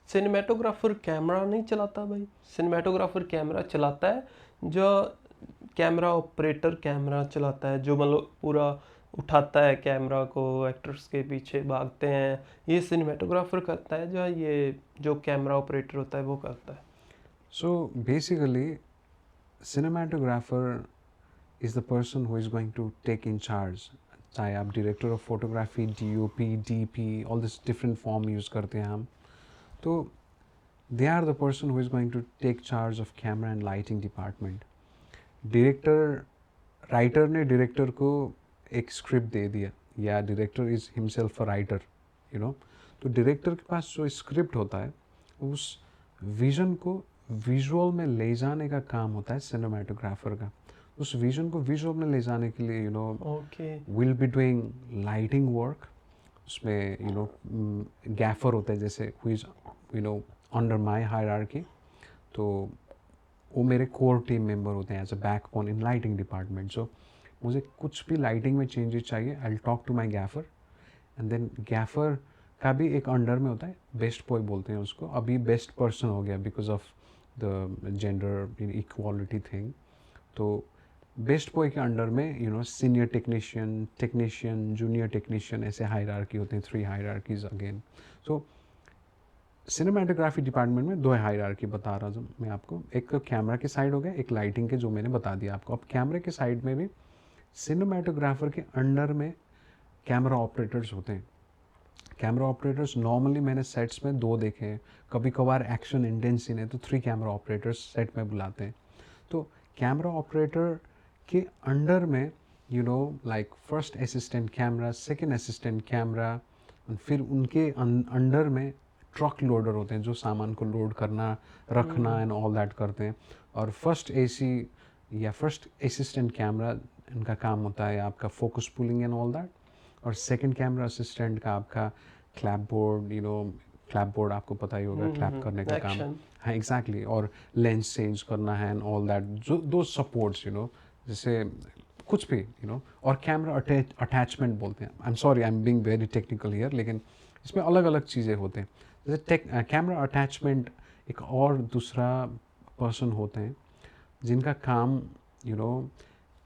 सिनेमेटोग्राफर कैमरा नहीं चलाता भाई, सिनेमेटोग्राफर कैमरा चलाता है, जो कैमरा ऑपरेटर कैमरा चलाता है, जो मतलब पूरा उठाता है कैमरा को, एक्टर्स के पीछे भागते हैं, ये सिनेमेटोग्राफर करता है, जो ये जो कैमरा ऑपरेटर होता है वो करता है। So basically cinematographer is the person who is going to take in charge. चाहे आप director of photography, DOP, DP, all this different form use करते हैं हम, तो they are the person who is going to take charge of camera and lighting department. Director, writer ने डायरेक्टर को एक स्क्रिप्ट दे दिया, या director is himself a writer, तो डायरेक्टर के पास जो स्क्रिप्ट होता है, उस विजन को विजुअल में ले जाने का काम होता है सिनेमाटोग्राफर का। उस विजन को विजुअल में ले जाने के लिए okay. Will be doing lighting work. उसमें गैफर होता है, जैसे who is under my hierarchy, तो वो मेरे कोर टीम मेंबर होते हैं as a backbone in lighting department. So मुझे कुछ भी लाइटिंग में चेंजेस चाहिए, I will talk to my gaffer, and then gaffer का भी एक अंडर में होता है, बेस्ट बॉय बोलते हैं उसको, अभी बेस्ट पर्सन हो गया because of the gender equality thing. तो बेस्ट बॉय के अंडर में सीनियर टेक्नीशियन, जूनियर टेक्नीशियन, ऐसे हायरार्की होते हैं, 3 हायरार्कीज अगेन। सो सिनेमाटोग्राफी डिपार्टमेंट में 2 हायरार्की बता रहा हूँ मैं आपको, एक तो कैमरा के साइड हो गया, एक लाइटिंग के, जो मैंने बता दिया आपको। अब कैमरे के साइड में भी सिनेमाटोग्राफर के अंडर में कैमरा ऑपरेटर्स होते हैं। कैमरा ऑपरेटर्स नॉर्मली मैंने सेट्स में 2 देखे हैं, कभी कभार एक्शन इंटेंस सीन है तो 3 कैमरा ऑपरेटर्स सेट में बुलाते हैं। तो कैमरा ऑपरेटर के अंडर में like first assistant camera, second assistant camera, फिर उनके अंडर में ट्रक लोडर होते हैं जो सामान को लोड करना, रखना एंड ऑल दैट करते हैं। और फर्स्ट AC या फर्स्ट असिस्टेंट कैमरा, इनका काम होता है आपका focus pulling and all that. और सेकंड कैमरा असिस्टेंट का आपका क्लैप बोर्ड, क्लैप बोर्ड आपको पता ही होगा, क्लैप करने का काम। एक्शन। हाँ एग्जैक्टली, और लेंस चेंज करना है एंड ऑल दैट, जो दो सपोर्ट्स जैसे कुछ भी और कैमरा अटैचमेंट बोलते हैं। I am sorry, I am being very technical here, लेकिन इसमें अलग अलग चीज़ें होते हैं। जैसे कैमरा अटैचमेंट एक और दूसरा पर्सन होते हैं जिनका काम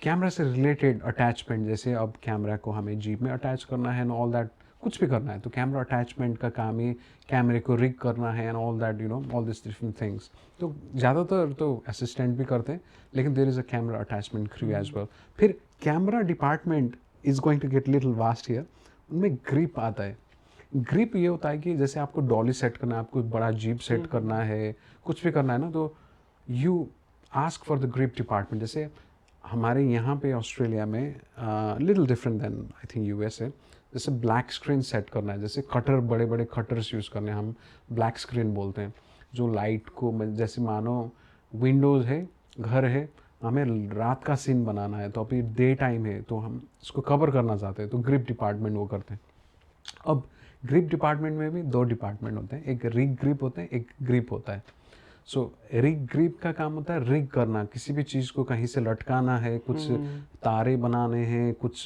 कैमरा से रिलेटेड अटैचमेंट, जैसे अब कैमरा को हमें जीप में अटैच करना है एंड ऑल दैट, कुछ भी करना है तो कैमरा अटैचमेंट का काम ही कैमरे को रिग करना है and all that, all this different things. तो ज़्यादातर तो असिस्टेंट भी करते हैं, लेकिन there is a camera attachment crew as well. फिर camera department is going to get little vast here. उनमें ग्रिप आता है। ग्रिप ये होता है कि जैसे आपको डॉली सेट करना है, आपको बड़ा जीप सेट करना है, कुछ भी करना है ना, तो you ask for the grip department. जैसे हमारे यहाँ पे ऑस्ट्रेलिया में little different than I think USA, जैसे ब्लैक स्क्रीन सेट करना है, जैसे कटर, बड़े बड़े कटर्स यूज़ करने हैं, हम ब्लैक स्क्रीन बोलते हैं, जो लाइट को, जैसे मानो विंडोज़ है, घर है, हमें रात का सीन बनाना है, तो अभी डे टाइम है तो हम इसको कवर करना चाहते हैं, तो ग्रिप डिपार्टमेंट वो करते हैं। अब ग्रिप डिपार्टमेंट में भी 2 डिपार्टमेंट होते हैं, एक रिग ग्रिप होते हैं, एक ग्रिप होता है। सो रिग ग्रिप का काम होता है रिग करना, किसी भी चीज़ को कहीं से लटकाना है, कुछ तारे बनाने हैं, कुछ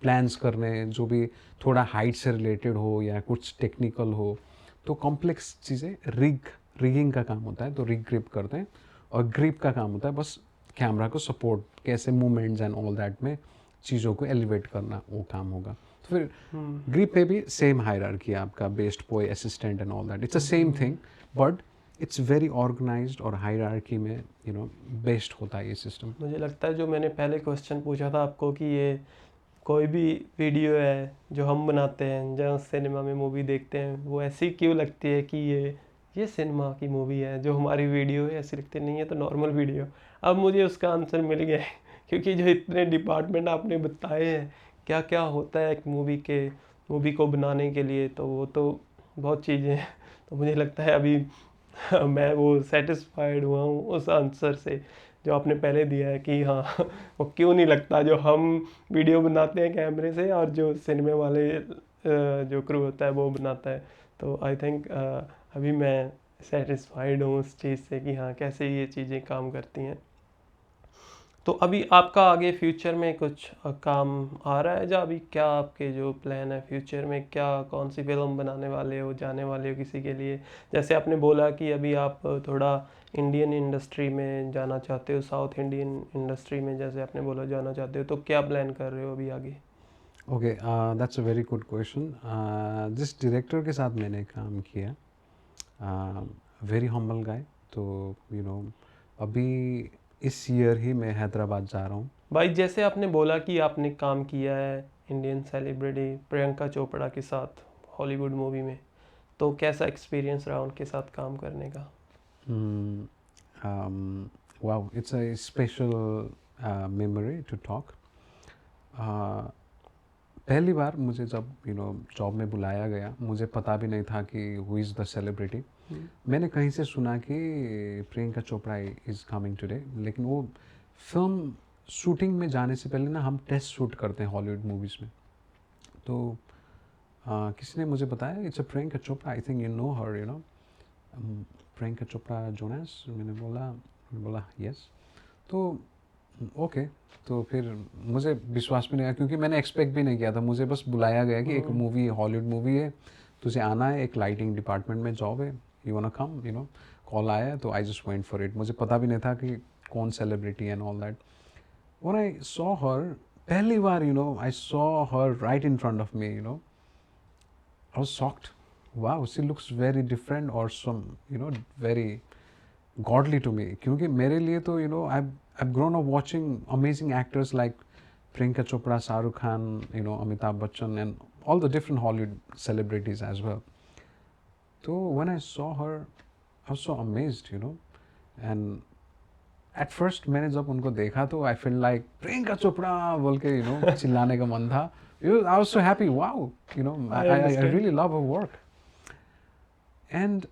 प्लान्स करने हैं, जो भी थोड़ा हाइट से रिलेटेड हो या कुछ टेक्निकल हो, तो कॉम्प्लेक्स चीज़ें रिगिंग का काम होता है, तो रिग ग्रिप करते हैं। और ग्रिप का काम होता है बस कैमरा को सपोर्ट, कैसे मूवमेंट्स एंड ऑल दैट में चीज़ों को एलिवेट करना, वो काम होगा। तो फिर ग्रिप पे भी सेम हायरार्की है आपका, best boy, assistant and all that, it's a same thing, but it's very organised और हायरार्की में बेस्ट होता है ये सिस्टम। मुझे लगता है जो मैंने पहले क्वेश्चन पूछा था आपको कि ये कोई भी वीडियो है जो हम बनाते हैं, जहाँ सिनेमा में मूवी देखते हैं, वो ऐसी क्यों लगती है कि ये ये सिनेमा की मूवी है, जो हमारी वीडियो है ऐसी लगती नहीं है, तो नॉर्मल वीडियो। अब मुझे उसका आंसर मिल गया है क्योंकि जो इतने डिपार्टमेंट आपने बताए हैं, क्या क्या होता है एक मूवी को बनाने के लिए, तो वो तो बहुत चीज़ें हैं। तो मुझे लगता है अभी मैं वो सेटिस्फाइड हुआ हूँ उस आंसर से जो आपने पहले दिया है कि हाँ वो क्यों नहीं लगता, जो हम वीडियो बनाते हैं कैमरे से और जो सिनेमा वाले जो क्रू होता है वो बनाता है। तो आई थिंक अभी मैं सेटिस्फाइड हूँ उस चीज़ से कि हाँ कैसे ये चीज़ें काम करती हैं। तो अभी आपका आगे फ्यूचर में कुछ काम आ रहा है, या अभी क्या आपके जो प्लान है फ्यूचर में, क्या कौन सी फिल्म बनाने वाले हो, जाने वाले हो किसी के लिए? जैसे आपने बोला कि अभी आप थोड़ा इंडियन इंडस्ट्री में जाना चाहते हो, साउथ इंडियन इंडस्ट्री में जैसे आपने बोला जाना चाहते हो, तो क्या प्लान कर रहे हो अभी आगे? Okay, that's a very good question. जिस डायरेक्टर के साथ मैंने काम किया, वेरी हम्बल गाय, तो अभी इस ईयर ही मैं हैदराबाद जा रहा हूँ। भाई जैसे आपने बोला कि आपने काम किया है इंडियन सेलिब्रिटी प्रियंका चोपड़ा के साथ हॉलीवुड मूवी में, तो कैसा एक्सपीरियंस रहा उनके साथ काम करने का? Wow, it's a special memory to talk. पहली बार मुझे जब जॉब में बुलाया गया, मुझे पता भी नहीं था कि हु इज़ द सेलिब्रिटी। मैंने कहीं से सुना कि Priyanka Chopra is coming today, लेकिन वो फिल्म शूटिंग में जाने से पहले ना हम टेस्ट शूट करते हैं हॉलीवुड मूवीज़ में। तो किसी ने मुझे बताया it's a Priyanka Chopra, I think you no her, Priyanka Chopra Jonas. मैंने बोला यस। तो ओके, तो फिर मुझे विश्वास भी नहीं आया क्योंकि मैंने एक्सपेक्ट भी नहीं किया था। मुझे बस बुलाया गया कि एक मूवी, हॉलीवुड मूवी है, तुझे आना है, एक लाइटिंग डिपार्टमेंट में जॉब है, यू वांना कम, कॉल आया, तो I just went for it. मुझे पता भी नहीं था कि कौन celebrity and all that. When I saw her, पहली बार I saw her right in front of me, I was shocked. Wow, she looks very different और some very godly to me, क्योंकि मेरे लिए तो I've grown up watching amazing actors like Priyanka Chopra, Shah Rukh Khan, Amitabh Bachchan, and all the different Hollywood celebrities as well. So when I saw her, I was so amazed, and at first मैंने जब उनको देखा तो I felt like Priyanka Chopra बोल के चिल्लाने का मन था। I was so happy, wow, I I understand. really love her work. And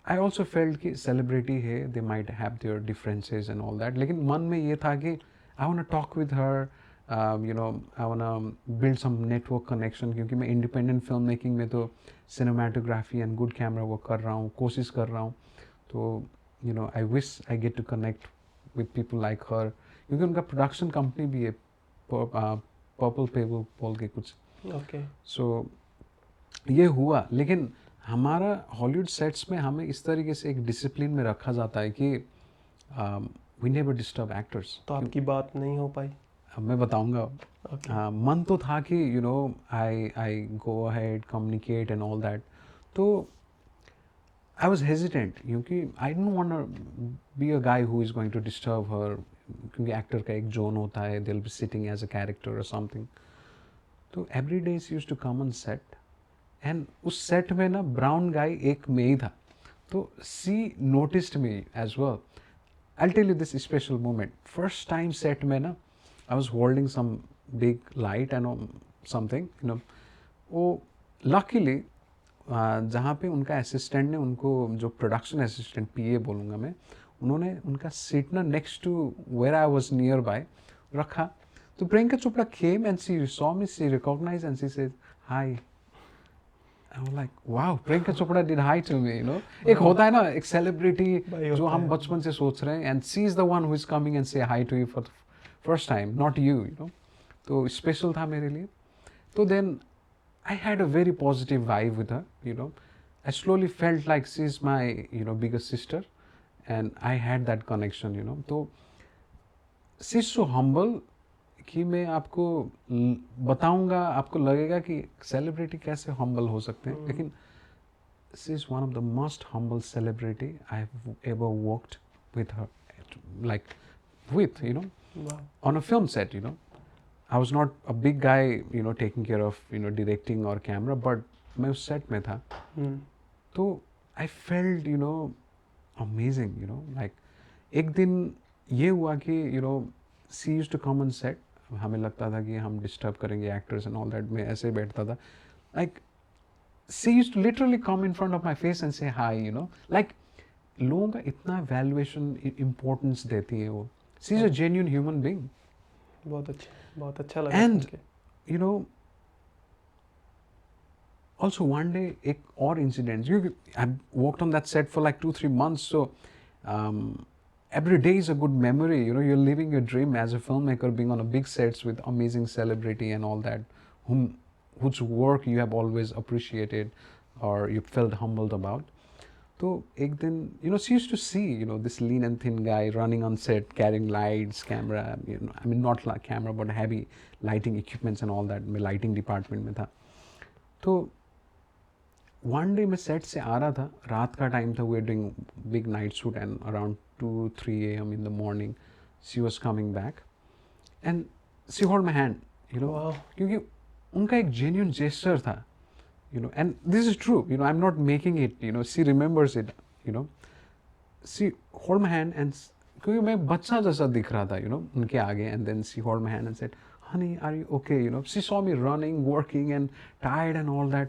I also felt कि celebrity है, they might have their differences and all that, लेकिन मन में ये था कि I want to talk with her, I want to build some network connection, क्योंकि मैं independent film making में तो cinematography and good camera work कर रहा हूँ, कोशिश कर रहा हूँ। तो I wish I get to connect with people like her, क्योंकि उनका production company भी है, पर्पल पेबल बोल के कुछ। ओके। सो ये हुआ, लेकिन हमारा हॉलीवुड सेट्स में हमें इस तरीके से एक डिसिप्लिन में रखा जाता है कि वी नेवर डिस्टर्ब एक्टर्स। तो आपकी बात नहीं हो पाई? अब मैं बताऊंगा। ओके। मन तो था कि I go ahead, communicate and all that. तो आई वाज हेजिटेंट क्योंकि I don't want be a guy who is going to disturb her, क्योंकि एक्टर का एक जोन होता है, they will be sitting as a character और समथिंग। तो every day she used to come on set, and उस सेट में ना ब्राउन गाय एक में ही था, तो she noticed me as well. I tell you this special moment. First time set में ना I was holding some big light and something, वो लकीली जहाँ पे उनका असिस्टेंट ने उनको, जो प्रोडक्शन असिस्टेंट पीए बोलूँगा मैं, उन्होंने उनका सीट ना next to where I was nearby रखा। तो Priyanka Chopra came and she saw me, she recognise and she said hi. I was like, wow, Priyanka Chopra did hi to me, एक होता है ना एक सेलिब्रिटी भाई जो होता हम है। बचपन से सोच रहे हैं, and she is the one who is coming and say hi to you for the first time, not you, तो स्पेशल था मेरे लिए। तो then I had a very positive vibe with her. I slowly felt like she is my bigger sister, and I had that connection. तो she is so humble कि मैं आपको बताऊंगा, आपको लगेगा कि सेलिब्रिटी कैसे हम्बल हो सकते हैं, लेकिन she is one of the most humble celebrity I have ever worked with her, like with, वाह। on a film set. I was not a big guy, taking care of, directing or camera, but मैं उस set में था। तो I felt, amazing, like एक दिन ये हुआ कि she used to come on set. हमें लगता था कि हम डिस्टर्ब करेंगे एक्टर्स एंड ऑल दैट. मैं ऐसे बैठता था, like she used to literally come in front of my face and say hi, like लोगों का इतना वैल्यूएशन इम्पोर्टेंस देती है वो. She is a genuine human being. बहुत अच्छा लगा सुन एंड के. also one day एक और incident, I worked on that set for like 2-3 months, so every day is a good memory. You're living your dream as a filmmaker, being on a big sets with amazing celebrity and all that, whose work you have always appreciated or you felt humbled about. So एक दिन, she used to see, this lean and thin guy running on set, carrying lights, camera, I mean not like camera but heavy lighting equipments and all that. मैं lighting department में था. तो वन डे मैं सेट से आ रहा था, रात का टाइम था, we are doing big night shoot and around 2-3 AM in the morning she was coming back and she hold my hand, Wow. क्योंकि उनका एक जेन्यून जेस्चर था, and this is true, I am not making it, she remembers it, she hold my hand and क्योंकि मैं बच्चा जैसा दिख रहा था, उनके आगे, and then she hold my hand and said, honey, are you okay? She saw me running, working and tired and all that.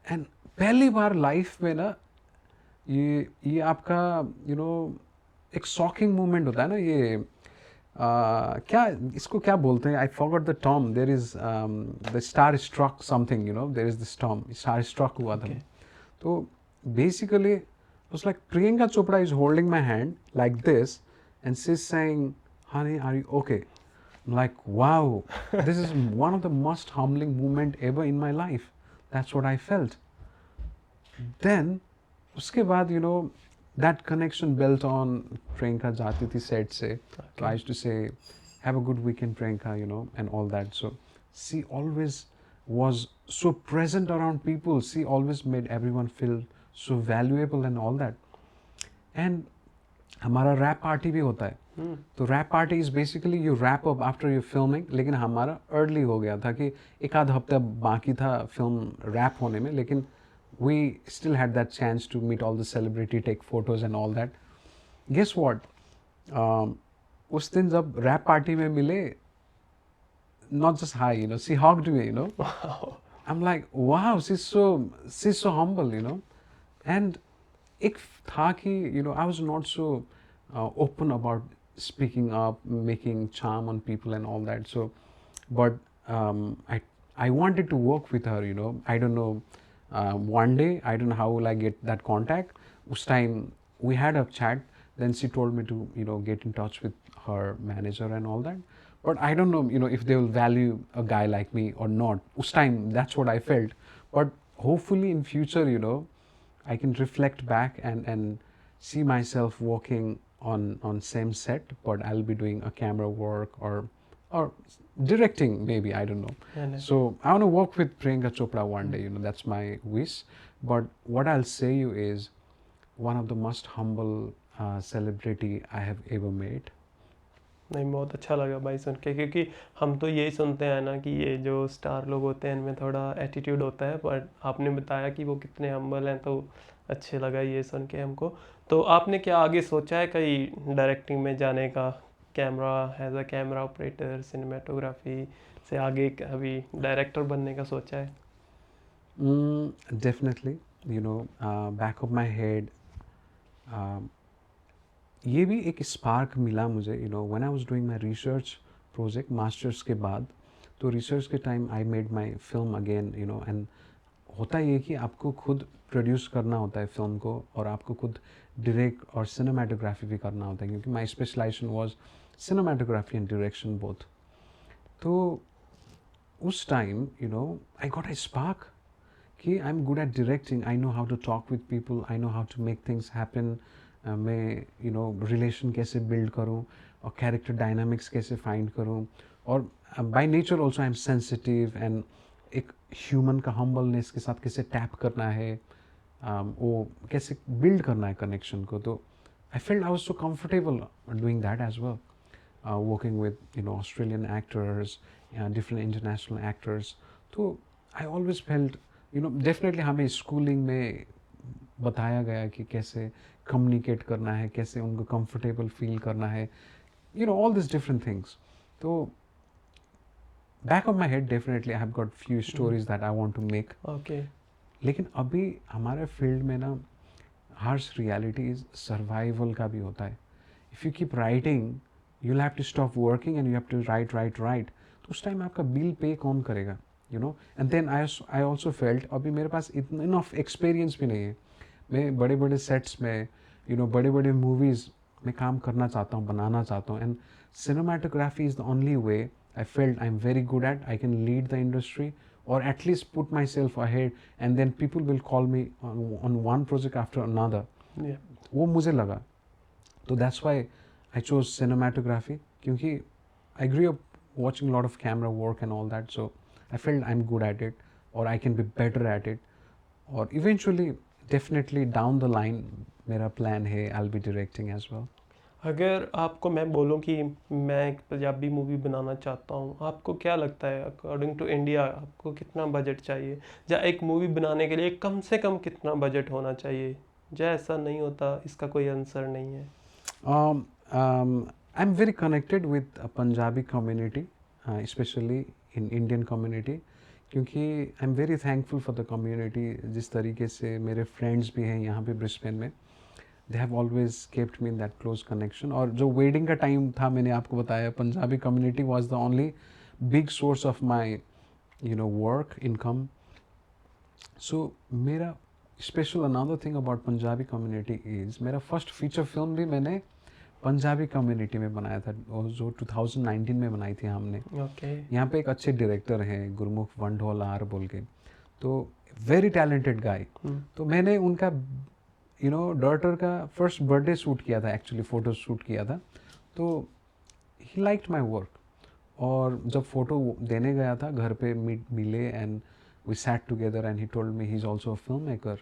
And पहली बार लाइफ में ना ये आपका एक शॉकिंग मोमेंट होता है ना, ये क्या इसको क्या बोलते हैं, I forgot the term. There is the star struck something, there is this term, star struck हुआ था. तो basically was like Priyanka Chopra is holding my hand like this and she's saying, honey, are you okay? I'm like, wow, this is one of the most humbling moment ever in my life. That's what I felt. Then उसके बाद that connection built on. Priyanka जाती थी set से, so I used to say, have a good weekend Priyanka, and all that. So she always was so present around people. She always made everyone feel so valuable and all that. And हमारा रैप पार्टी भी होता है. तो wrap party is basically you wrap up after you filming, लेकिन हमारा अर्ली हो गया था कि एक आध हफ्ता बाकी था फिल्म रैप होने में, लेकिन we still had that chance to meet all the celebrity, take photos and all that. Guess what? उस दिन जब रैप पार्टी में मिले, not just hi, she hugged me, Wow. I'm like, wow, she's so humble, and एक था कि I was not so open about speaking up, making charm on people and all that. So, but I wanted to work with her, I don't know. One day, I don't know how will I get that contact. Us time we had a chat. Then she told me to get in touch with her manager and all that. But I don't know if they will value a guy like me or not. Us time that's what I felt. But hopefully in future, I can reflect back and see myself working on same set, but I'll be doing a camera work or directing maybe, I don't know. Yeah, So I want to work with Priyanka Chopra one day, that's my wish. But what I'll say you is one of the most humble celebrity I have ever met. नहीं, बहुत अच्छा लगा भाई सुन के, क्योंकि हम तो यही सुनते हैं ना कि ये जो स्टार लोग होते हैं इनमें थोड़ा एटीट्यूड होता है, पर आपने बताया कि वो कितने हम्बल हैं, तो अच्छे लगा ये सुन के हमको. तो आपने क्या आगे सोचा है कहीं डायरेक्टिंग में जाने का, camera as a camera operator, cinematography से आगे अभी डायरेक्टर बनने का सोचा है? Definitely, back of my head, ये भी एक स्पार्क मिला मुझे, when I was doing my research project masters के बाद. तो रिसर्च के time I made my film again, and होता ये कि आपको खुद प्रोड्यूस करना होता है फिल्म को, और आपको खुद डायरेक्ट और सिनेमाटोग्राफी भी करना होता है, क्योंकि my specialization was cinematography and direction both. तो उस time I got a spark कि I am good at directing, I know how to talk with people, I know how to make things happen. मैं रिलेशन कैसे बिल्ड करूँ और कैरेक्टर डायनामिक्स कैसे फाइंड करूँ, और by nature also I am sensitive, and एक ह्यूमन का हम्बलनेस के साथ कैसे टैप करना है, वो कैसे बिल्ड करना है कनेक्शन को. तो I felt I was so comfortable doing that as well, working with Australian actors, different international actors. तो आई ऑलवेज फेल्ट डेफिनेटली हमें स्कूलिंग में बताया गया कि कैसे कम्युनिकेट करना है, कैसे उनको कंफर्टेबल फील करना है, ऑल दिस डिफरेंट थिंग्स. तो back of my head definitely I have got few stories that I want to make. Okay. लेकिन अभी हमारे फील्ड में ना हार्श रियलिटी इज सर्वाइवल का भी होता है. If you keep writing you have to stop working and you have to write. तो उस टाइम आपका बिल पे कौन करेगा, and then I also felt अभी मेरे पास इतना इनफ एक्सपीरियंस भी नहीं है. मैं बड़े बड़े सेट्स में बड़े बड़े मूवीज़ में काम करना चाहता हूँ, बनाना चाहता हूँ. And cinematography is the only way I felt I'm very good at. I can lead the industry or at least put myself ahead, and then people will call me on one project after another. Yeah. वो मुझे लगा. तो that's why I chose cinematography, क्योंकि I grew up watching a lot of camera work and all that, so I felt I'm good at it or I can be better at it. और eventually definitely down the line मेरा plan है I'll be directing as well. अगर आपको मैं बोलूं कि मैं एक पंजाबी मूवी बनाना चाहता हूं, आपको क्या लगता है अकॉर्डिंग टू इंडिया आपको कितना बजट चाहिए, या एक मूवी बनाने के लिए कम से कम कितना बजट होना चाहिए? या ऐसा नहीं होता, इसका कोई आंसर नहीं है? I'm very connected with a Punjabi community, especially in Indian community, क्योंकि I'm very thankful for the community. जिस तरीके से मेरे friends भी हैं यहाँ पे ब्रिस्बेन में, they have always kept me in that close connection. और जो वेडिंग का टाइम था, मैंने आपको बताया, Punjabi community was the only big source of my work income. So मेरा special another thing about Punjabi community is मेरा first feature film भी मैंने पंजाबी कम्युनिटी में बनाया था, जो 2019 में बनाई थी हमने. ओके. यहाँ पे एक अच्छे डायरेक्टर हैं गुरमुख वंडोलार बोल के, तो वेरी टैलेंटेड गाय. तो मैंने उनका डॉटर का फर्स्ट बर्थडे शूट किया था, एक्चुअली फ़ोटो शूट किया था. तो ही लाइक्ड माय वर्क, और जब फ़ोटो देने गया था घर पे मिले and we sat together and he told me he is also a film maker.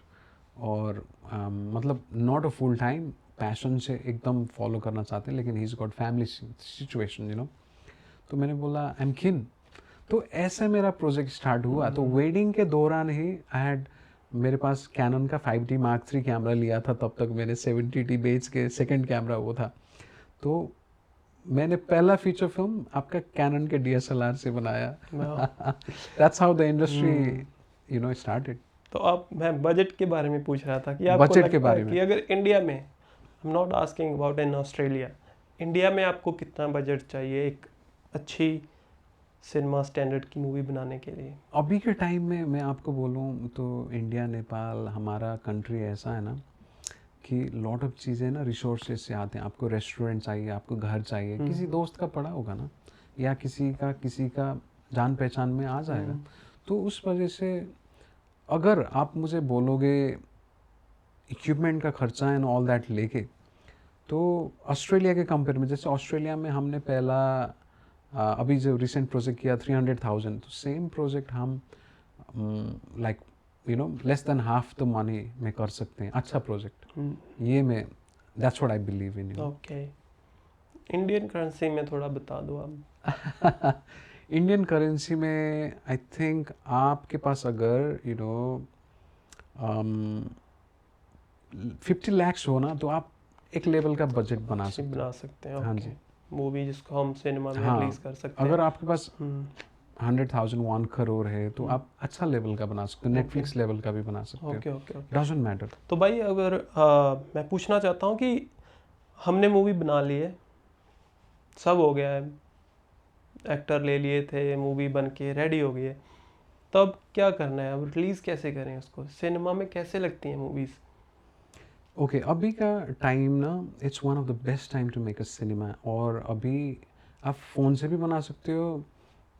और मतलब not a full time, passion से एकदम फॉलो करना चाहते हैं, लेकिन he is got family situation. तो मैंने बोला आई एम किन. तो ऐसे मेरा प्रोजेक्ट स्टार्ट हुआ. तो वेडिंग के दौरान ही आई हैड, मेरे पास कैनन का 5D Mark III कैमरा लिया था, तब तक मैंने 70D बेच के सेकंड कैमरा वो था. तो मैंने पहला फीचर फिल्म आपका कैनन के DSLR से बनाया. That's how the industry started. तो अब मैं बजट के बारे में पूछ रहा था कि आपको बजट के लगता बारे है में कि अगर इंडिया में, आई am not asking about in Australia, India में आपको कितना बजट चाहिए एक अच्छी सिनेमा स्टैंडर्ड की मूवी बनाने के लिए? अभी के टाइम में मैं आपको बोलूँ तो इंडिया, नेपाल, हमारा कंट्री ऐसा है ना कि लॉट ऑफ चीज़ें ना रिसोर्सेज से आते हैं. आपको रेस्टोरेंट चाहिए, आपको घर चाहिए, किसी दोस्त का पड़ा होगा ना, या किसी का जान पहचान में आ जाएगा. तो उस वजह से अगर आप मुझे बोलोगे इक्विपमेंट का खर्चा एंड ऑल दैट लेके, तो ऑस्ट्रेलिया के कंपेयर में, जैसे ऑस्ट्रेलिया में हमने पहला अभी जो रिसेंट प्रोजेक्ट किया 300,000, तो सेम प्रोजेक्ट हम like less than half the money में कर सकते हैं. अच्छा प्रोजेक्ट, ये मैं that's what I believe in. Okay. Indian currency में थोड़ा बता दो आप. इंडियन करेंसी में आई थिंक आपके पास अगर 50 lakhs हो ना, तो आप एक लेवल का बजट बना सकते हैं. हाँ जी. मूवी जिसको हम सिनेमा में रिलीज कर सकते हैं. अगर आपके पास 100,000 1 crore है, तो आप अच्छा लेवल का बना सकते हो, नेटफ्लिक्स लेवल का भी बना सकते हो. ओके. Doesn't matter. तो भाई अगर मैं पूछना चाहता हूँ कि हमने मूवी बना ली है, सब हो गया है, एक्टर ले लिए थे, मूवी बन के रेडी हो गई है, तब क्या करना है? अब रिलीज़ कैसे करें उसको? सिनेमा में कैसे लगती हैं मूवीज़? ओके, अभी का टाइम ना, it's one of the best time to make a cinema. और अभी आप फ़ोन से भी बना सकते हो,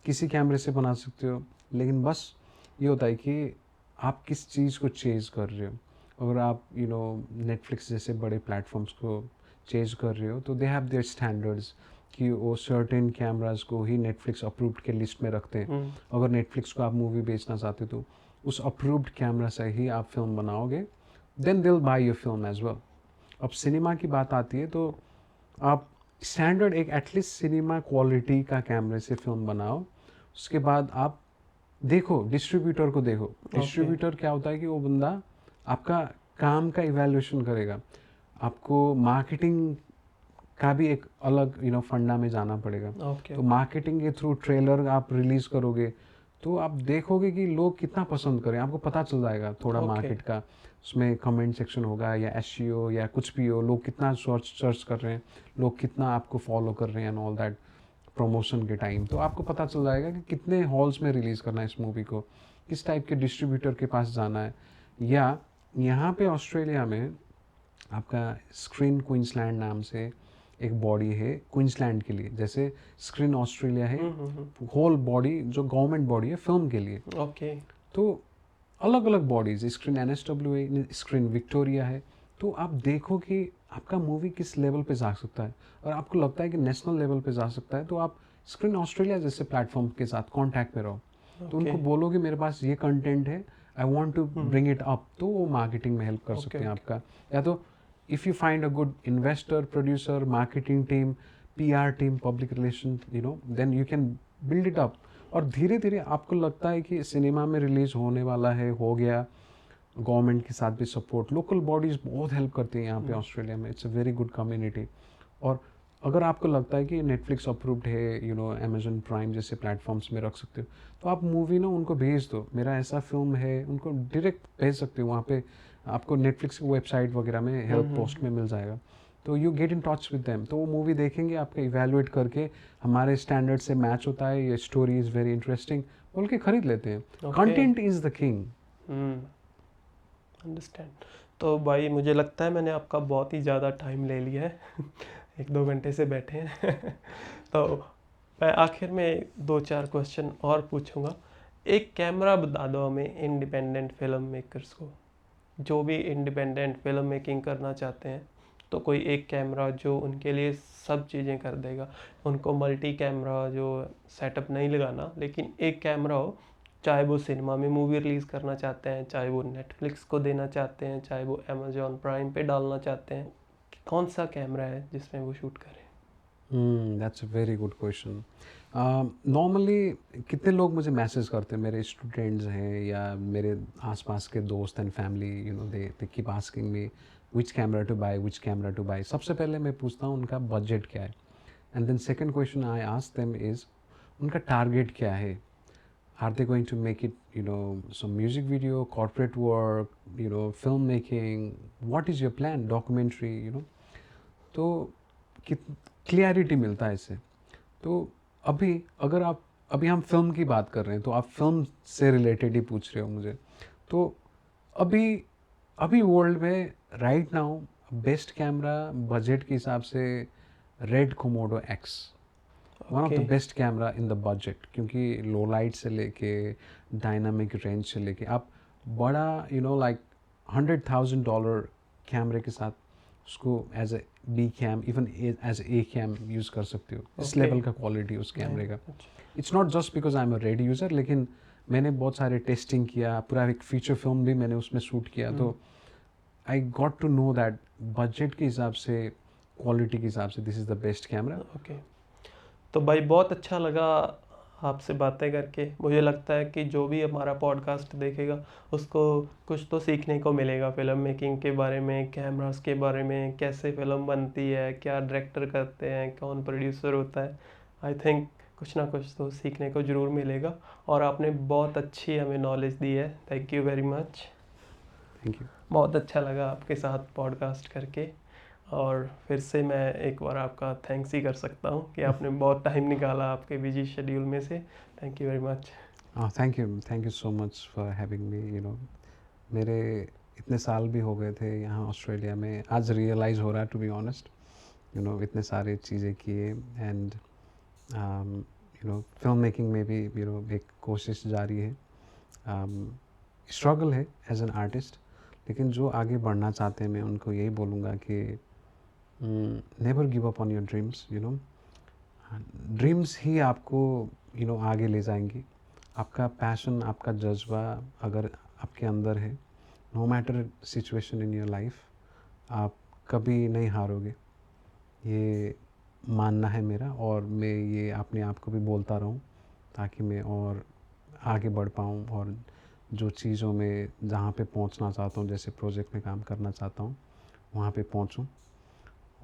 किसी कैमरे से बना सकते हो, लेकिन बस ये होता है कि आप किस चीज़ को चेज़ कर रहे हो. अगर आप नेटफ्लिक्स जैसे बड़े प्लेटफॉर्म्स को चेज़ कर रहे हो, तो दे हैव देयर स्टैंडर्ड्स कि वो सर्टेन कैमराज को ही नेटफ्लिक्स अप्रूव्ड के लिस्ट में रखते हैं. अगर नेटफ्लिक्स को आप मूवी बेचना चाहते हो, तो उस अप्रूव्ड कैमरा से ही आप फिल्म बनाओगे, then they'll buy your film as well. अब सिनेमा की बात आती है, तो आप स्टैंडर्ड एक एटलीस्ट सिनेमा क्वालिटी का कैमरे से फिल्म बनाओ. उसके बाद आप देखो डिस्ट्रीब्यूटर को देखो. डिस्ट्रीब्यूटर क्या होता है कि वो बंदा आपका काम का इवैल्यूएशन करेगा, आपको मार्केटिंग का भी एक अलग फंडा में जाना पड़ेगा। ओके तो मार्केटिंग के थ्रू ट्रेलर आप रिलीज़ करोगे तो आप देखोगे कि लोग कितना पसंद करें, आपको पता चल जाएगा थोड़ा ओके मार्केट का। उसमें कमेंट सेक्शन होगा या एसईओ या कुछ भी हो, लोग कितना सर्च कर रहे हैं, लोग कितना आपको फॉलो कर रहे हैं एंड ऑल दैट प्रमोशन के टाइम। तो आपको पता चल जाएगा कि कितने हॉल्स में रिलीज़ करना है इस मूवी को, किस टाइप के डिस्ट्रीब्यूटर के पास जाना है। या यहाँ पे ऑस्ट्रेलिया में आपका स्क्रीन क्वींसलैंड नाम से एक बॉडी है क्वींसलैंड के लिए, जैसे स्क्रीन ऑस्ट्रेलिया है होल बॉडी जो गवर्नमेंट बॉडी है फिल्म के लिए। ओके तो अलग अलग बॉडीज, स्क्रीन NSW है, स्क्रीन विक्टोरिया है। तो आप देखो कि आपका मूवी किस लेवल पे जा सकता है, और आपको लगता है कि नेशनल लेवल पे जा सकता है, तो आप स्क्रीन ऑस्ट्रेलिया जैसे प्लेटफॉर्म के साथ कांटेक्ट में रहो। तो उनको बोलो कि मेरे पास ये कंटेंट है, I want to bring it up, तो वो मार्केटिंग में हेल्प कर सकते हैं आपका। या तो if you find a good investor, producer, marketing team, PR team, public relation, then you can build it up. और धीरे धीरे आपको लगता है कि सिनेमा में रिलीज होने वाला है, हो गया, गवर्नमेंट के साथ भी सपोर्ट, लोकल बॉडीज़ बहुत हेल्प करती हैं यहाँ पे ऑस्ट्रेलिया में, it's a very good community. और अगर आपको लगता है कि नेटफ्लिक्स अप्रूव्ड है, अमेजन प्राइम जैसे प्लेटफॉर्म्स में रख सकते हो, तो आप मूवी ना उनको भेज दो, मेरा ऐसा फिल्म है, उनको डायरेक्ट भेज सकते हो। वहाँ पे आपको नेटफ्लिक्स की वेबसाइट वगैरह में हेल्प पोस्ट में मिल जाएगा। तो you get in touch with them, तो वो मूवी देखेंगे, आपका इवेलुएट करके हमारे स्टैंडर्ड से मैच होता है, ये स्टोरी इज़ वेरी इंटरेस्टिंग, बोल के खरीद लेते हैं। Content is the king. Understand. तो भाई मुझे लगता है मैंने आपका बहुत ही ज़्यादा टाइम ले लिया है 1-2 घंटे से बैठे हैं तो मैं आखिर में 2-4 क्वेश्चन और पूछूंगा। एक कैमरा बता दो हमें इंडिपेंडेंट फिल्म मेकर्स को, जो भी इंडिपेंडेंट फिल्म मेकिंग करना चाहते हैं, तो कोई एक कैमरा जो उनके लिए सब चीज़ें कर देगा। उनको मल्टी कैमरा जो सेटअप नहीं लगाना, लेकिन एक कैमरा हो, चाहे वो सिनेमा में मूवी रिलीज़ करना चाहते हैं, चाहे वो नेटफ्लिक्स को देना चाहते हैं, चाहे वो अमेजॉन प्राइम पे डालना चाहते हैं, कौन सा कैमरा है जिसमें वो शूट करें? That's a very good question. Normally कितने लोग मुझे मैसेज करते हैं, मेरे स्टूडेंट्स हैं या मेरे आसपास के दोस्त and family, they keep asking me which camera to buy, which camera to buy. सबसे पहले मैं पूछता हूँ उनका बजट क्या है, and then second question I ask them is उनका टारगेट क्या है। Are they going to make it some music video, corporate work, film making, what is your plan, documentary. तो क्लियरिटी मिलता है इससे। तो अभी अगर आप, अभी हम फिल्म की बात कर रहे हैं, तो आप फिल्म से रिलेटेड ही पूछ रहे हो मुझे। तो अभी अभी वर्ल्ड में right now best camera budget के हिसाब से red Komodo x, one of the okay best camera in the budget, क्योंकि लो लाइट से लेके डायनामिक रेंज से लेके आप बड़ा लाइक $100,000 कैमरे के साथ उसको as a B cam, even as A cam use कर सकते हो। इस Okay. लेवल का क्वालिटी उस कैमरे का। अच्छा। It's not just because I am a red user, लेकिन मैंने बहुत सारे टेस्टिंग किया, पूरा एक फीचर फिल्म भी मैंने उसमें शूट किया। तो I got to know that budget के हिसाब से, क्वालिटी के हिसाब से this is the best camera. Okay. तो भाई बहुत अच्छा लगा आपसे बातें करके। मुझे लगता है कि जो भी हमारा पॉडकास्ट देखेगा उसको कुछ तो सीखने को मिलेगा फिल्म मेकिंग के बारे में, कैमरास के बारे में, कैसे फिल्म बनती है, क्या डायरेक्टर करते हैं, कौन प्रोड्यूसर होता है। आई थिंक कुछ ना कुछ तो सीखने को ज़रूर मिलेगा, और आपने बहुत अच्छी हमें नॉलेज दी है। Thank you very much. Thank you. बहुत अच्छा लगा आपके साथ पॉडकास्ट करके, और फिर से मैं एक बार आपका थैंक्स ही कर सकता हूँ कि आपने बहुत टाइम निकाला आपके बिजी शेड्यूल में से। Thank you very much. Thank you so much for having me. मेरे इतने साल भी हो गए थे यहाँ ऑस्ट्रेलिया में, आज रियलाइज़ हो रहा है टू बी ऑनेस्ट, इतने सारे चीज़ें किए, एंड फिल्म मेकिंग में भी एक कोशिश जारी है। स्ट्रगल है एज एन आर्टिस्ट, लेकिन जो आगे बढ़ना चाहते हैं मैं उनको यही बोलूँगा कि never give up on your dreams. Dreams ही आपको आगे ले जाएंगी। आपका पैशन, आपका जज्बा अगर आपके अंदर है, no matter situation in your life, आप कभी नहीं हारोगे, ये मानना है मेरा। और मैं ये अपने आप को भी बोलता रहूं ताकि मैं और आगे बढ़ पाऊँ और जो चीज़ों में जहाँ पे पहुँचना चाहता हूँ, जैसे प्रोजेक्ट में काम करना चाहता हूँ, वहाँ पे पहुँचूँ।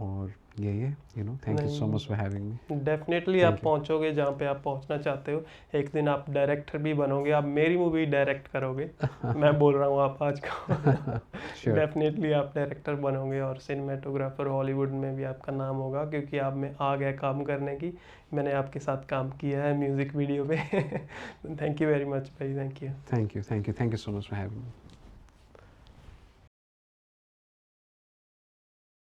और यही है, थैंक यू सो नहीं, much for having me. Definitely आप थैंक यू। पहुंचोगे जहाँ पे आप पहुंचना चाहते हो। एक दिन आप डायरेक्टर भी बनोगे, आप मेरी मूवी डायरेक्ट करोगे। मैं बोल रहा हूँ आप आज को। श्योर। डेफिनेटली आप डायरेक्टर बनोगे और सिनेमेटोग्राफर हॉलीवुड में भी आपका नाम होगा, क्योंकि आप में आ गया काम करने की। मैंने आपके साथ काम किया है म्यूज़िक वीडियो पे। थैंक यू वेरी मच भाई, thank you. Thank you so much for having me.